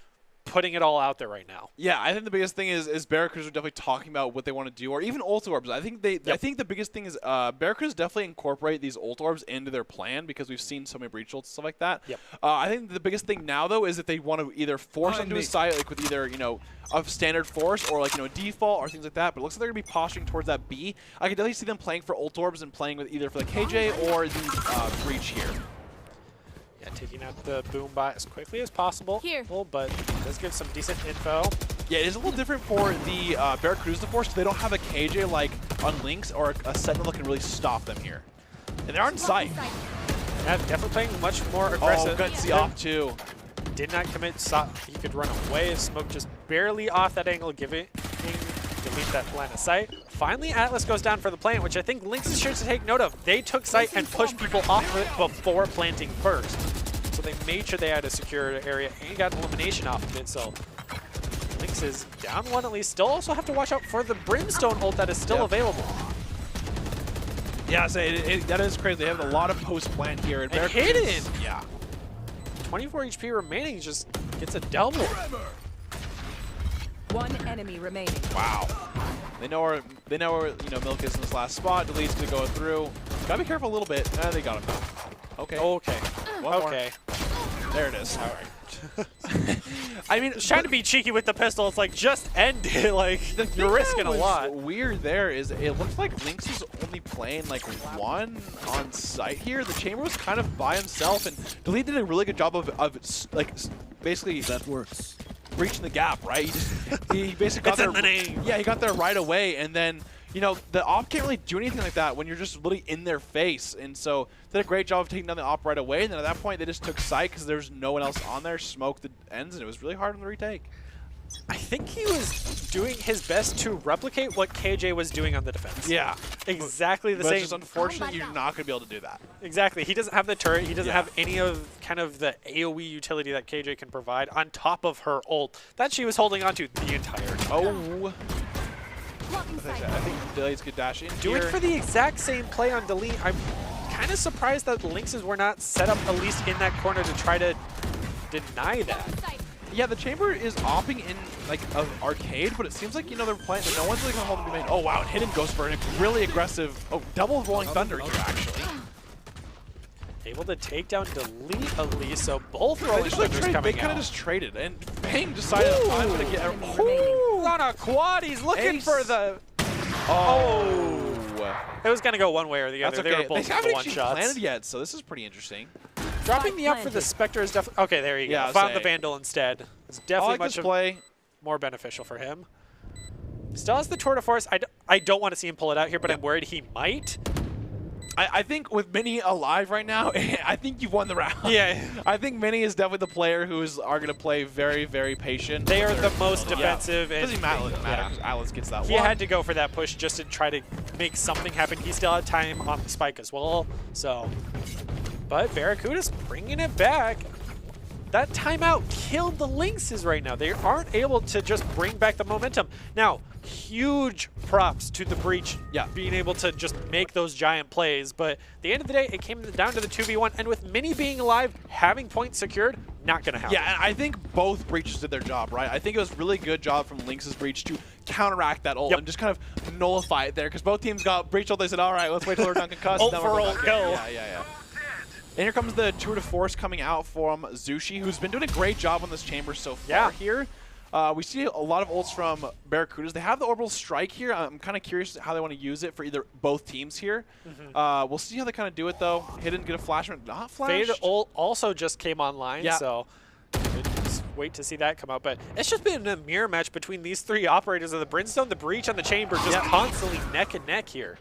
S2: putting it all out there right now.
S1: Yeah, I think the biggest thing is Barracudas are definitely talking about what they want to do, or even ult orbs. I think I think the biggest thing is Barracudas definitely incorporate these ult orbs into their plan because we've seen so many breach ults and stuff like that.
S2: Yep.
S1: I think the biggest thing now though is that they want to either force into a site like with either a standard force or like default or things like that. But it looks like they're gonna be posturing towards that B. I can definitely see them playing for ult orbs and playing with either for the KJ or the breach here.
S2: Yeah, taking out the boom bot as quickly as possible. But does give some decent info.
S1: Yeah, it is a little different for the Barracudas to force. They don't have a KJ like on Lynx or a Sentinel that can really stop them here. And they're on site.
S2: Yeah, definitely playing much more
S1: Oh,
S2: aggressive.
S1: good see off too.
S2: Did not commit. Saw he could run away. Smoke just barely off that angle, delete that line of sight. Finally, Atlas goes down for the plant, which I think Lynxes should take note of. They took sight and pushed people off of it before planting first. So they made sure they had a secure area and got an elimination off of it. So Lynxes down one at least. Still also have to watch out for the Brimstone ult that is still available.
S1: Yeah, so that is crazy. They have a lot of post-plant here.
S2: And Hidden!
S1: Yeah.
S2: 24 HP remaining, just gets a double.
S3: One enemy remaining.
S1: Wow. They know where Milk is in this last spot. Delete's gonna go through. Gotta be careful a little bit. They got him now. Okay.
S2: Okay.
S1: One more.
S2: Okay.
S1: There it is. All right.
S2: I mean, trying to be cheeky with the pistol, it's like, just end it. Like, you're risking a lot.
S1: Weird there is it looks like Lynx is only playing like one on site here. The Chamber was kind of by himself, and Delete did a really good job of like basically
S6: That works.
S1: reaching the gap, right? He basically got
S2: It's in the name.
S1: Yeah, he got there right away, and then the op can't really do anything like that when you're just literally in their face, and so they did a great job of taking down the op right away. And then at that point, they just took sight because there's no one else on there. Smoked the ends, and it was really hard on the retake.
S2: I think he was doing his best to replicate what KJ was doing on the defense.
S1: Yeah,
S2: Exactly the
S1: but
S2: same.
S1: it's just unfortunate you're not going to be able to do that.
S2: Exactly. He doesn't have the turret. He doesn't
S1: Yeah.
S2: have any of kind of the AoE utility that KJ can provide on top of her ult that she was holding onto the entire time.
S1: Oh. I think Delete's could dash in
S2: Doing
S1: here.
S2: for the exact same play on Delete. I'm kind of surprised that the Lynxes were not set up at least in that corner to try to deny that.
S1: Yeah, the Chamber is opping in like an arcade, but it seems like they're playing. No one's really gonna hold him to main. Oh wow, and Hidden Ghost Burn, really aggressive. Oh, double Rolling Thunder here actually.
S2: Able to take down Delete at least, so both
S1: They
S2: Rolling
S1: just like
S2: Thunders
S1: they
S2: coming
S1: kind
S2: out.
S1: of just traded, and Bang decided I'm gonna get.
S2: Ooh, on a quad, he's looking
S1: Ace.
S2: for the.
S1: Oh.
S2: It was gonna go one way or the
S1: That's
S2: other.
S1: okay.
S2: They were both
S1: haven't
S2: one
S1: actually
S2: shots.
S1: planted yet, so this is pretty interesting.
S2: Dropping the up for the Spectre is definitely okay. There you
S1: Yeah, I
S2: go.
S1: was
S2: Found the
S1: saying.
S2: Vandal instead. It's
S1: I
S2: definitely
S1: like
S2: much
S1: this play.
S2: more beneficial for him. Still has the Tour de Force. I don't want to see him pull it out here, but I'm worried he might.
S1: I think with Mini alive right now, I think you've won the round.
S2: Yeah.
S1: I think Mini is definitely the player who are going to play very, very patient.
S2: They are the
S1: They're-
S2: most defensive.
S1: Yeah.
S2: And
S1: Doesn't matter because Atlas gets that
S2: he
S1: one.
S2: had to go for that push just to try to make something happen. He still had time on the spike as well. So, but Barracudas bringing it back. That timeout killed the Lynxes right now. They aren't able to just bring back the momentum. Now, huge props to the Breach being able to just make those giant plays. But at the end of the day, it came down to the 2v1. And with Mini being alive, having points secured, not going to happen.
S1: Yeah, and I think both Breaches did their job, right? I think it was really good job from Lynx's Breach to counteract that ult and just kind of nullify it there. Because both teams got Breach ult, they said, all right, let's wait till we're done concussed.
S2: Ult
S1: and then
S2: for
S1: we're
S2: ult,
S1: back
S2: go.
S1: in. Yeah. And here comes the Tour de Force coming out from Zushi, who's been doing a great job on this chamber so far here. We see a lot of ults from Barracudas. They have the Orbital Strike here. I'm kind of curious how they want to use it for either both teams here. We'll see how they kind of do it, though. Hidden, get a flash, not flash.
S2: Fade ult also just came online, so just wait to see that come out. But it's just been a mirror match between these three operators of the Brimstone, the Breach, and the Chamber, just constantly neck and neck here.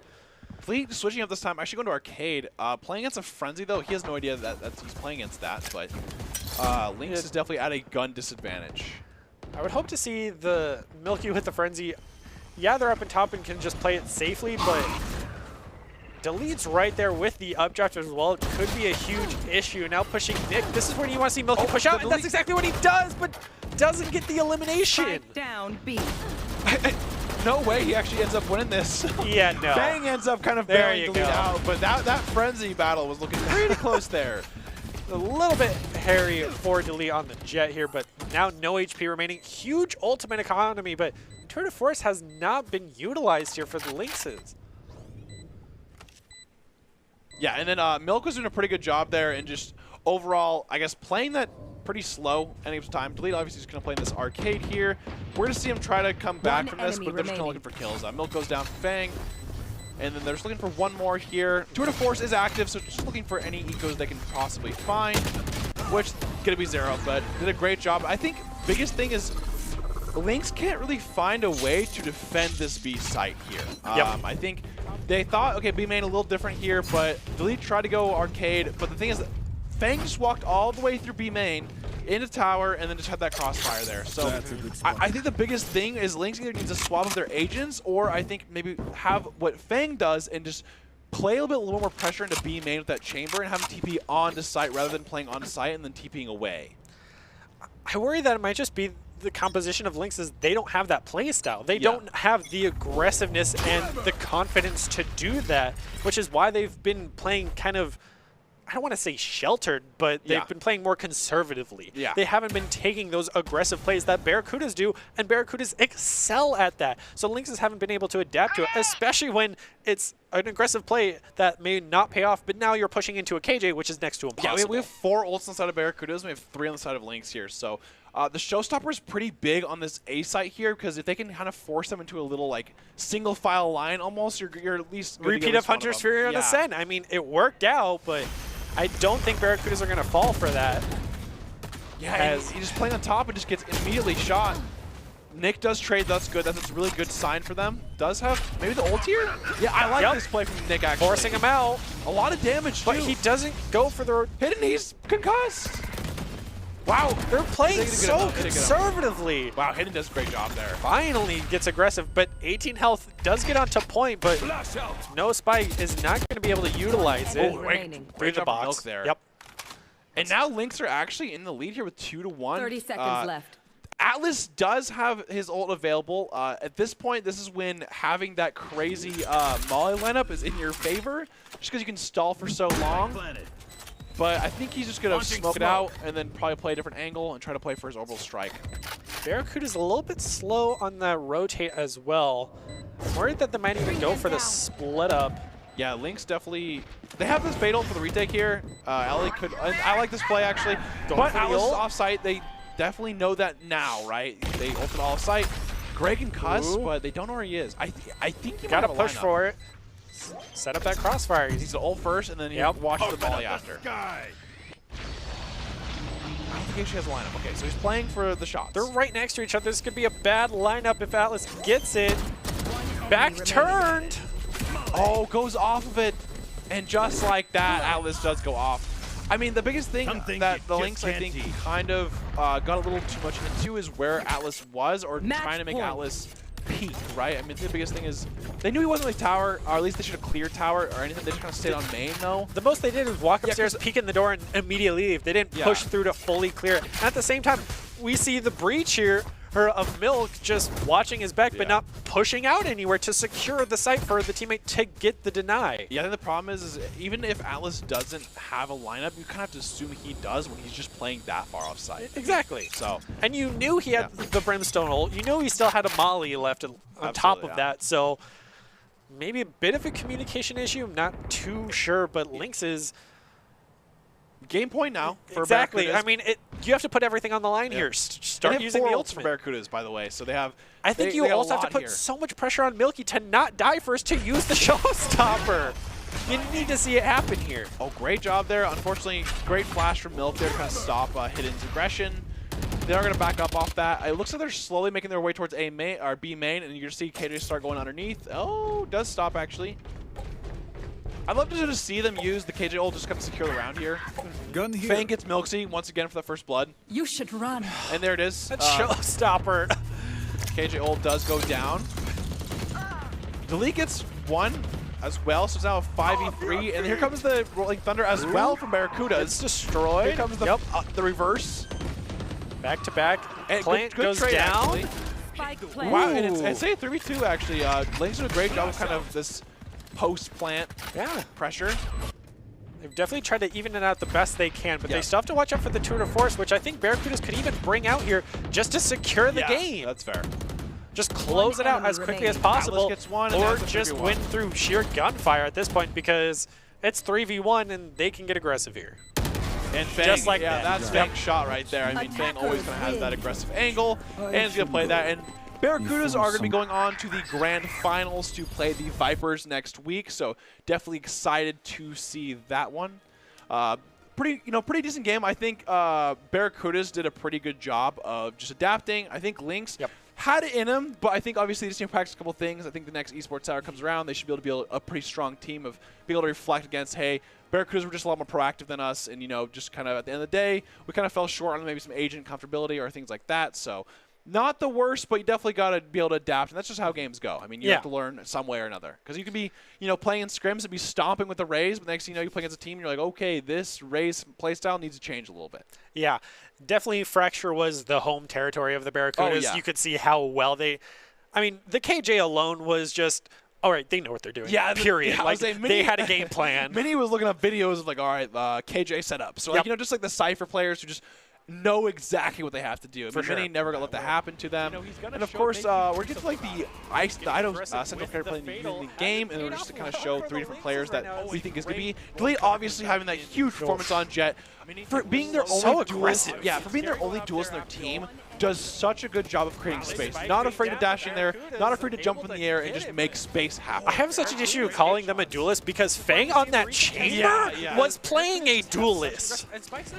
S1: Fleet switching up this time, actually going to Arcade. Playing against a Frenzy, though, he has no idea that he's playing against that, but Lynx is definitely at a gun disadvantage.
S2: I would hope to see the Milky with the Frenzy. Yeah, they're up and top and can just play it safely, but Delete's right there with the updraft as well. It could be a huge issue. Now pushing Nick. This is where you want to see Milky push out, and that's exactly what he does, but doesn't get the elimination.
S3: Spike down B.
S1: No way he actually ends up winning this.
S2: Yeah, no.
S1: Bang ends up kind of
S2: There
S1: bailing
S2: you
S1: Delete
S2: go.
S1: out, but that Frenzy battle was looking pretty close there.
S2: A little bit hairy for Delete on the Jet here, but now no HP remaining. Huge ultimate economy, but Tour de Force has not been utilized here for the Lynxes.
S1: Yeah, and then Milk was doing a pretty good job there and just overall, I guess, playing that pretty slow any time. Delete obviously is going to play in this arcade here. We're going to see him try to come back from this, but they're just kind of looking for kills. Milk goes down Fang, and then they're just looking for one more here. Tour de Force is active, so just looking for any ecos they can possibly find, which is going to be 0, but did a great job. I think biggest thing is Lynx can't really find a way to defend this B site here. I think they thought, okay, B main a little different here, but Delete tried to go arcade. But the thing is that Fang just walked all the way through B main into tower and then just had that crossfire there. So I think the biggest thing is Lynx either needs to swap up their agents, or I think maybe have what Fang does and just play a little more pressure into B main with that chamber and have him TP onto site rather than playing on site and then TPing away.
S2: I worry that it might just be the composition of Lynxes. They don't have that play style. They don't have the aggressiveness and the confidence to do that, which is why they've been playing kind of, I don't want to say sheltered, but they've been playing more conservatively. They haven't been taking those aggressive plays that Barracudas do, and Barracudas excel at that. So Lynxes haven't been able to adapt to it, especially when it's an aggressive play that may not pay off, but now you're pushing into a KJ, which is next to impossible.
S1: Yeah, we have 4 ults on the side of Barracudas, and we have 3 on the side of Lynx here. So the showstopper is pretty big on this A site here, because if they can kind of force them into a little like single file line almost, you're at least
S2: repeat of Hunter's Fury on Ascent. I mean, it worked out, but I don't think Barracudas are going to fall for that.
S1: Yeah, and he's just playing on top and just gets immediately shot. Nick does trade, that's good. That's a really good sign for them. Does have maybe the ult here? Yeah, I like this play from Nick, actually.
S2: Forcing him out.
S1: A lot of damage,
S2: but he doesn't go for the
S1: hidden. He's concussed.
S2: Wow, they're playing so conservatively.
S1: Wow, Hidden does a great job there.
S2: Finally gets aggressive, but 18 health does get onto point, but no Spike is not going to be able to utilize it. Through the box
S1: there.
S2: Yep.
S1: And now Lynx are actually in the lead here with 2-1.
S3: 30 seconds left.
S1: Atlas does have his ult available. At this point, this is when having that crazy Molly lineup is in your favor, just because you can stall for so long. But I think he's just going to smoke it out and then probably play a different angle and try to play for his orbital strike.
S2: Barracuda's a little bit slow on that rotate as well. I'm worried that they might even go for the split up.
S1: Yeah, Lynx definitely, they have this bait ult for the retake here. Ellie could, I like this play actually. But Atlas is off site. They definitely know that now, right? They ulted all off site. Greg can cuss, but they don't know where he is. I think he
S2: gotta push for it. Set up that crossfire.
S1: He needs to ult first, and then he watches the volley after. I don't think he actually has a lineup. Okay, so he's playing for the shots.
S2: They're right next to each other. This could be a bad lineup if Atlas gets it. Back turned.
S1: Oh, goes off of it. And just like that, Atlas does go off. I mean, the biggest thing that the Lynx, I think, kind of got a little too much into is where Atlas was, or trying to make Atlas peak, right? I mean, the biggest thing is they knew he wasn't like tower, or at least they should have cleared tower or anything. They just kind of stayed on main, though.
S2: The most they did was walk upstairs, peek in the door, and immediately leave. They didn't push through to fully clear it. And at the same time, we see the breach here of Milk just watching his back, but not pushing out anywhere to secure the site for the teammate to get the deny.
S1: Yeah, I think the problem is even if Atlas doesn't have a lineup, you kind of have to assume he does when he's just playing that far off site.
S2: Exactly. So, and you knew he had the Brimstone ult. You knew he still had a Molly left on top of that. So maybe a bit of a communication issue. I'm not too sure, but Lynxes.
S1: Game point now for
S2: exactly.
S1: Barracudas.
S2: I mean, you have to put everything on the line here. Start using the ultimate.
S1: For Barracudas, by the way. So they have.
S2: I think you also have to put so much pressure on Milky to not die first to use the showstopper. You need to see it happen here.
S1: Oh, great job there. Unfortunately, great flash from Milk there to kind of stop Hidden's aggression. They are going to back up off that. It looks like they're slowly making their way towards A main or B main, and you're going to see KJ start going underneath. Oh, does stop actually. I'd love to just see them use the KJ ult just kind of secure the round here.
S6: Gun here.
S1: Fang gets Milksy once again for the first blood.
S3: You should run.
S1: And there it is.
S2: That showstopper.
S1: KJ ult does go down. Delete gets one as well, so it's now a 5v3. And here comes the Rolling Thunder as well from Barracudas.
S2: It's destroyed.
S1: Here comes the reverse.
S2: Back to back.
S1: And
S2: Plant
S1: good
S2: goes
S1: trade,
S2: down.
S1: Wow, and it's a 3v2 actually. Lynx did a great job of kind of this post-plant pressure.
S2: They've definitely tried to even it out the best they can, but they still have to watch out for the tour de force, which I think Barracudas could even bring out here just to secure the game.
S1: That's fair.
S2: Just close it out as quickly as possible,
S1: gets one,
S2: or just win through sheer gunfire at this point, because it's 3v1 and they can get aggressive here.
S1: And Fang,
S2: just like
S1: that. That's Fang's shot right there. I mean, Fang always kind of has that aggressive angle, and he's going to play that. And Barracudas are going to be going on to the grand finals to play the Vipers next week, so definitely excited to see that one. Pretty decent game. I think Barracudas did a pretty good job of just adapting. I think Lynx had it in them, but I think obviously they just need to practice a couple things. I think the next esports tower comes around, they should be able to be a pretty strong team of be able to reflect against, hey, Barracudas were just a lot more proactive than us, and, you know, just kind of at the end of the day, we kind of fell short on maybe some agent comfortability or things like that. So not the worst, but you definitely got to be able to adapt, and that's just how games go. I mean, you have to learn some way or another. Because you could be, you know, playing in scrims and be stomping with the Rays, but next thing you know, you play against a team, and you're like, okay, this Rays playstyle needs to change a little bit.
S2: Yeah, definitely Fracture was the home territory of the Barracudas.
S1: Oh, yeah.
S2: You could see how well they – I mean, the KJ alone was just – all right, they know what they're doing.
S1: Yeah,
S2: period.
S1: Yeah,
S2: like, they had a game plan.
S1: Minnie was looking up videos of, like, all right, KJ setup. So, like, you know, just like the Cypher players who just know exactly what they have to do. I mean, Minnie never got let that happen to them. And, of course, we're getting to, like, the Idaho Central character playing the game, and we're just to kind of show 3 different players that we think is going to be. Delete obviously having that huge performance on Jet. For being their only duelist, for being their only duelist in their team, does such a good job of creating space. Not afraid to dash in there, not afraid to jump in the air and just make space happen.
S2: I have such an issue calling them a duelist because Fang on that chamber was playing a duelist.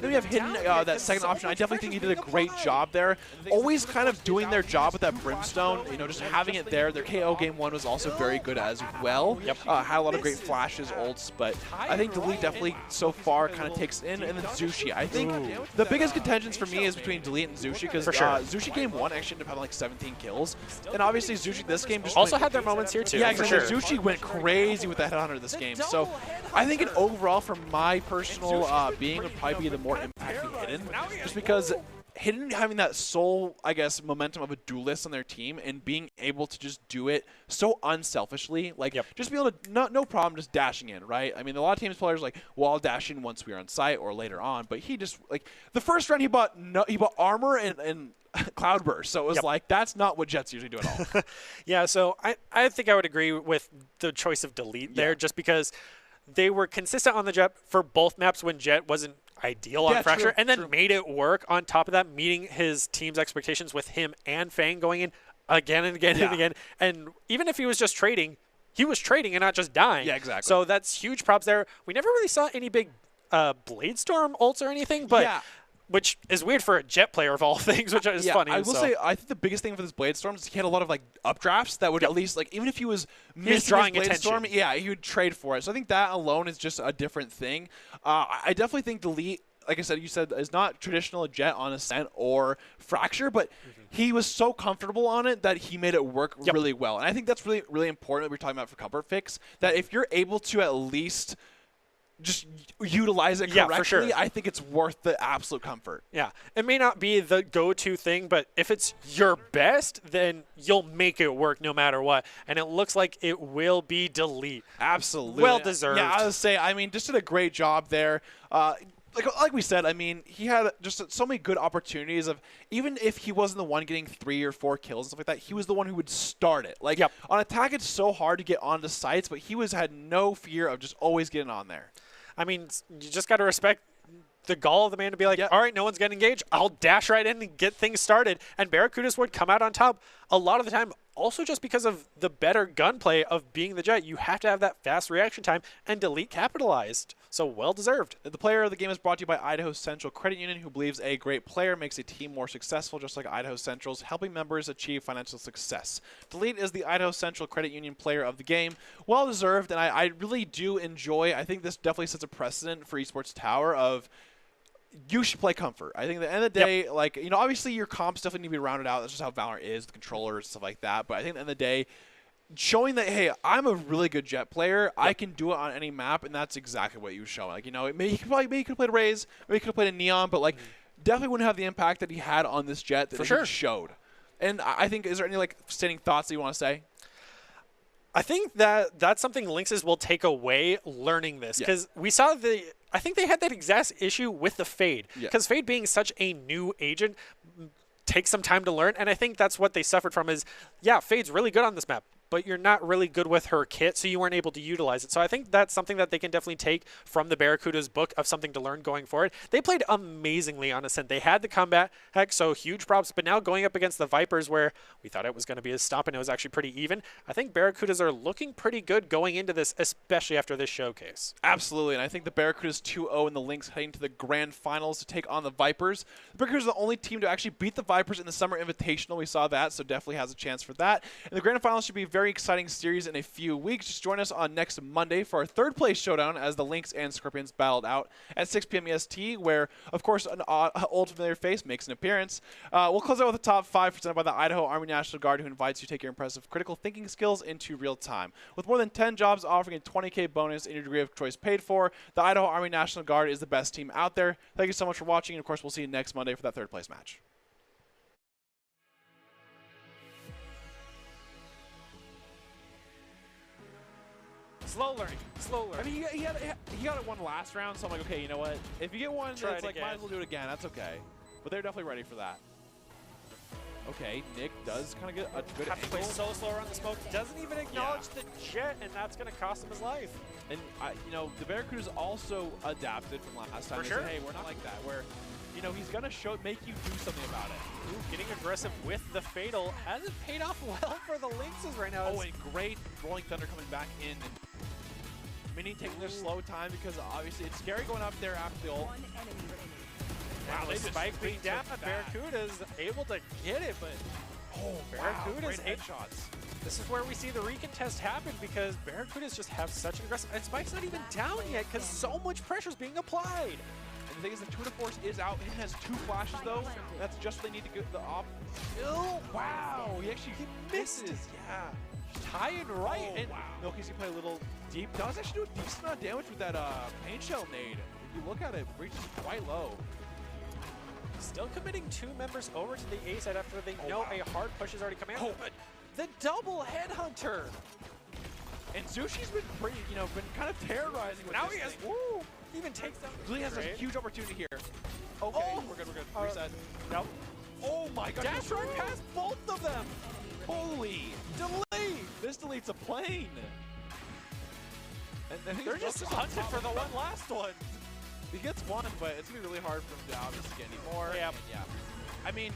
S1: Then we have Hidden, that second option. I definitely think he did a great job there. Always kind of doing their job with that Brimstone, you know, just having it there. Their KO game 1 was also very good as well. Had a lot of great flashes, ults, but I think Delete definitely so far kind of takes in. And then Zushi. I think the biggest contentions for me is between Delete and Zushi because Zushi game 1 actually ended up having like 17 kills. And obviously Zushi this game just
S2: also had their moments here too.
S1: Yeah, exactly. Zushi went crazy with the headhunter this game. So I think overall, from my personal being, would probably be the more impactful Hidden. Just because Hidden having that sole, I guess, momentum of a duelist on their team and being able to just do it so unselfishly, like just be able to, no problem just dashing in, right? I mean, a lot of teams players like, well, I'll dash in once we're on site or later on, but he just, like, the first round he bought armor and Cloudburst, so it was like, that's not what Jets usually do at all.
S2: Yeah, so I think I would agree with the choice of Delete there just because they were consistent on the Jet for both maps when Jet wasn't ideal on Fracture, and then made it work on top of that, meeting his team's expectations with him and Fang going in again and again and again. And even if he was just trading, he was trading and not just dying.
S1: Yeah, exactly.
S2: So that's huge props there. We never really saw any big Blade Storm ults or anything, but which is weird for a Jet player of all things, which is funny.
S1: I will say, I think the biggest thing for this Blade Storm is he had a lot of like updrafts that would at least, like, even if he was missing his Blade Storm, he would trade for it. So I think that alone is just a different thing. I definitely think Delete, like I said, you said, is not traditional Jet on Ascent or Fracture, but he was so comfortable on it that he made it work really well. And I think that's really, really important that we're talking about for Comfort Fix, that if you're able to at least just utilize it correctly,
S2: for sure.
S1: I think it's worth the absolute comfort.
S2: Yeah, it may not be the go-to thing, but if it's your best, then you'll make it work no matter what. And it looks like it will be Delete.
S1: Absolutely.
S2: Well deserved.
S1: Yeah, I would say, I mean, just did a great job there. Like we said, I mean, he had just so many good opportunities of, even if he wasn't the one getting 3 or 4 kills and stuff like that, he was the one who would start it. Like, on attack, it's so hard to get onto sites, but he had no fear of just always getting on there.
S2: I mean, you just got to respect the gall of the man to be like, all right, no one's getting engaged. I'll dash right in and get things started. And Barracudas would come out on top a lot of the time, also just because of the better gunplay of being the Jet. You have to have that fast reaction time, and Delete capitalized. So well deserved.
S1: The player of the game is brought to you by Idaho Central Credit Union, who believes a great player makes a team more successful, just like Idaho Central's, helping members achieve financial success. Delete is the Idaho Central Credit Union player of the game. Well deserved, and I really do enjoy, I think this definitely sets a precedent for Esports Tower of, you should play Comfort. I think at the end of the day, like, you know, obviously your comps definitely need to be rounded out. That's just how Valorant is, the controllers and stuff like that. But I think at the end of the day, showing that, hey, I'm a really good Jet player, I can do it on any map, and that's exactly what you show. Like, you know, maybe he could have played a Raze, maybe he could have played a Neon, but, like, definitely wouldn't have the impact that he had on this Jet that he showed. And I think, is there any, like, standing thoughts that you want to say?
S2: I think that's something Lynxes will take away learning this, because we saw I think they had that exact issue with the Fade, because Fade being such a new agent takes some time to learn, and I think that's what they suffered from is, Fade's really good on this map, but you're not really good with her kit, so you weren't able to utilize it. So I think that's something that they can definitely take from the Barracudas book of something to learn going forward. They played amazingly on Ascent. They had the combat, heck, so huge props, but now going up against the Vipers where we thought it was going to be a stomp and it was actually pretty even, I think Barracudas are looking pretty good going into this, especially after this showcase.
S1: Absolutely, and I think the Barracudas 2-0 and the Lynx heading to the grand finals to take on the Vipers. The Barracudas are the only team to actually beat the Vipers in the Summer Invitational. We saw that, so definitely has a chance for that. And the grand finals should be a very exciting series in a few weeks. Just join us on next Monday for our third place showdown as the Lynx and Scorpions battled out at 6 p.m. EST, where, of course, an old familiar face makes an appearance. We'll close out with the top 5 presented by the Idaho Army National Guard, who invites you to take your impressive critical thinking skills into real time. With more than 10 jobs offering a 20K bonus and your degree of choice paid for, the Idaho Army National Guard is the best team out there. Thank you so much for watching, and of course, we'll see you next Monday for that third place match.
S2: Slow learning. Slow learning.
S1: I mean, he got it one last round, so I'm like, okay, you know what? If you get one,
S2: Try
S1: it's
S2: it
S1: like,
S2: again.
S1: might as well do it again. That's okay. But they're definitely ready for that. Okay, Nick does kind of get a good
S2: Have to play
S1: angle.
S2: so slow around the smoke. Doesn't even acknowledge the jet, and that's going to cost him his life.
S1: And, you know, the Barracudas also adapted from last time.
S2: For
S1: They
S2: sure.
S1: said, hey, we're not like that. Where, you know, he's going to make you do something about it.
S2: Ooh, getting aggressive with the Fatal hasn't paid off well for the Lynxes right now.
S1: Oh, and great Rolling Thunder coming back in. And Mini taking their slow time because obviously it's scary going up there after the ult.
S3: One enemy remaining.
S2: Wow,
S1: they
S2: with
S1: just
S2: Spike being
S1: took
S2: down,
S1: that.
S2: Barracudas able to get it, but
S1: Oh,
S2: Barracudas
S1: great
S2: ate-
S1: headshots.
S2: this is where we see the recontest happen because Barracudas just have such an aggressive, and Spike's not even down yet because so much pressure is being applied.
S1: And the thing is, the Tuna Force is out. He has 2 flashes, though. That's just what they need to get the op. Oh, wow. He actually misses. Yeah.
S2: Tying right.
S1: Oh,
S2: and
S1: wow. Milky's going to play a little deep. Does actually do a decent amount of damage with that pain shell nade. If you look at it, reaches quite low.
S2: Still committing 2 members over to the A side after they know
S1: wow.
S2: a hard push is already coming out.
S1: Oh.
S2: But the double headhunter.
S1: And Zushi's been pretty, you know, been kind of terrorizing with
S2: Now
S1: this
S2: he has,
S1: thing.
S2: woo, even takes down.
S1: Zushi has a
S2: Great.
S1: huge opportunity here. Okay,
S2: Oh.
S1: we're good.
S2: Uh,
S1: Reset.
S2: Nope.
S1: Oh my god.
S2: Dash right past both of them.
S1: Holy. Delete. This deletes a plane. And I think
S2: They're
S1: it's
S2: just
S1: focused on
S2: hunting
S1: top
S2: for the
S1: of
S2: one last one.
S1: He gets one, but it's going to be really hard for him to obviously get any more.
S2: Yeah.
S1: And yeah. I mean,